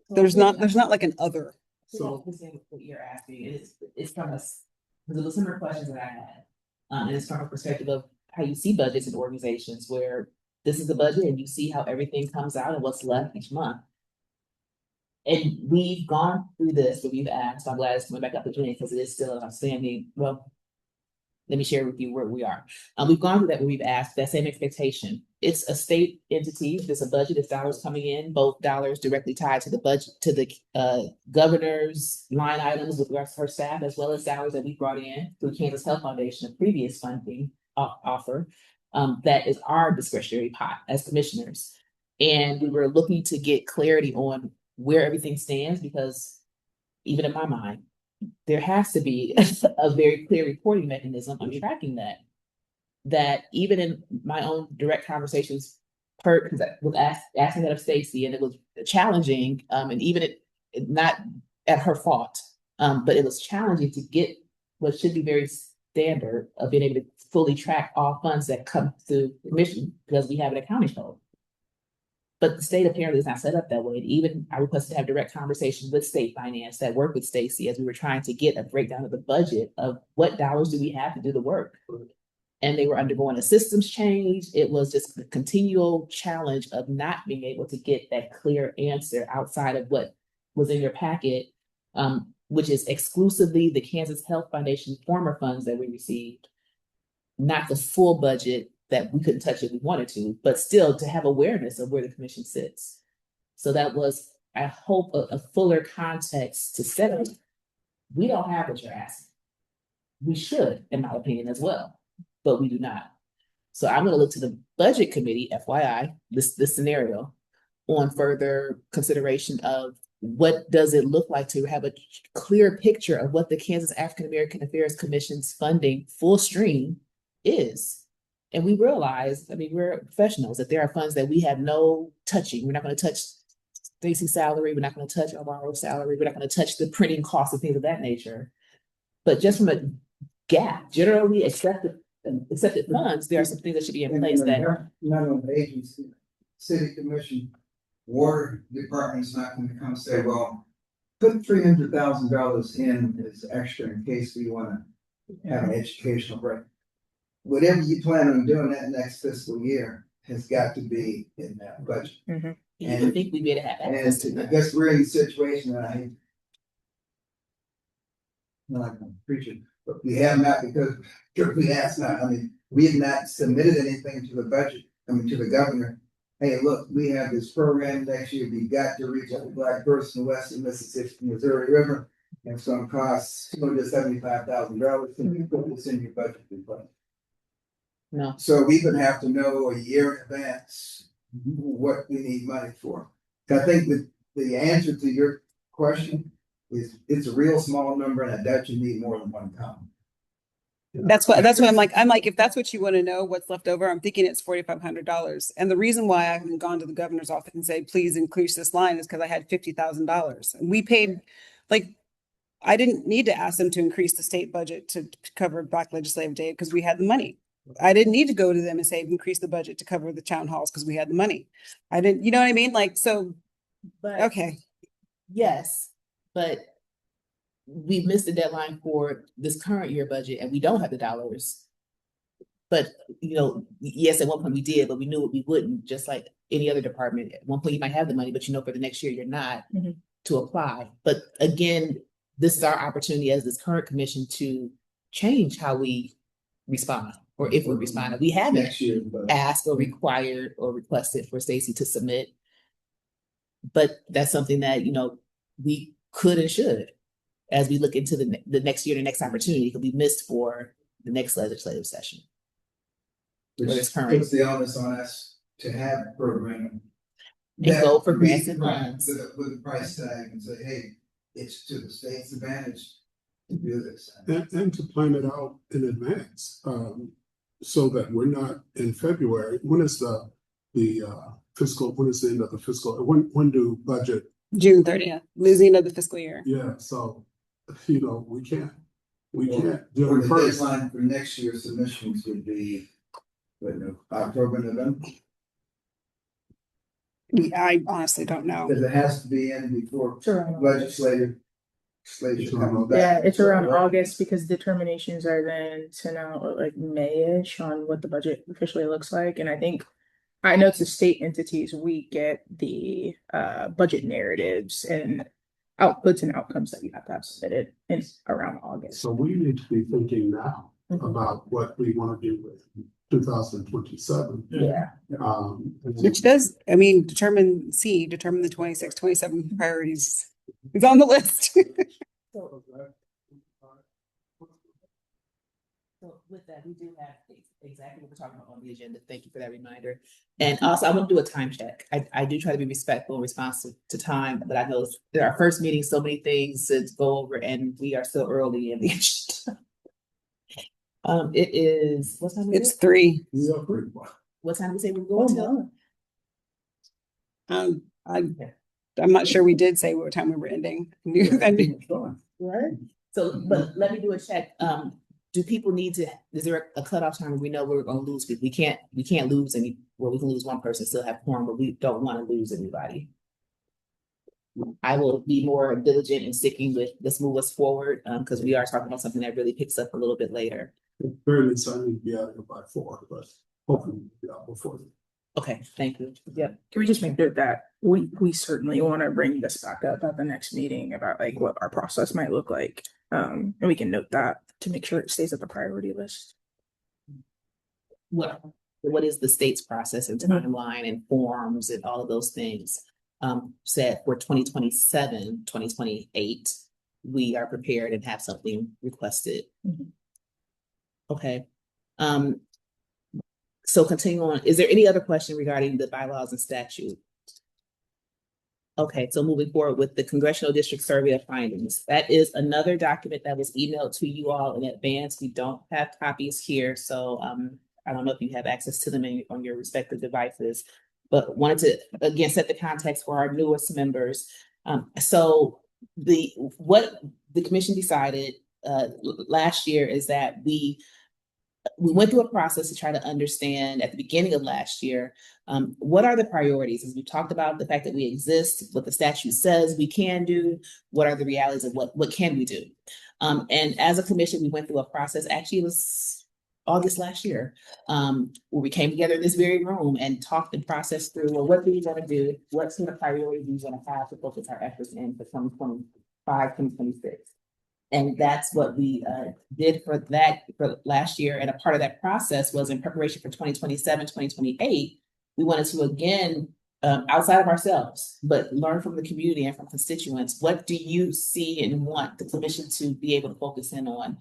There's not like an other. So what you're asking it's from us because it was similar questions that I had. And it's from a perspective of how you see budgets in organizations where this is the budget and you see how everything comes out and what's left each month. And we've gone through this, but we've asked, I'm glad it's coming back up again because it is still an outstanding, well, let me share with you where we are. We've gone through that where we've asked that same expectation. It's a state entity, there's a budget, it's dollars coming in, both dollars directly tied to the budget, to the governor's line items with regards to her staff, as well as salaries that we brought in through Kansas Health Foundation, a previous funding offer. That is our discretionary pot as commissioners. And we were looking to get clarity on where everything stands because even in my mind, there has to be a very clear reporting mechanism on tracking that even in my own direct conversations, because I was asking that of Stacy and it was challenging, and even it not at her fault, but it was challenging to get what should be very standard of being able to fully track all funds that come through the commission because we have an accounting code. But the state apparently is not set up that way. And even I requested to have direct conversations with state finance that worked with Stacy as we were trying to get a breakdown of the budget of what dollars do we have to do the work. and they were undergoing a systems change. It was just the continual challenge of not being able to get that clear answer outside of what was in your packet, which is exclusively the Kansas Health Foundation former funds that we received, not the full budget that we couldn't touch if we wanted to, but still to have awareness of where the commission sits. So that was, I hope, a fuller context to set up. We don't have what you're asking. We should, in my opinion, as well, but we do not. So I'm going to look to the budget committee, FYI, this scenario, on further consideration of what does it look like to have a clear picture of what the Kansas African American Affairs Commission's funding full stream is. And we realize, I mean, we're professionals, that there are funds that we have no touching. We're not going to touch Stacy's salary. We're not going to touch Alvaro's salary. We're not going to touch the printing costs and things of that nature. But just from a gap, generally accepted funds, there are some things that should be in place that none of the agency, city commission, water department's not going to come say, well, put $300,000 in as extra in case we want to have an educational break. Whatever you plan on doing that next fiscal year has got to be in that budget. Mm-hmm. And I think we better have access to And I that. guess we're in a situation that I'm not going to preach it, but we have not because we asked not. I mean, we have not submitted anything to the budget. I mean, to the governor. Hey, look, we have this program next year. We got to reach out to Black person west of Mississippi, Missouri River, and it's going to cost $275,000. Can you put this in your budget? No. So we would have to know a year in advance what we need money for. I think that the answer to your question is it's a real small number, and I doubt you need more than one column. That's what I'm like, if that's what you want to know, what's left over, I'm thinking it's $4,500. And the reason why I haven't gone to the governor's office and say, please increase this line is because I had $50,000. And we paid, like, I didn't need to ask them to increase the state budget to cover Black Legislative Day because we had the money. I didn't need to go to them and say, increase the budget to cover the town halls because we had the money. I didn't, you know what I mean? Like, so, But okay. yes, but we missed the deadline for this current year budget and we don't have the dollars. But, you know, yes, at one point we did, but we knew we wouldn't, just like any other department. At one point you might have the money, but you know, for the next year, you're not to apply. But again, this is our opportunity as this current commission to change how we respond, or if we respond. We haven't Next year, but asked or required or requested for Stacy to submit. But that's something that, you know, we could and should as we look into the next year, the next opportunity could be missed for the next legislative session. which puts the onus on us to have a program. And go for we- grants and right, funds. with a price tag and say, hey, it's to the state's advantage to do this. And to plan it out in advance, so that we're not in February. When is the fiscal, when is the end of the fiscal, when do budget? June 30th, losing of the fiscal year. Yeah, so, you know, we can't Or do it the first. deadline for next year's submissions would be, October, November, I honestly don't know. because it has to be in before It's around legislature comes back. Yeah, it's around August because determinations are then sent out like May-ish on what the budget officially looks like. And I know to state entities, we get the budget narratives and outputs and outcomes that you have to have submitted in around August. So we need to be thinking now about what we want to do with 2027. Yeah. Which does, I mean, determine the 26, 27 priorities is on the list. So with that, we do have exactly what we're talking about on the agenda. Thank you for that reminder. And also, I want to do a time check. I do try to be respectful and responsive to time, but I know in our first meeting, so many things to go over, and we are still early in the agenda. It is, what time is It's it? 3. What time did we say we were going till? I'm not sure we did say what time we were ending. Right. So, but let me do a check. Do people need to, is there a cutoff time where we know we're gonna lose people? We can't lose we can lose one person, still have quorum, but we don't want to lose anybody. I will be more diligent in sticking with, let's move us forward, because we are talking about something that really picks up a little bit later. At the very least, I need to be out here by 4, but hopefully we'll be out before then. Okay, thank you. Yep. Can we just make note that we certainly want to bring this back up at the next meeting about like what our process might look like. And we can note that to make sure it stays at the priority list. What is the state's process and timeline and forms and all of those things? Said for 2027, 2028, we are prepared and have something requested. Okay. So continue on. Is there any other question regarding the bylaws and statute? Okay, so moving forward with the Congressional District Survey of Findings. That is another document that was emailed to you all in advance. We don't have copies here, so I don't know if you have access to them on your respective devices, but wanted to again set the context for our newest members. So what the commission decided last year is that we went through a process to try to understand at the beginning of last year, what are the priorities? As we talked about the fact that we exist, what the statute says we can do, what are the realities of what can we do? And as a commission, we went through a process, actually it was August last year, where we came together in this very room and talked and processed through, well, what do we want to do? What sort of priorities we want to have to focus our efforts in for 2025, 2026? And that's what we did for last year. And a part of that process was in preparation for 2027, 2028. We wanted to, again, outside of ourselves, but learn from the community and from constituents. What do you see and want the commission to be able to focus in on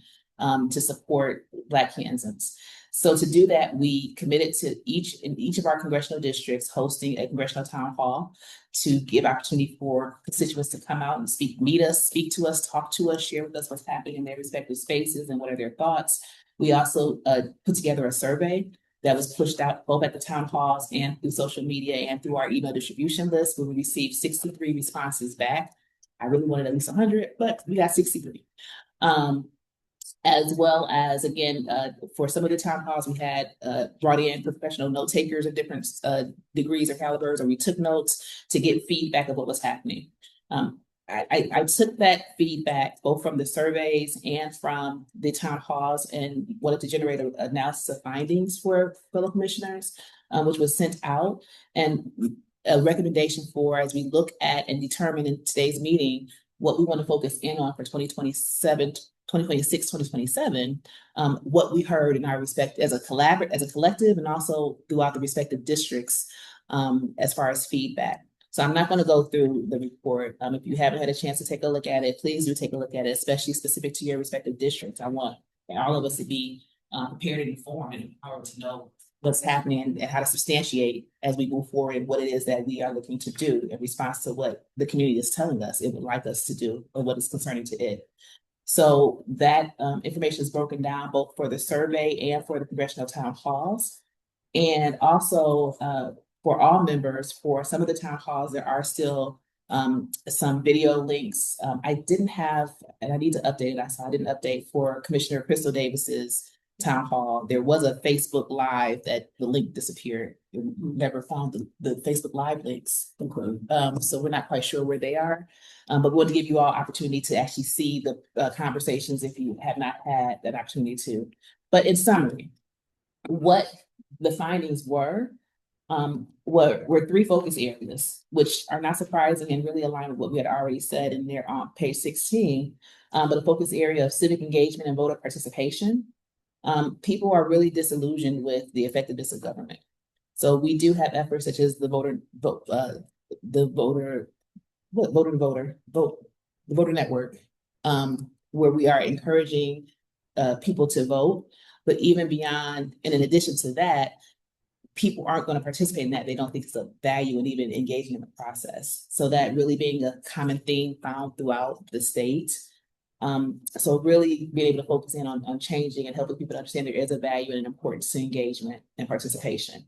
to support Black Kansans? So to do that, we committed to in each of our congressional districts hosting a congressional town hall to give opportunity for constituents to come out and meet us, speak to us, talk to us, share with us what's happening in their respective spaces and what are their thoughts. We also put together a survey that was pushed out both at the town halls and through social media and through our email distribution list, where we received 63 responses back. I really wanted at least 100, but we got 63. As well as, again, for some of the town halls, we had brought in professional note takers of different degrees or calibers, or we took notes to get feedback of what was happening. I took that feedback both from the surveys and from the town halls and wanted to generate an analysis of findings for fellow commissioners, which was sent out, and a recommendation for, as we look at and determine in today's meeting, what we want to focus in on for 2026, 2027, what we heard in our respect as a collective, and also throughout the respective districts as far as feedback. So I'm not going to go through the report. If you haven't had a chance to take a look at it, please do take a look at it, especially specific to your respective districts. I want all of us to be prepared and informed and empowered to know what's happening and how to substantiate as we move forward and what it is that we are looking to do in response to what the community is telling us it would like us to do or what is concerning to it. So that information is broken down both for the survey and for the congressional town halls. And also for all members, for some of the town halls, there are still some video links. I didn't have, and I need to update it. I didn't update for Commissioner Crystal Davis's town hall. There was a Facebook Live that the link disappeared. We never found the Facebook Live links. So we're not quite sure where they are. But we want to give you all opportunity to actually see the conversations if you have not had that opportunity to. But in summary, what the findings were 3 focus areas, which are not surprising and really align with what we had already said in there on page 16. But a focus area of civic engagement and voter participation. People are really disillusioned with the effectiveness of government. So we do have efforts such as the voter network, where we are encouraging people to vote. But even beyond, and in addition to that, people aren't going to participate in that. They don't think it's of value and even engaging in the process. So that really being a common theme found throughout the state. So really being able to focus in on changing and helping people to understand there is a value and an importance to engagement and participation.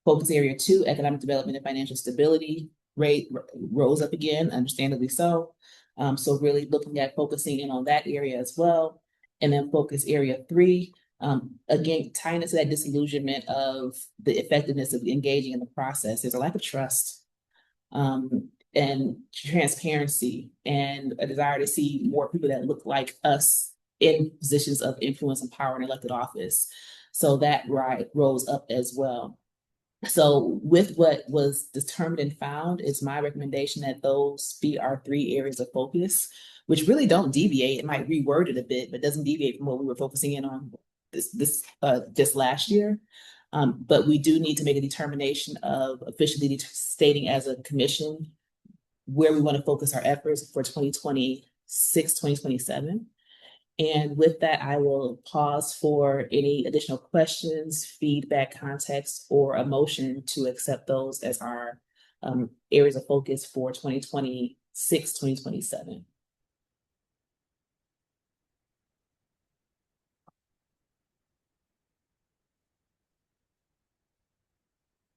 Focus area 2, economic development and financial stability rate rose up again, understandably so. So really looking at focusing in on that area as well. And then focus area 3, again, tying into that disillusionment of the effectiveness of engaging in the process. There's a lack of trust. And transparency and a desire to see more people that look like us in positions of influence and power in elected office. So that rose up as well. So with what was determined and found, it's my recommendation that those be our 3 areas of focus, which really don't deviate. It might reword it a bit, but doesn't deviate from what we were focusing in on this last year. But we do need to make a determination of officially stating as a commission where we want to focus our efforts for 2026, 2027. And with that, I will pause for any additional questions, feedback, context, or a motion to accept those as our areas of focus for 2026, 2027.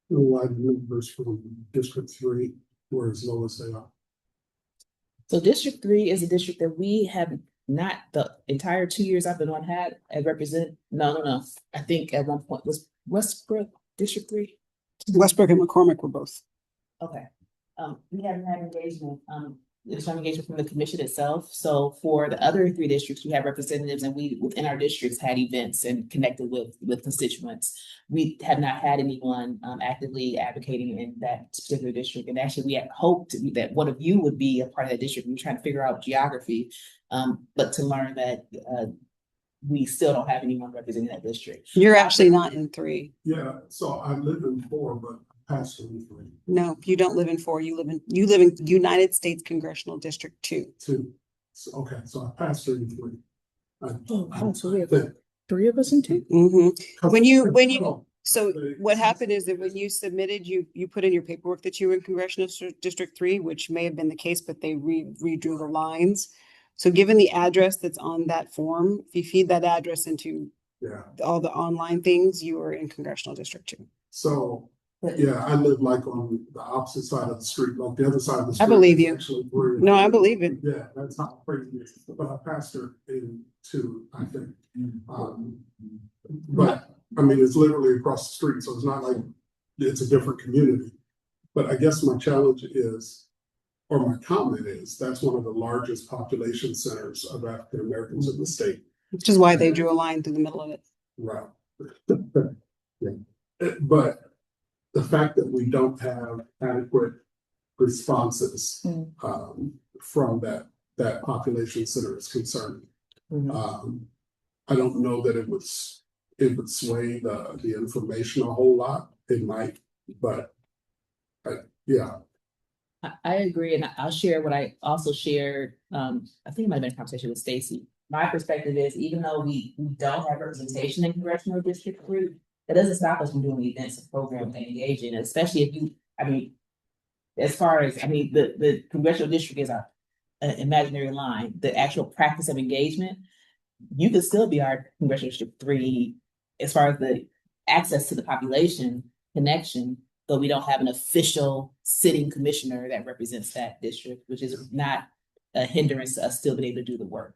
The wide numbers from District 3 were as low as they are. So District 3 is a district that we have not, the entire 2 years I've been on, had as represent. No. I think at one point was Westbrook District 3. Westbrook and McCormick were both. Okay. We haven't had engagement, there's some engagement from the commission itself. So for the other 3 districts, we have representatives, and we within our districts had events and connected with constituents. We have not had anyone actively advocating in that particular district. And actually, we had hoped that one of you would be a part of that district. We were trying to figure out geography, but to learn that we still don't have anyone representing that district. You're actually not in 3. Yeah, so I live in 4, but I passed in 3. No, you don't live in 4. You live in United States Congressional District 2. 2. So, okay, so I passed in 3. So we have 3 of us in 2. Mm-hmm. So what happened is that when you submitted, you put in your paperwork that you were in Congressional District 3, which may have been the case, but they redrew the lines. So given the address that's on that form, if you feed that address into all the online things, you are in Congressional District 2. So, yeah, I live like on the opposite side of the street, like the other side of the street. I believe you. Actually, no, I believe it. Yeah, that's how crazy it is. But I passed her in 2, I think. But I mean, it's literally across the street, so it's not like it's a different community. But I guess my challenge is, or my comment is, that's one of the largest population centers of African Americans in the state. Which is why they drew a line through the middle of it. Right. But the fact that we don't have adequate responses from that population center is concerning. I don't know that it would sway the information a whole lot. It might, but yeah. I agree, and I'll share what I also shared. I think it might have been a conversation with Stacy. My perspective is, even though we don't have representation in Congressional District 3, that doesn't stop us from doing events and programs and engaging, especially if as far as, the Congressional District is an imaginary line. The actual practice of engagement, you could still be our Congressional District 3 as far as the access to the population connection, but we don't have an official sitting commissioner that represents that district, which is not a hindrance to us still being able to do the work.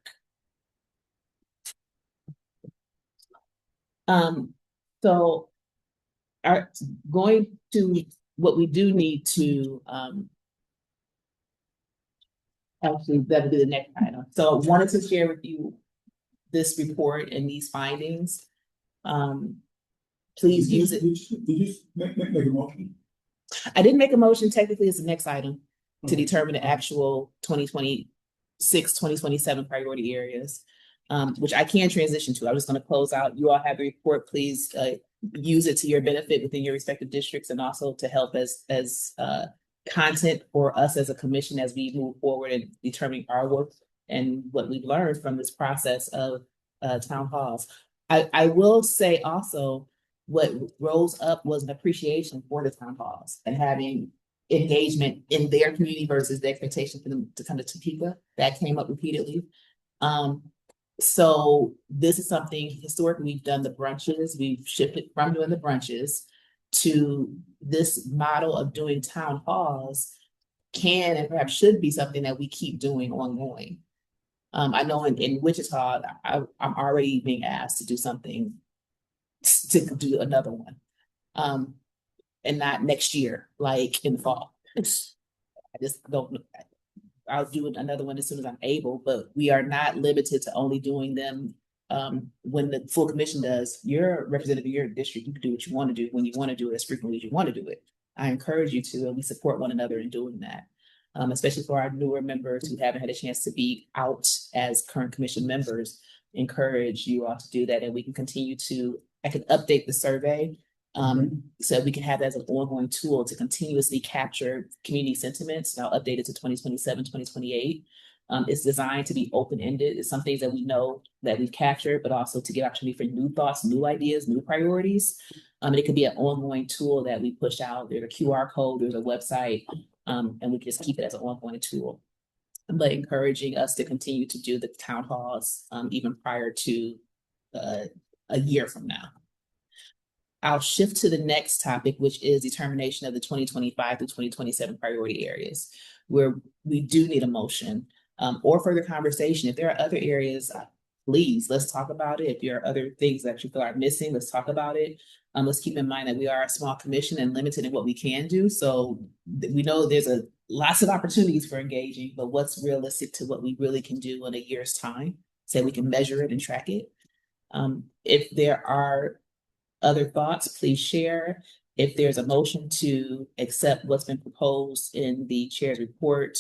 So going to what we do need to, actually, that'll be the next item. So I wanted to share with you this report and these findings. Please use it. Did you make a motion? I didn't make a motion. Technically, it's the next item to determine the actual 2026, 2027 priority areas, which I can transition to. I'm just going to close out. You all have the report. Please use it to your benefit within your respective districts, and also to help as content for us as a commission as we move forward in determining our work and what we've learned from this process of town halls. I will say also, what rose up was an appreciation for the town halls and having engagement in their community versus the expectation for them to come to Topeka. That came up repeatedly. So this is something historically we've done the brunches. We've shifted from doing the brunches to this model of doing town halls can and perhaps should be something that we keep doing ongoing. I know in Wichita, I'm already being asked to do something, to do another one, and not next year, like in the fall. I just don't know. I'll do another one as soon as I'm able, but we are not limited to only doing them when the full commission does. You're a representative of your district. You can do what you want to do when you want to do it as frequently as you want to do it. I encourage you to, and we support one another in doing that. Especially for our newer members who haven't had a chance to be out as current commission members, encourage you all to do that. And we can continue to, I can update the survey so we can have that as an ongoing tool to continuously capture community sentiments. And I'll update it to 2027, 2028. It's designed to be open-ended. It's some things that we know that we've captured, but also to give opportunity for new thoughts, new ideas, new priorities. And it could be an ongoing tool that we push out. There's a QR code, there's a website, and we can just keep it as an ongoing tool. But encouraging us to continue to do the town halls even prior to a year from now. I'll shift to the next topic, which is determination of the 2025 to 2027 priority areas, where we do need a motion or further conversation. If there are other areas, please, let's talk about it. If there are other things that you feel are missing, let's talk about it. Let's keep in mind that we are a small commission and limited in what we can do. So we know there's lots of opportunities for engaging, but what's realistic to what we really can do in a year's time, so we can measure it and track it. If there are other thoughts, please share. If there's a motion to accept what's been proposed in the chair's report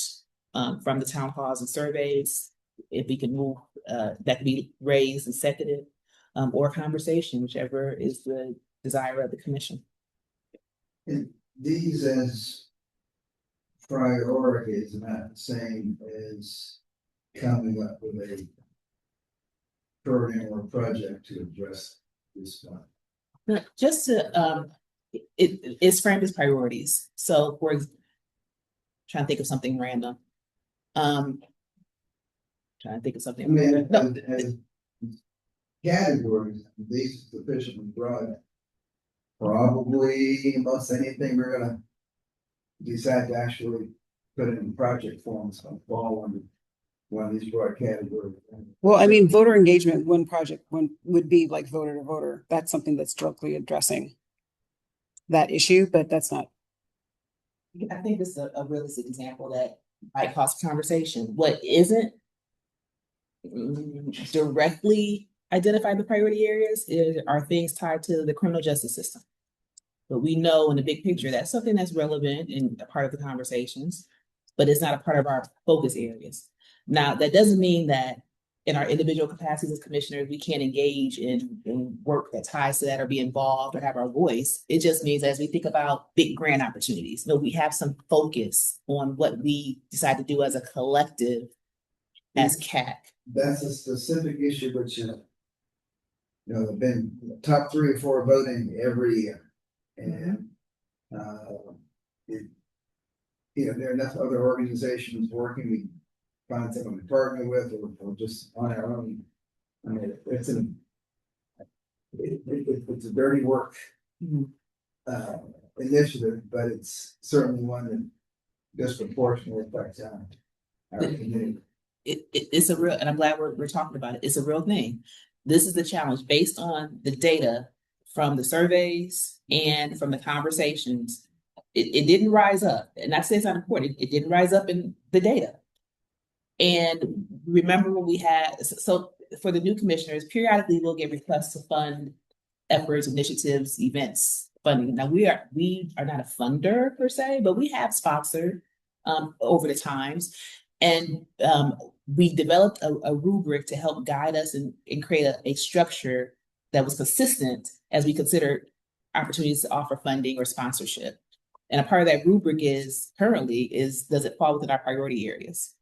from the town halls and surveys, if we can move, that can be raised and seconded, or conversation, whichever is the desire of the commission. And these as priorities are not the same as coming up with a program or project to address this one. Just to, it's framed as priorities. So trying to think of something random. Trying to think of something. I mean, No. as categories, these are sufficiently broad. Probably most anything we're gonna decide to actually put it in project form is gonna fall under one of these broad categories. Well, I mean, voter engagement, one project, one would be like voter to voter. That's something that's directly addressing that issue, but that's not. I think this is a realistic example that might cause conversation. What isn't directly identified the priority areas are things tied to the criminal justice system. But we know in the big picture that's something that's relevant and a part of the conversations, but it's not a part of our focus areas. Now, that doesn't mean that in our individual capacities as commissioners, we can't engage in work that ties to that or be involved or have our voice. It just means as we think about big grant opportunities, we have some focus on what we decide to do as a collective, as KAAAC. That's a specific issue, which have been top 3 or 4 voting every year. And there are enough other organizations working. We find someone to partner with, or just on our own. I mean, it's a dirty work initiative, but it's certainly one that disproportionately affects our community. It's a real, and I'm glad we're talking about it. It's a real thing. This is the challenge based on the data from the surveys and from the conversations. It didn't rise up, and I say it's not important. It didn't rise up in the data. And remember when we had, so for the new commissioners, periodically we'll get requests to fund efforts, initiatives, events, funding. Now we are not a funder per se, but we have sponsored over the times. And we developed a rubric to help guide us and create a structure that was consistent as we consider opportunities to offer funding or sponsorship. And a part of that rubric does it fall within our priority areas?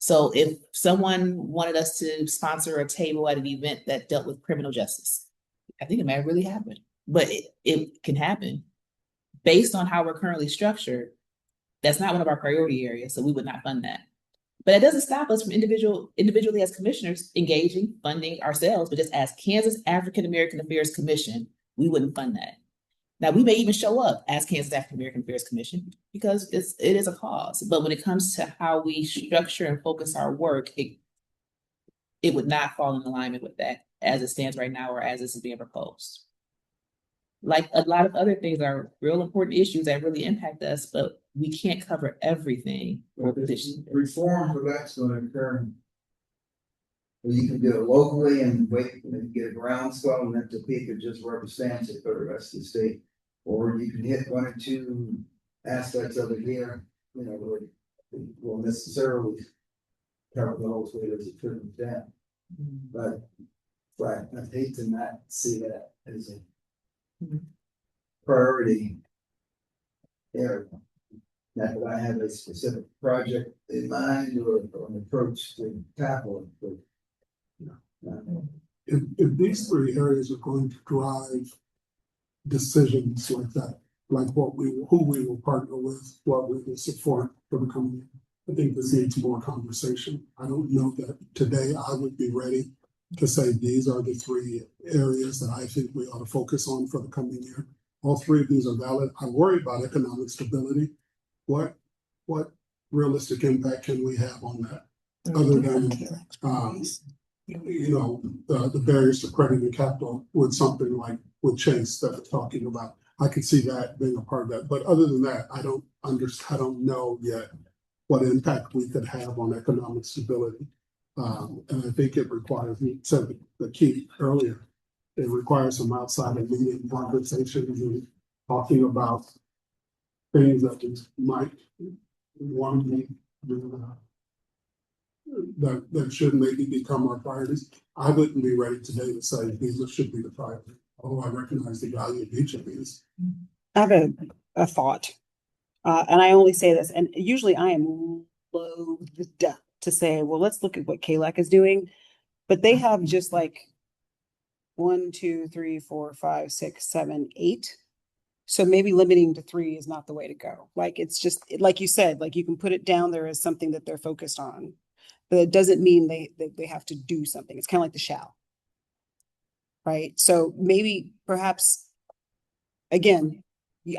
So if someone wanted us to sponsor a table at an event that dealt with criminal justice, I think it may really happen, but it can happen. Based on how we're currently structured, that's not one of our priority areas, so we would not fund that. But it doesn't stop us from individually as commissioners engaging, funding ourselves, but just as Kansas African American Affairs Commission, we wouldn't fund that. Now, we may even show up as Kansas African American Affairs Commission because it is a cause. But when it comes to how we structure and focus our work, it would not fall in alignment with that as it stands right now or as this is being proposed. Like a lot of other things are real important issues that really impact us, but we can't cover everything. Well, this reform for that's gonna occur. Well, you can do it locally and wait and get a groundswell and then Topeka just rubber stamps it for the rest of the state. Or you can hit one or two aspects of it here, you know, where it won't necessarily cover the whole state as it trickles down. But I hate to not see that as a priority area. Not that I have a specific project in mind or an approach to tackle it, but If these three areas are going to drive decisions like that, like who we will partner with, what we will support for the coming year, I think this needs more conversation. I don't know that today I would be ready to say these are the three areas that I think we ought to focus on for the coming year. All three of these are valid. I worry about economic stability. What realistic impact can we have on that? Other than the barriers to credit and capital with something like with Chase that we're talking about. I could see that being a part of that. But other than that, I don't know yet what impact we could have on economic stability. And I think it requires, you said the key earlier, it requires some outside of meeting conversations and talking about things that we might want to that should maybe become our priorities. I wouldn't be ready today to say these should be the priority, although I recognize the value of each of these. I have a thought, and I only say this, and usually I am loathed to say, well, let's look at what KAAC is doing, but they have just like 1, 2, 3, 4, 5, 6, 7, 8. So maybe limiting to 3 is not the way to go. Like, it's just, like you said, like you can put it down there as something that they're focused on, but it doesn't mean they have to do something. It's kind of like the shall. Right. So maybe perhaps, again,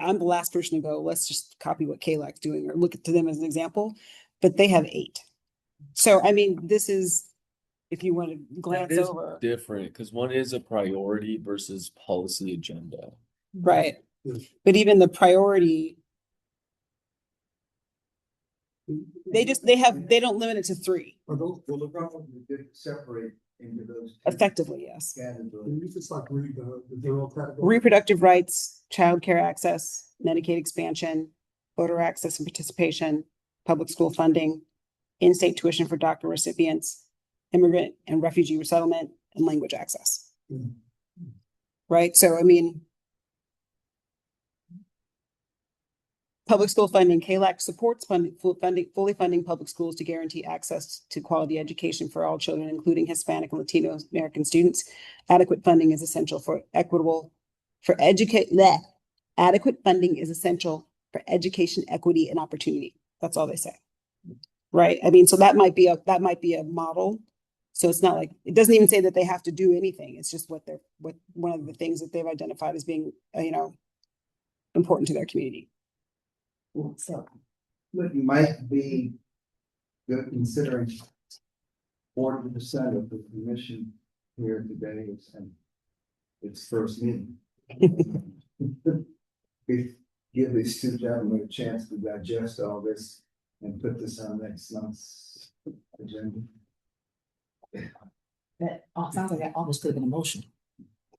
I'm the last person to go, let's just copy what KAAC's doing or look to them as an example, but they have 8. So, I mean, this is, if you want to glance over. Different because one is a priority versus policy agenda. Right. But even the priority, they don't limit it to 3. well, the problem is they separate into those Effectively, yes. categories. You just like read the general category. Reproductive rights, childcare access, Medicaid expansion, voter access and participation, public school funding, in-state tuition for DACA recipients, immigrant and refugee resettlement, and language access. Right? So, I mean, public school funding, KAAC supports fully funding public schools to guarantee access to quality education for all children, including Hispanic and Latino American students. Adequate funding is essential for adequate funding is essential for education, equity, and opportunity. That's all they say. Right? I mean, so that might be a model. So it's not like, it doesn't even say that they have to do anything. It's just what one of the things that they've identified as being, important to their community. So, what you might be good considering 40% of the commission here today is its first meeting. Give these two gentlemen a chance to digest all this and put this on next month's agenda. That sounds like that almost could have been a motion.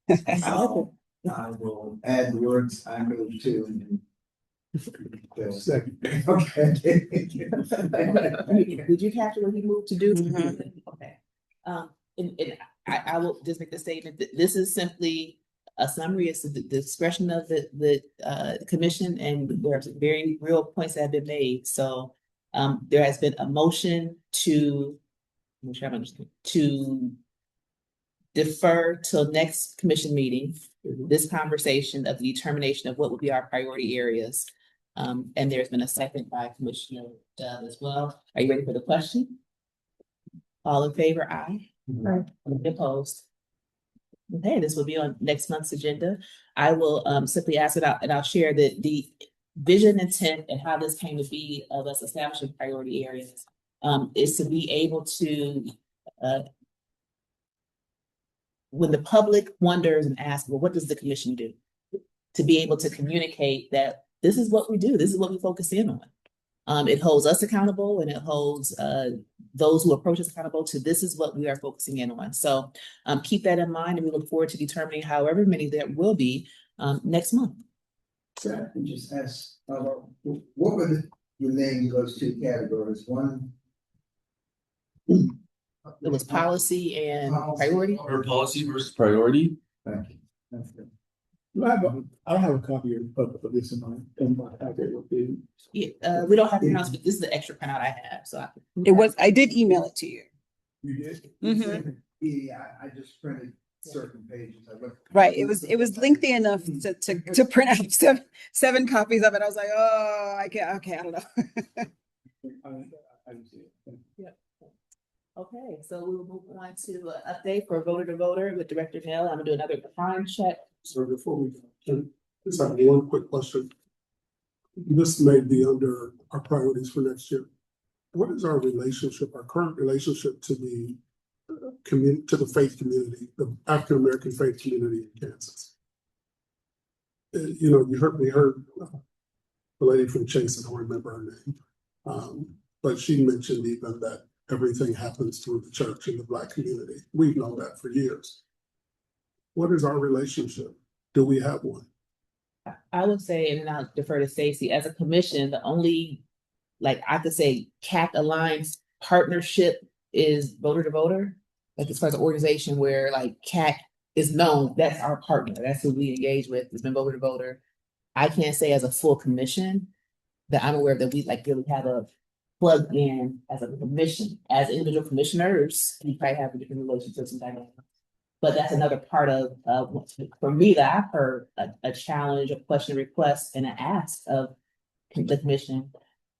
I will add words I move to. Second. Okay. Did you capture what he moved to do? Mhm. Okay. And I will just make the statement that this is simply a summary. It's the discretion of the commission, and there are some very real points that have been made. So there has been a motion to defer till next commission meeting, this conversation of the determination of what would be our priority areas. And there's been a second by Commissioner Dove as well. Are you ready for the question? All in favor, aye. Aye. Opposed? Okay, this will be on next month's agenda. I will simply ask it out, and I'll share the vision, intent, and how this came to be of us establishing priority areas is to be able to when the public wonders and asks, well, what does the commission do? To be able to communicate that this is what we do. This is what we focus in on. It holds us accountable and it holds those who approach us accountable to this is what we are focusing in on. So keep that in mind, and we look forward to determining however many there will be next month. So I can just ask, what were the names of those two categories? One. It was policy and priority. Or policy versus priority. Thank you. That's good. I don't have a copy of this in my packet with the. Yeah, we don't have to announce, but this is the extra printout I have. So I did email it to you. You did? Mhm. Yeah, I just printed certain pages. I looked. Right. It was lengthy enough to print out seven copies of it. I was like, oh, I can't. Okay, I don't know. I didn't see it. okay, so we will move on to an update for voter to voter with Director Nell. I'm gonna do another crime check. So before we, just have one quick question. This may be under our priorities for next year. What is our relationship, our current relationship to the community, to the faith community, the African American faith community in Kansas? You know, we heard the lady from Chase, I don't remember her name, but she mentioned even that everything happens through the church and the Black community. We've known that for years. What is our relationship? Do we have one? I would say, and then I'll defer to Stacey, as a commission, the only, like I could say, KAAAC Alliance partnership is voter to voter. Like as far as an organization where like KAAAC is known, that's our partner. That's who we engage with. It's been voter to voter. I can't say as a full commission that I'm aware of that we like really have a plug in as a commission. As individual commissioners, we probably have different relationships and dynamics. But that's another part of for me that I've heard a challenge, a question, a request, and an ask of the commission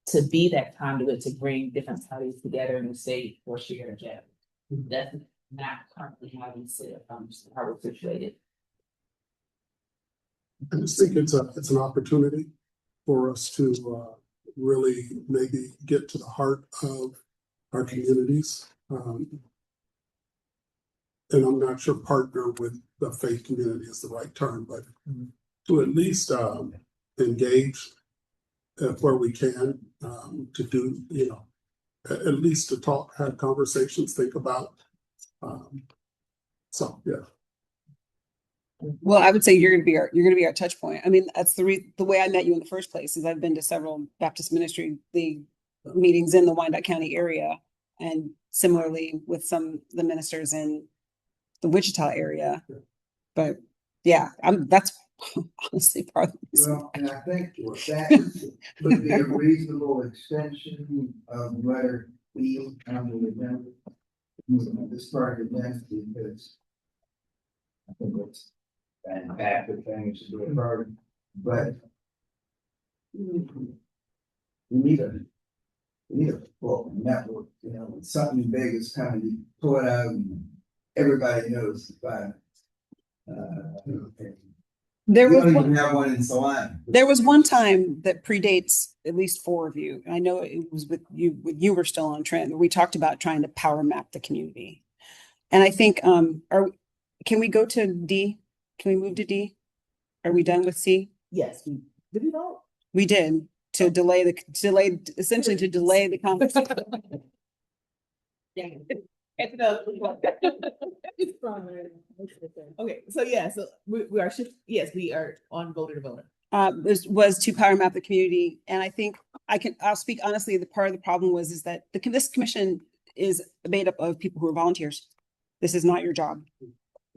to be that conduit to bring different parties together in the state for shared agenda. That's not currently how we sit, how we're situated. I just think it's an opportunity for us to really maybe get to the heart of our communities. And I'm not sure partner with the faith community is the right term, but to at least engage where we can to do, you know, at least to talk, have conversations, think about. So yeah. Well, I would say you're gonna be our touch point. I mean, that's the way I met you in the first place is I've been to several Baptist Ministry League meetings in the Wyandotte County area, and similarly with some of the ministers in the Wichita area. But yeah, that's honestly part of this. Well, and I think that would be a reasonable extension of letter B on the agenda. This part of the agenda, because I think it's fantastic things to do about it, but we need a full network, you know, when something big is coming, you pull it out and everybody knows about it. There We was don't one, even have one in Salina. there was one time that predates at least four of you. I know it was with you when you were still on Trent. We talked about trying to power map the community. And I think can we go to D? Can we move to D? Are we done with C? Yes, did we vote? We did to delay the conversation. Okay, so yeah, so we are yes, we are on voter to voter. Was to power map the community. And I think I'll speak honestly, the part of the problem is that this commission is made up of people who are volunteers. This is not your job.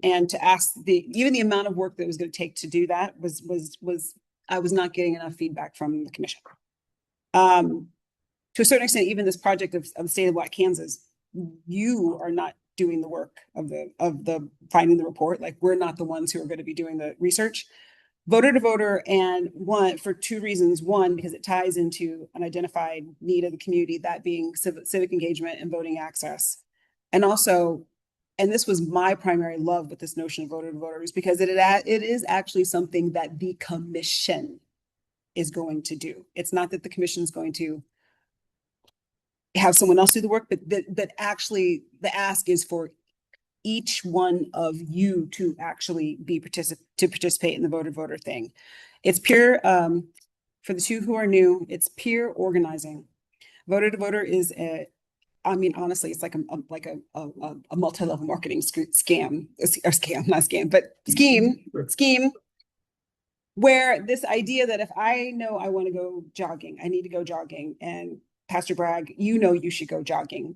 And to ask even the amount of work that was going to take to do that was I was not getting enough feedback from the commission. To a certain extent, even this project of the state of Black Kansas, you are not doing the work of the finding the report. Like we're not the ones who are going to be doing the research. Voter to voter, and one for two reasons. One, because it ties into an identified need of the community, that being civic engagement and voting access. And also, and this was my primary love with this notion of voter to voter, is because it is actually something that the commission is going to do. It's not that the commission is going to have someone else do the work, but actually the ask is for each one of you to actually participate in the voter thing. It's pure For the two who are new, it's peer organizing. Voter to voter is honestly, it's like a multi-level marketing scam, or scam, not scam, but scheme, where this idea that if I know I want to go jogging, I need to go jogging, and Pastor Bragg, you know you should go jogging,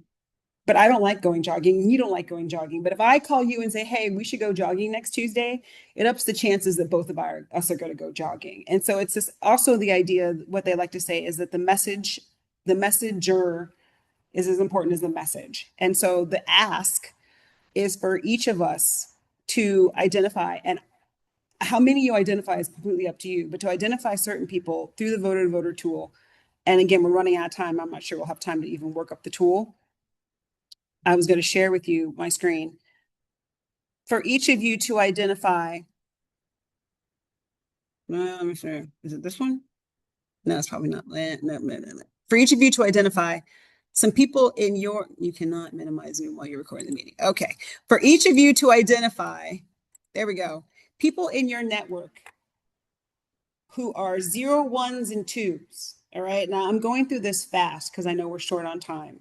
but I don't like going jogging, and you don't like going jogging. But if I call you and say, hey, we should go jogging next Tuesday, it ups the chances that both of us are going to go jogging. And so it's just also the idea, what they like to say is that the messenger is as important as the message. And so the ask is for each of us to identify, and how many you identify is completely up to you, but to identify certain people through the voter to voter tool. And again, we're running out of time. I'm not sure we'll have time to even work up the tool. I was going to share with you my screen. For each of you to identify, let me see, is it this one? No, it's probably not. No. For each of you to identify some people in you cannot minimize me while you're recording the meeting. Okay. For each of you to identify, there we go, people in your network who are 0, 1s, and 2s. All right. Now I'm going through this fast because I know we're short on time.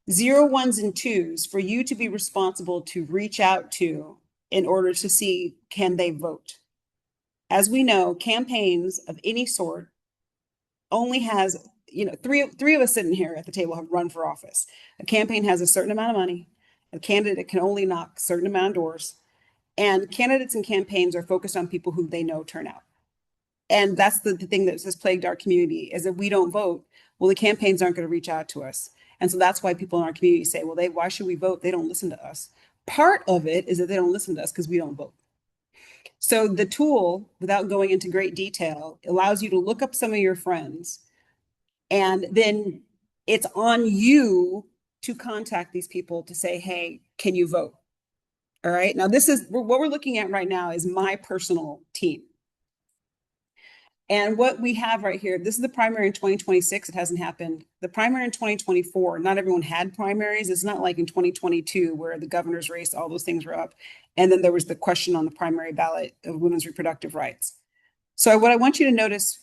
0, 1s, and 2s for you to be responsible to reach out to in order to see, can they vote? As we know, campaigns of any sort only has, three of us sitting here at the table have run for office. A campaign has a certain amount of money. A candidate can only knock a certain amount of doors. And candidates and campaigns are focused on people who they know turn out. And that's the thing that has plagued our community, is that we don't vote. Well, the campaigns aren't going to reach out to us. And so that's why people in our community say, well, why should we vote? They don't listen to us. Part of it is that they don't listen to us because we don't vote. So the tool, without going into great detail, allows you to look up some of your friends, and then it's on you to contact these people to say, hey, can you vote? All right. Now, this is what we're looking at right now is my personal team. And what we have right here, this is the primary in 2026. It hasn't happened. The primary in 2024, not everyone had primaries. It's not like in 2022 where the governor's race, all those things were up. And then there was the question on the primary ballot of women's reproductive rights. So what I want you to notice,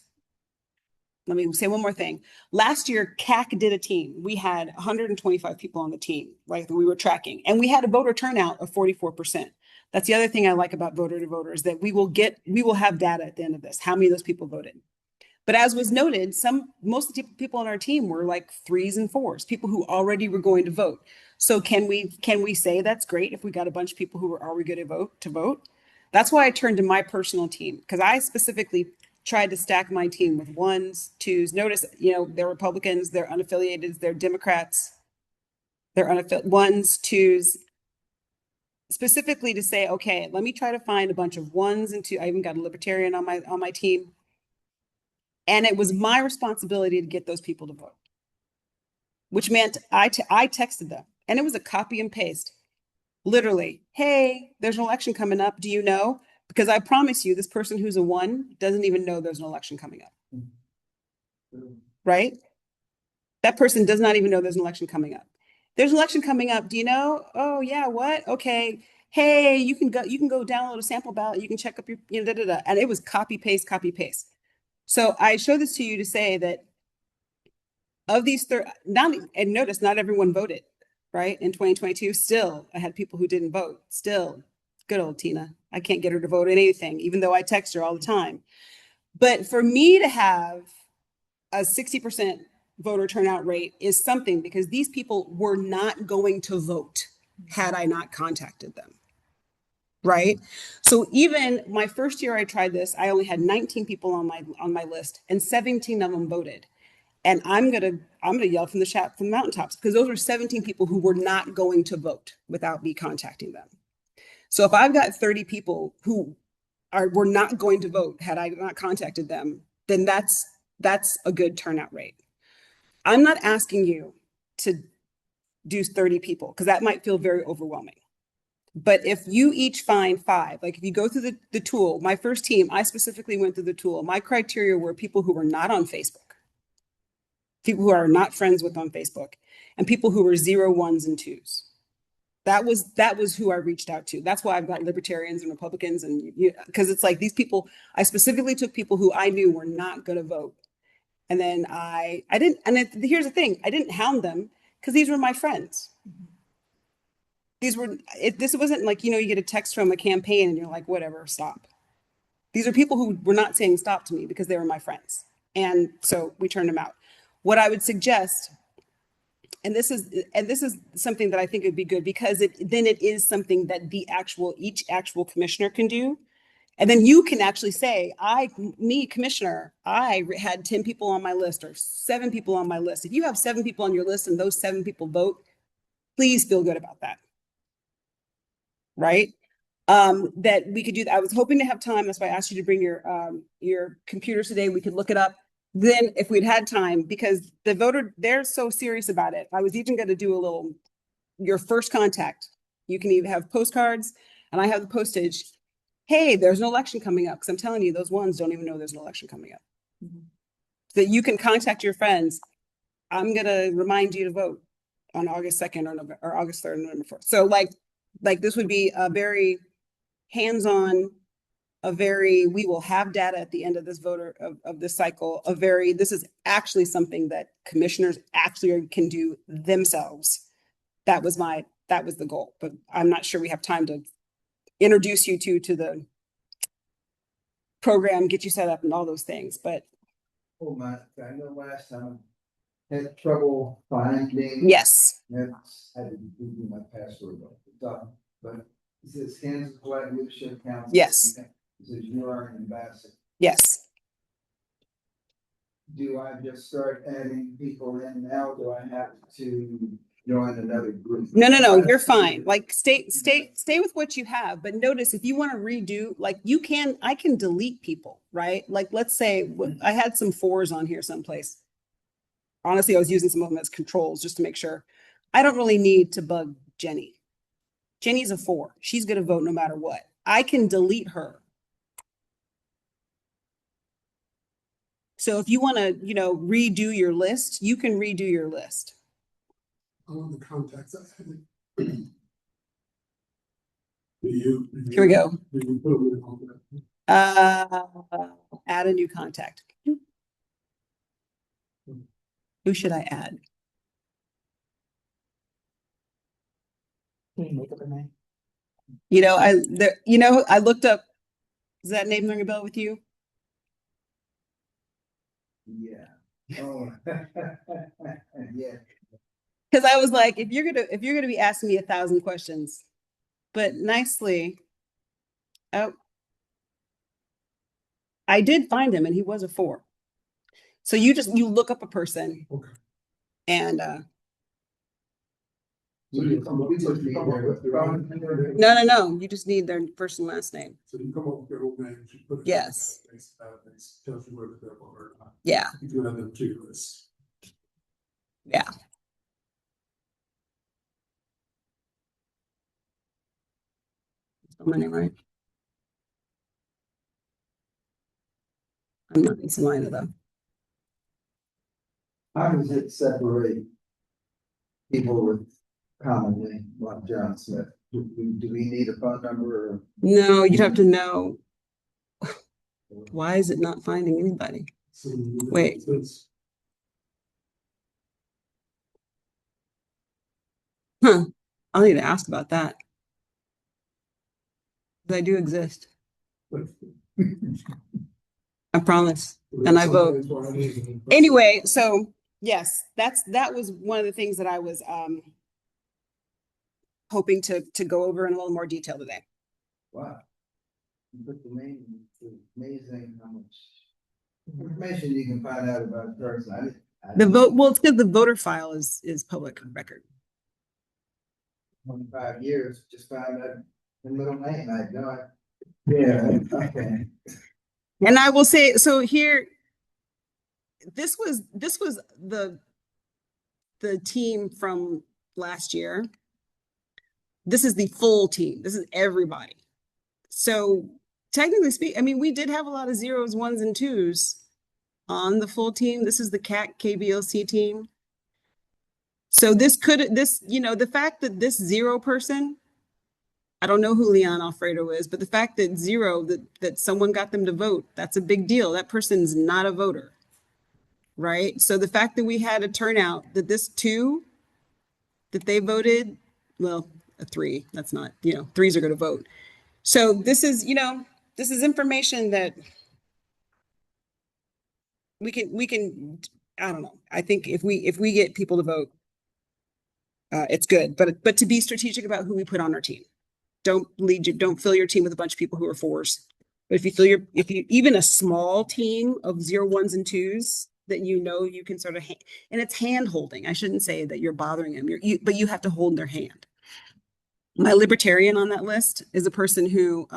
let me say one more thing. Last year, KAAAC did a team. We had 125 people on the team, right, that we were tracking. And we had a voter turnout of 44%. That's the other thing I like about voter to voter, is that we will have data at the end of this, how many of those people voted. But as was noted, most of the people on our team were like 3s and 4s, people who already were going to vote. So can we say that's great if we got a bunch of people who were already going to vote? That's why I turned to my personal team, because I specifically tried to stack my team with 1s, 2s. Notice, they're Republicans, they're unaffiliated, they're Democrats, they're 1s, 2s, specifically to say, okay, let me try to find a bunch of 1s and 2s. I even got a libertarian on my team. And it was my responsibility to get those people to vote, which meant I texted them, and it was a copy and paste. Literally, hey, there's an election coming up. Do you know? Because I promise you, this person who's a 1 doesn't even know there's an election coming up. Right? That person does not even know there's an election coming up. There's an election coming up. Do you know? Oh yeah, what? Okay. Hey, you can go download a sample ballot. You can check up your, And it was copy paste. So I show this to you to say that of these and notice not everyone voted, right? In 2022, still I had people who didn't vote. Still, good old Tina. I can't get her to vote in anything, even though I text her all the time. But for me to have a 60% voter turnout rate is something, because these people were not going to vote had I not contacted them. Right? So even my first year I tried this, I only had 19 people on my list, and 17 of them voted. And I'm gonna yell from the mountaintops, because those are 17 people who were not going to vote without me contacting them. So if I've got 30 people who were not going to vote had I not contacted them, then that's a good turnout rate. I'm not asking you to do 30 people, because that might feel very overwhelming. But if you each find 5, like if you go through the tool, my first team, I specifically went through the tool. My criteria were people who were not on Facebook, people who are not friends with on Facebook, and people who were 0, 1s, and 2s. That was who I reached out to. That's why I've got libertarians and Republicans, and because it's like these people, I specifically took people who I knew were not going to vote. And then I didn't, and here's the thing, I didn't hound them because these were my friends. This wasn't like, you get a text from a campaign and you're like, whatever, stop. These are people who were not saying stop to me because they were my friends. And so we turned them out. What I would suggest, and this is something that I think would be good, because it is something that each actual commissioner can do. And then you can actually say, commissioner, I had 10 people on my list or 7 people on my list. If you have 7 people on your list and those 7 people vote, please feel good about that. Right? That we could do that. I was hoping to have time. That's why I asked you to bring your computers today. We could look it up. Then if we'd had time, because the voter, they're so serious about it. I was even going to do your first contact. You can even have postcards, and I have the postage. Hey, there's an election coming up. Because I'm telling you, those ones don't even know there's an election coming up. Mm-hmm. That you can contact your friends. I'm going to remind you to vote on August 2nd or August 3rd, November 4th. So like this would be a very hands-on, we will have data at the end of this of this cycle, this is actually something that commissioners actually can do themselves. That was the goal, but I'm not sure we have time to introduce you to the program, get you set up and all those things, but. Oh my, I know last time I had trouble finding. Yes. I had to do my password, but it says Kansas Black Leadership Council. Yes. It says you are an ambassador. Yes. Do I just start adding people in now? Do I have to join another group? No, you're fine. Like stay with what you have. But notice, if you want to redo, like I can delete people, right? Like let's say I had some 4s on here someplace. Honestly, I was using some of them as controls just to make sure. I don't really need to bug Jenny. Jenny's a 4. She's going to vote no matter what. I can delete her. So if you want to, redo your list, you can redo your list. I want the contacts. Here we go. Add a new contact. Who should I add? Can you make up a name? I looked up. Does that name ring a bell with you? Yeah. Oh. Yeah. Because I was like, if you're gonna be asking me 1,000 questions, but nicely. Oh, I did find him, and he was a 4. So you look up a person, okay. And No. You just need their first and last name. So you come up with your whole name. You put it Yes. Tells you whether they're or not. Yeah. You can add them to your list. Yeah. My name right? I'm not in Salina though. How does it separate people with common name like John Smith? Do we need a phone number? Or? No, you'd have to know. Why is it not finding anybody? Wait. Huh. I'll need to ask about that. But I do exist. I promise. And I vote. Anyway, so yes, that was one of the things that I was hoping to go over in a little more detail today. Wow. But the name is amazing how much information you can find out about a person. It's because the voter file is public record. 25 years, just found out the middle name. I know it. Yeah. Okay. And I will say, so here, this was the team from last year. This is the full team. This is everybody. So technically speaking, I mean, we did have a lot of 0s, 1s, and 2s on the full team. This is the KAAC KBLC team. So the fact that this 0 person, I don't know who Leon Alfredo is, but the fact that 0, that someone got them to vote, that's a big deal. That person's not a voter, right? So the fact that we had a turnout, that this 2, that they voted, well, a 3, that's not, 3s are going to vote. So this is information that we can, I don't know. I think if we get people to vote, it's good, but to be strategic about who we put on our team. Don't fill your team with a bunch of people who are 4s. But if you even a small team of 0, 1s, and 2s that you can sort of, and it's hand holding. I shouldn't say that you're bothering them, but you have to hold their hand. My libertarian on that list is a person who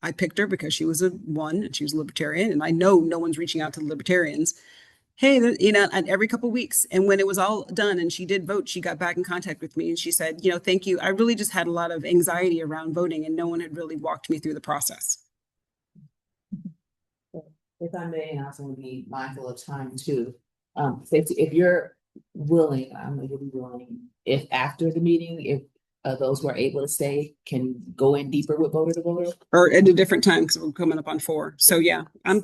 I picked her because she was a 1 and she was a libertarian, and I know no one's reaching out to the libertarians. Hey, and every couple of weeks. And when it was all done and she did vote, she got back in contact with me and she said, thank you. I really just had a lot of anxiety around voting and no one had really walked me through the process. If I may, I also want to be mindful of time too. Stacey, if you're willing, I know you'll be willing, if after the meeting, if those who are able to stay can go in deeper with voter to voter. Or at a different time because we're coming up on 4. So yeah, I'm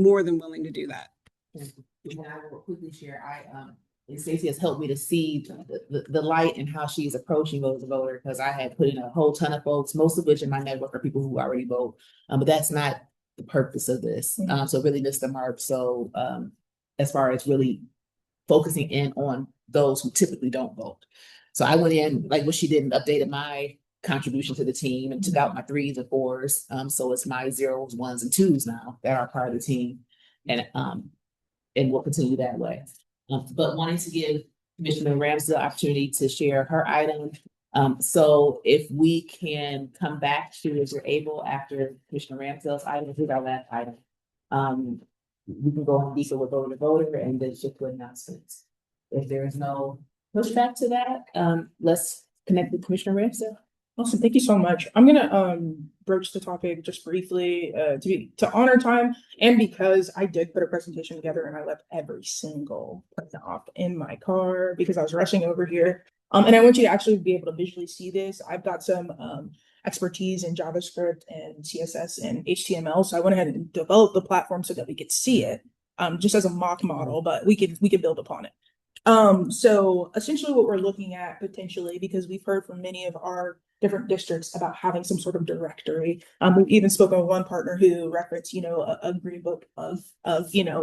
more than willing to do that. And I will quickly share, Stacey has helped me to see the light and how she's approaching voter to voter, because I had put in a whole ton of folks, most of which in my network are people who already vote, but that's not the purpose of this. So really missed the mark. So as far as really focusing in on those who typically don't vote. So I went in, like what she did, and updated my contribution to the team and took out my 3s and 4s. So it's my 0s, 1s, and 2s now that are part of the team. And we'll continue that way. But wanting to give Commissioner Ramsdale the opportunity to share her item. So if we can come back to, if you're able, after Commissioner Ramsdale's item, who's our last item, we can go on deeper with voter to voter and then shift to announcements. If there is no pushback to that, let's connect with Commissioner Ramsdale. Awesome, thank you so much. I'm gonna broach the topic just briefly to honor time, and because I did put a presentation together and I left every single present off in my car because I was rushing over here. And I want you to actually be able to visually see this. I've got some expertise in JavaScript and CSS and HTML, so I went ahead and developed the platform so that we could see it, just as a mock model, but we could build upon it. So essentially what we're looking at potentially, because we've heard from many of our different districts about having some sort of directory. We've even spoken with one partner who referenced, a green book of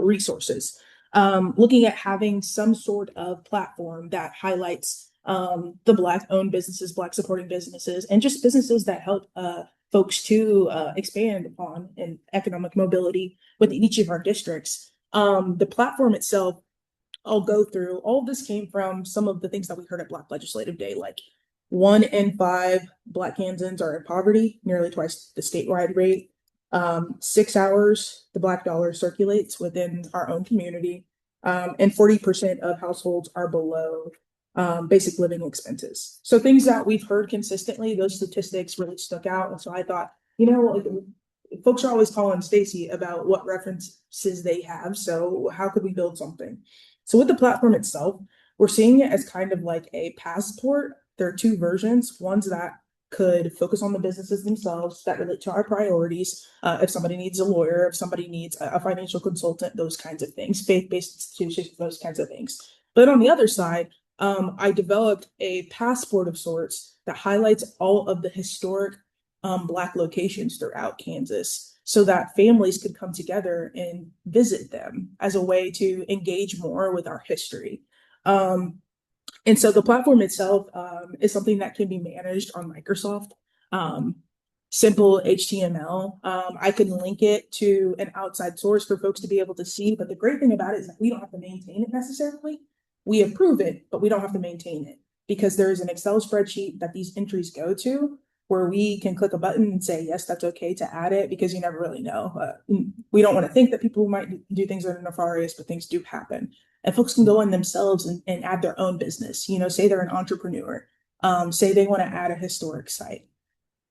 resources. Looking at having some sort of platform that highlights the Black owned businesses, Black supporting businesses, and just businesses that help folks to expand upon in economic mobility within each of our districts. The platform itself, I'll go through. All of this came from some of the things that we heard at Black Legislative Day, like 1 in 5 Black Kansans are in poverty, nearly twice the statewide rate. 6 hours, the Black dollar circulates within our own community, and 40% of households are below basic living expenses. So things that we've heard consistently, those statistics really stuck out. And so I thought, folks are always calling Stacey about what references they have. So how could we build something? So with the platform itself, we're seeing it as kind of like a passport. There are 2 versions. One's that could focus on the businesses themselves that relate to our priorities. If somebody needs a lawyer, if somebody needs a financial consultant, those kinds of things, faith-based institutions, those kinds of things. But on the other side, I developed a passport of sorts that highlights all of the historic Black locations throughout Kansas, so that families could come together and visit them as a way to engage more with our history. And so the platform itself is something that can be managed on Microsoft. Simple HTML. I can link it to an outside source for folks to be able to see. But the great thing about it is that we don't have to maintain it necessarily. We approve it, but we don't have to maintain it, because there is an Excel spreadsheet that these entries go to, where we can click a button and say, yes, that's okay to add it, because you never really know. We don't want to think that people might do things that are nefarious, but things do happen. And folks can go in themselves and add their own business. Say they're an entrepreneur, say they want to add a historic site.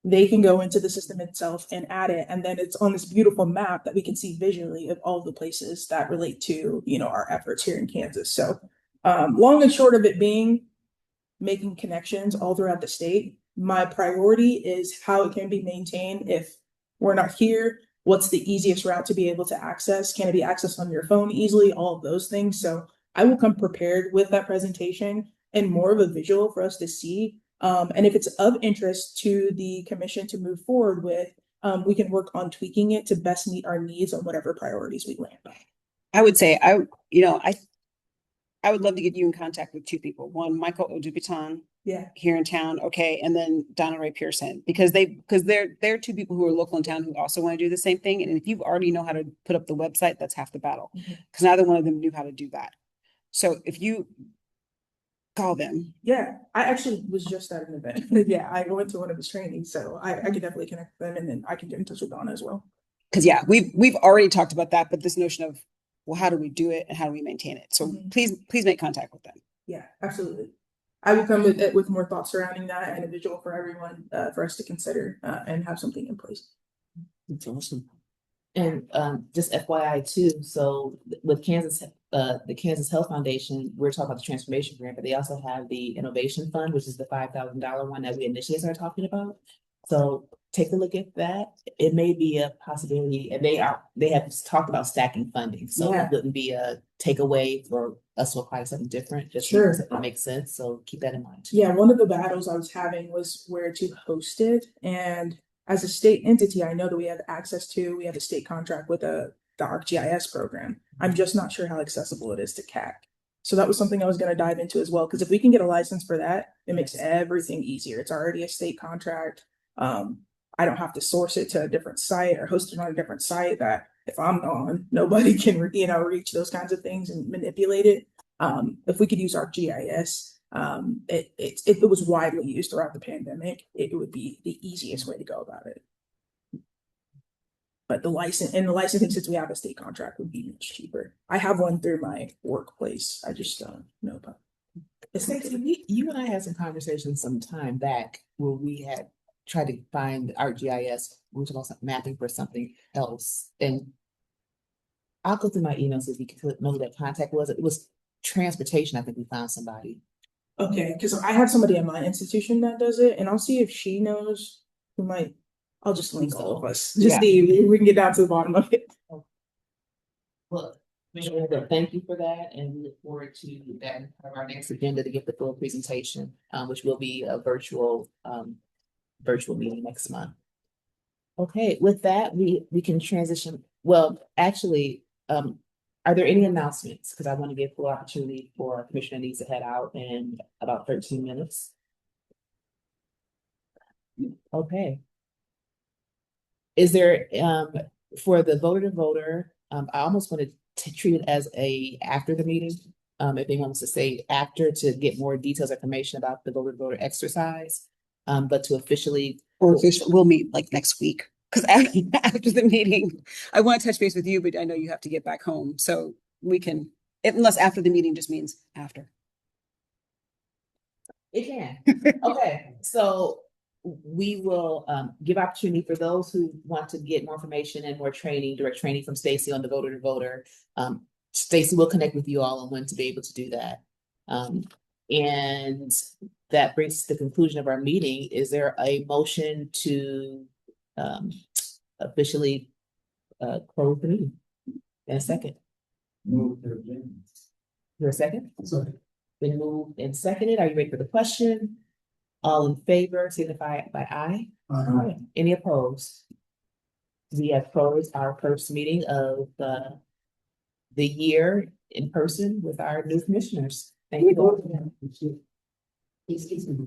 They can go into the system itself and add it. And then it's on this beautiful map that we can see visually of all the places that relate to, our efforts here in Kansas. So Long and short of it being making connections all throughout the state. My priority is how it can be maintained if we're not here. What's the easiest route to be able to access? Can it be accessed on your phone easily? All of those things. So I will come prepared with that presentation and more of a visual for us to see. And if it's of interest to the commission to move forward with, we can work on tweaking it to best meet our needs on whatever priorities we land on. I would say I would love to get you in contact with two people. One, Michael Odubitan Yeah. here in town, okay, and then Donna Ray Pearson, because they're two people who are local in town who also want to do the same thing. And if you already know how to put up the website, that's half the battle, because neither one of them knew how to do that. So if you call them, Yeah, I actually was just at an event. Yeah, I went to one of his trainings, so I could definitely connect with them, and then I can get in touch with Donna as well. because yeah, we've already talked about that, but this notion of, well, how do we do it and how do we maintain it? So please make contact with them. Yeah, absolutely. I will come with it with more thoughts surrounding that and a visual for everyone, for us to consider, and have something in place. That's awesome. And just FYI too, so with Kansas, the Kansas Health Foundation, we're talking about the transformation grant, but they also have the innovation fund, which is the $5,000 one that we initially started talking about. So take a look at that. It may be a possibility, and they have talked about stacking funding, so Yeah. it wouldn't be a takeaway for us to apply something different. Just Sure. because it makes sense. So keep that in mind. Yeah, one of the battles I was having was where to host it. And as a state entity, I know that we have a state contract with the ARCGIS program. I'm just not sure how accessible it is to KAAAC. So that was something I was going to dive into as well, because if we can get a license for that, it makes everything easier. It's already a state contract. I don't have to source it to a different site or host it on a different site that if I'm on, nobody can, reach those kinds of things and manipulate it. If we could use ArcGIS, it was widely used throughout the pandemic. It would be the easiest way to go about it. But the licensing, since we have a state contract, would be much cheaper. I have one through my workplace. I just don't know about it. You and I had some conversations some time back where we had tried to find ArcGIS. We were talking about mapping for something else, and I'll go through my emails so we could know who that contact was. It was transportation. I think we found somebody. Okay, because I have somebody at my institution that does it, and I'll see if she knows who might. I'll just link all of us. Just see if we can get down to the bottom of it. Well, thank you for that, and we look forward to that part of our next agenda to get the full presentation, which will be a virtual meeting next month. Okay, with that, we can transition. Well, actually, are there any announcements? Because I want to give full opportunity for Commissioner Needs to head out in about 13 minutes. Okay. Is there, for the voter to voter, I almost want to treat it as after the meeting. If anyone wants to say after to get more details, information about the voter to voter exercise, but to officially. We'll meet like next week. Because after the meeting, I want to touch base with you, but I know you have to get back home. So we can, unless after the meeting just means after. It can. Okay, so we will give opportunity for those who want to get more information and more training, direct training from Stacy on the voter to voter. Stacy will connect with you all on when to be able to do that. And that brings to the conclusion of our meeting. Is there a motion to officially close the meeting? In a second. Move to adjourn. Your second? Sorry. Been moved and seconded. Are you ready for the question? All in favor, signify by aye. Aye. Any opposed? We have closed our first meeting of the year in person with our new commissioners. Thank you all. Excuse me.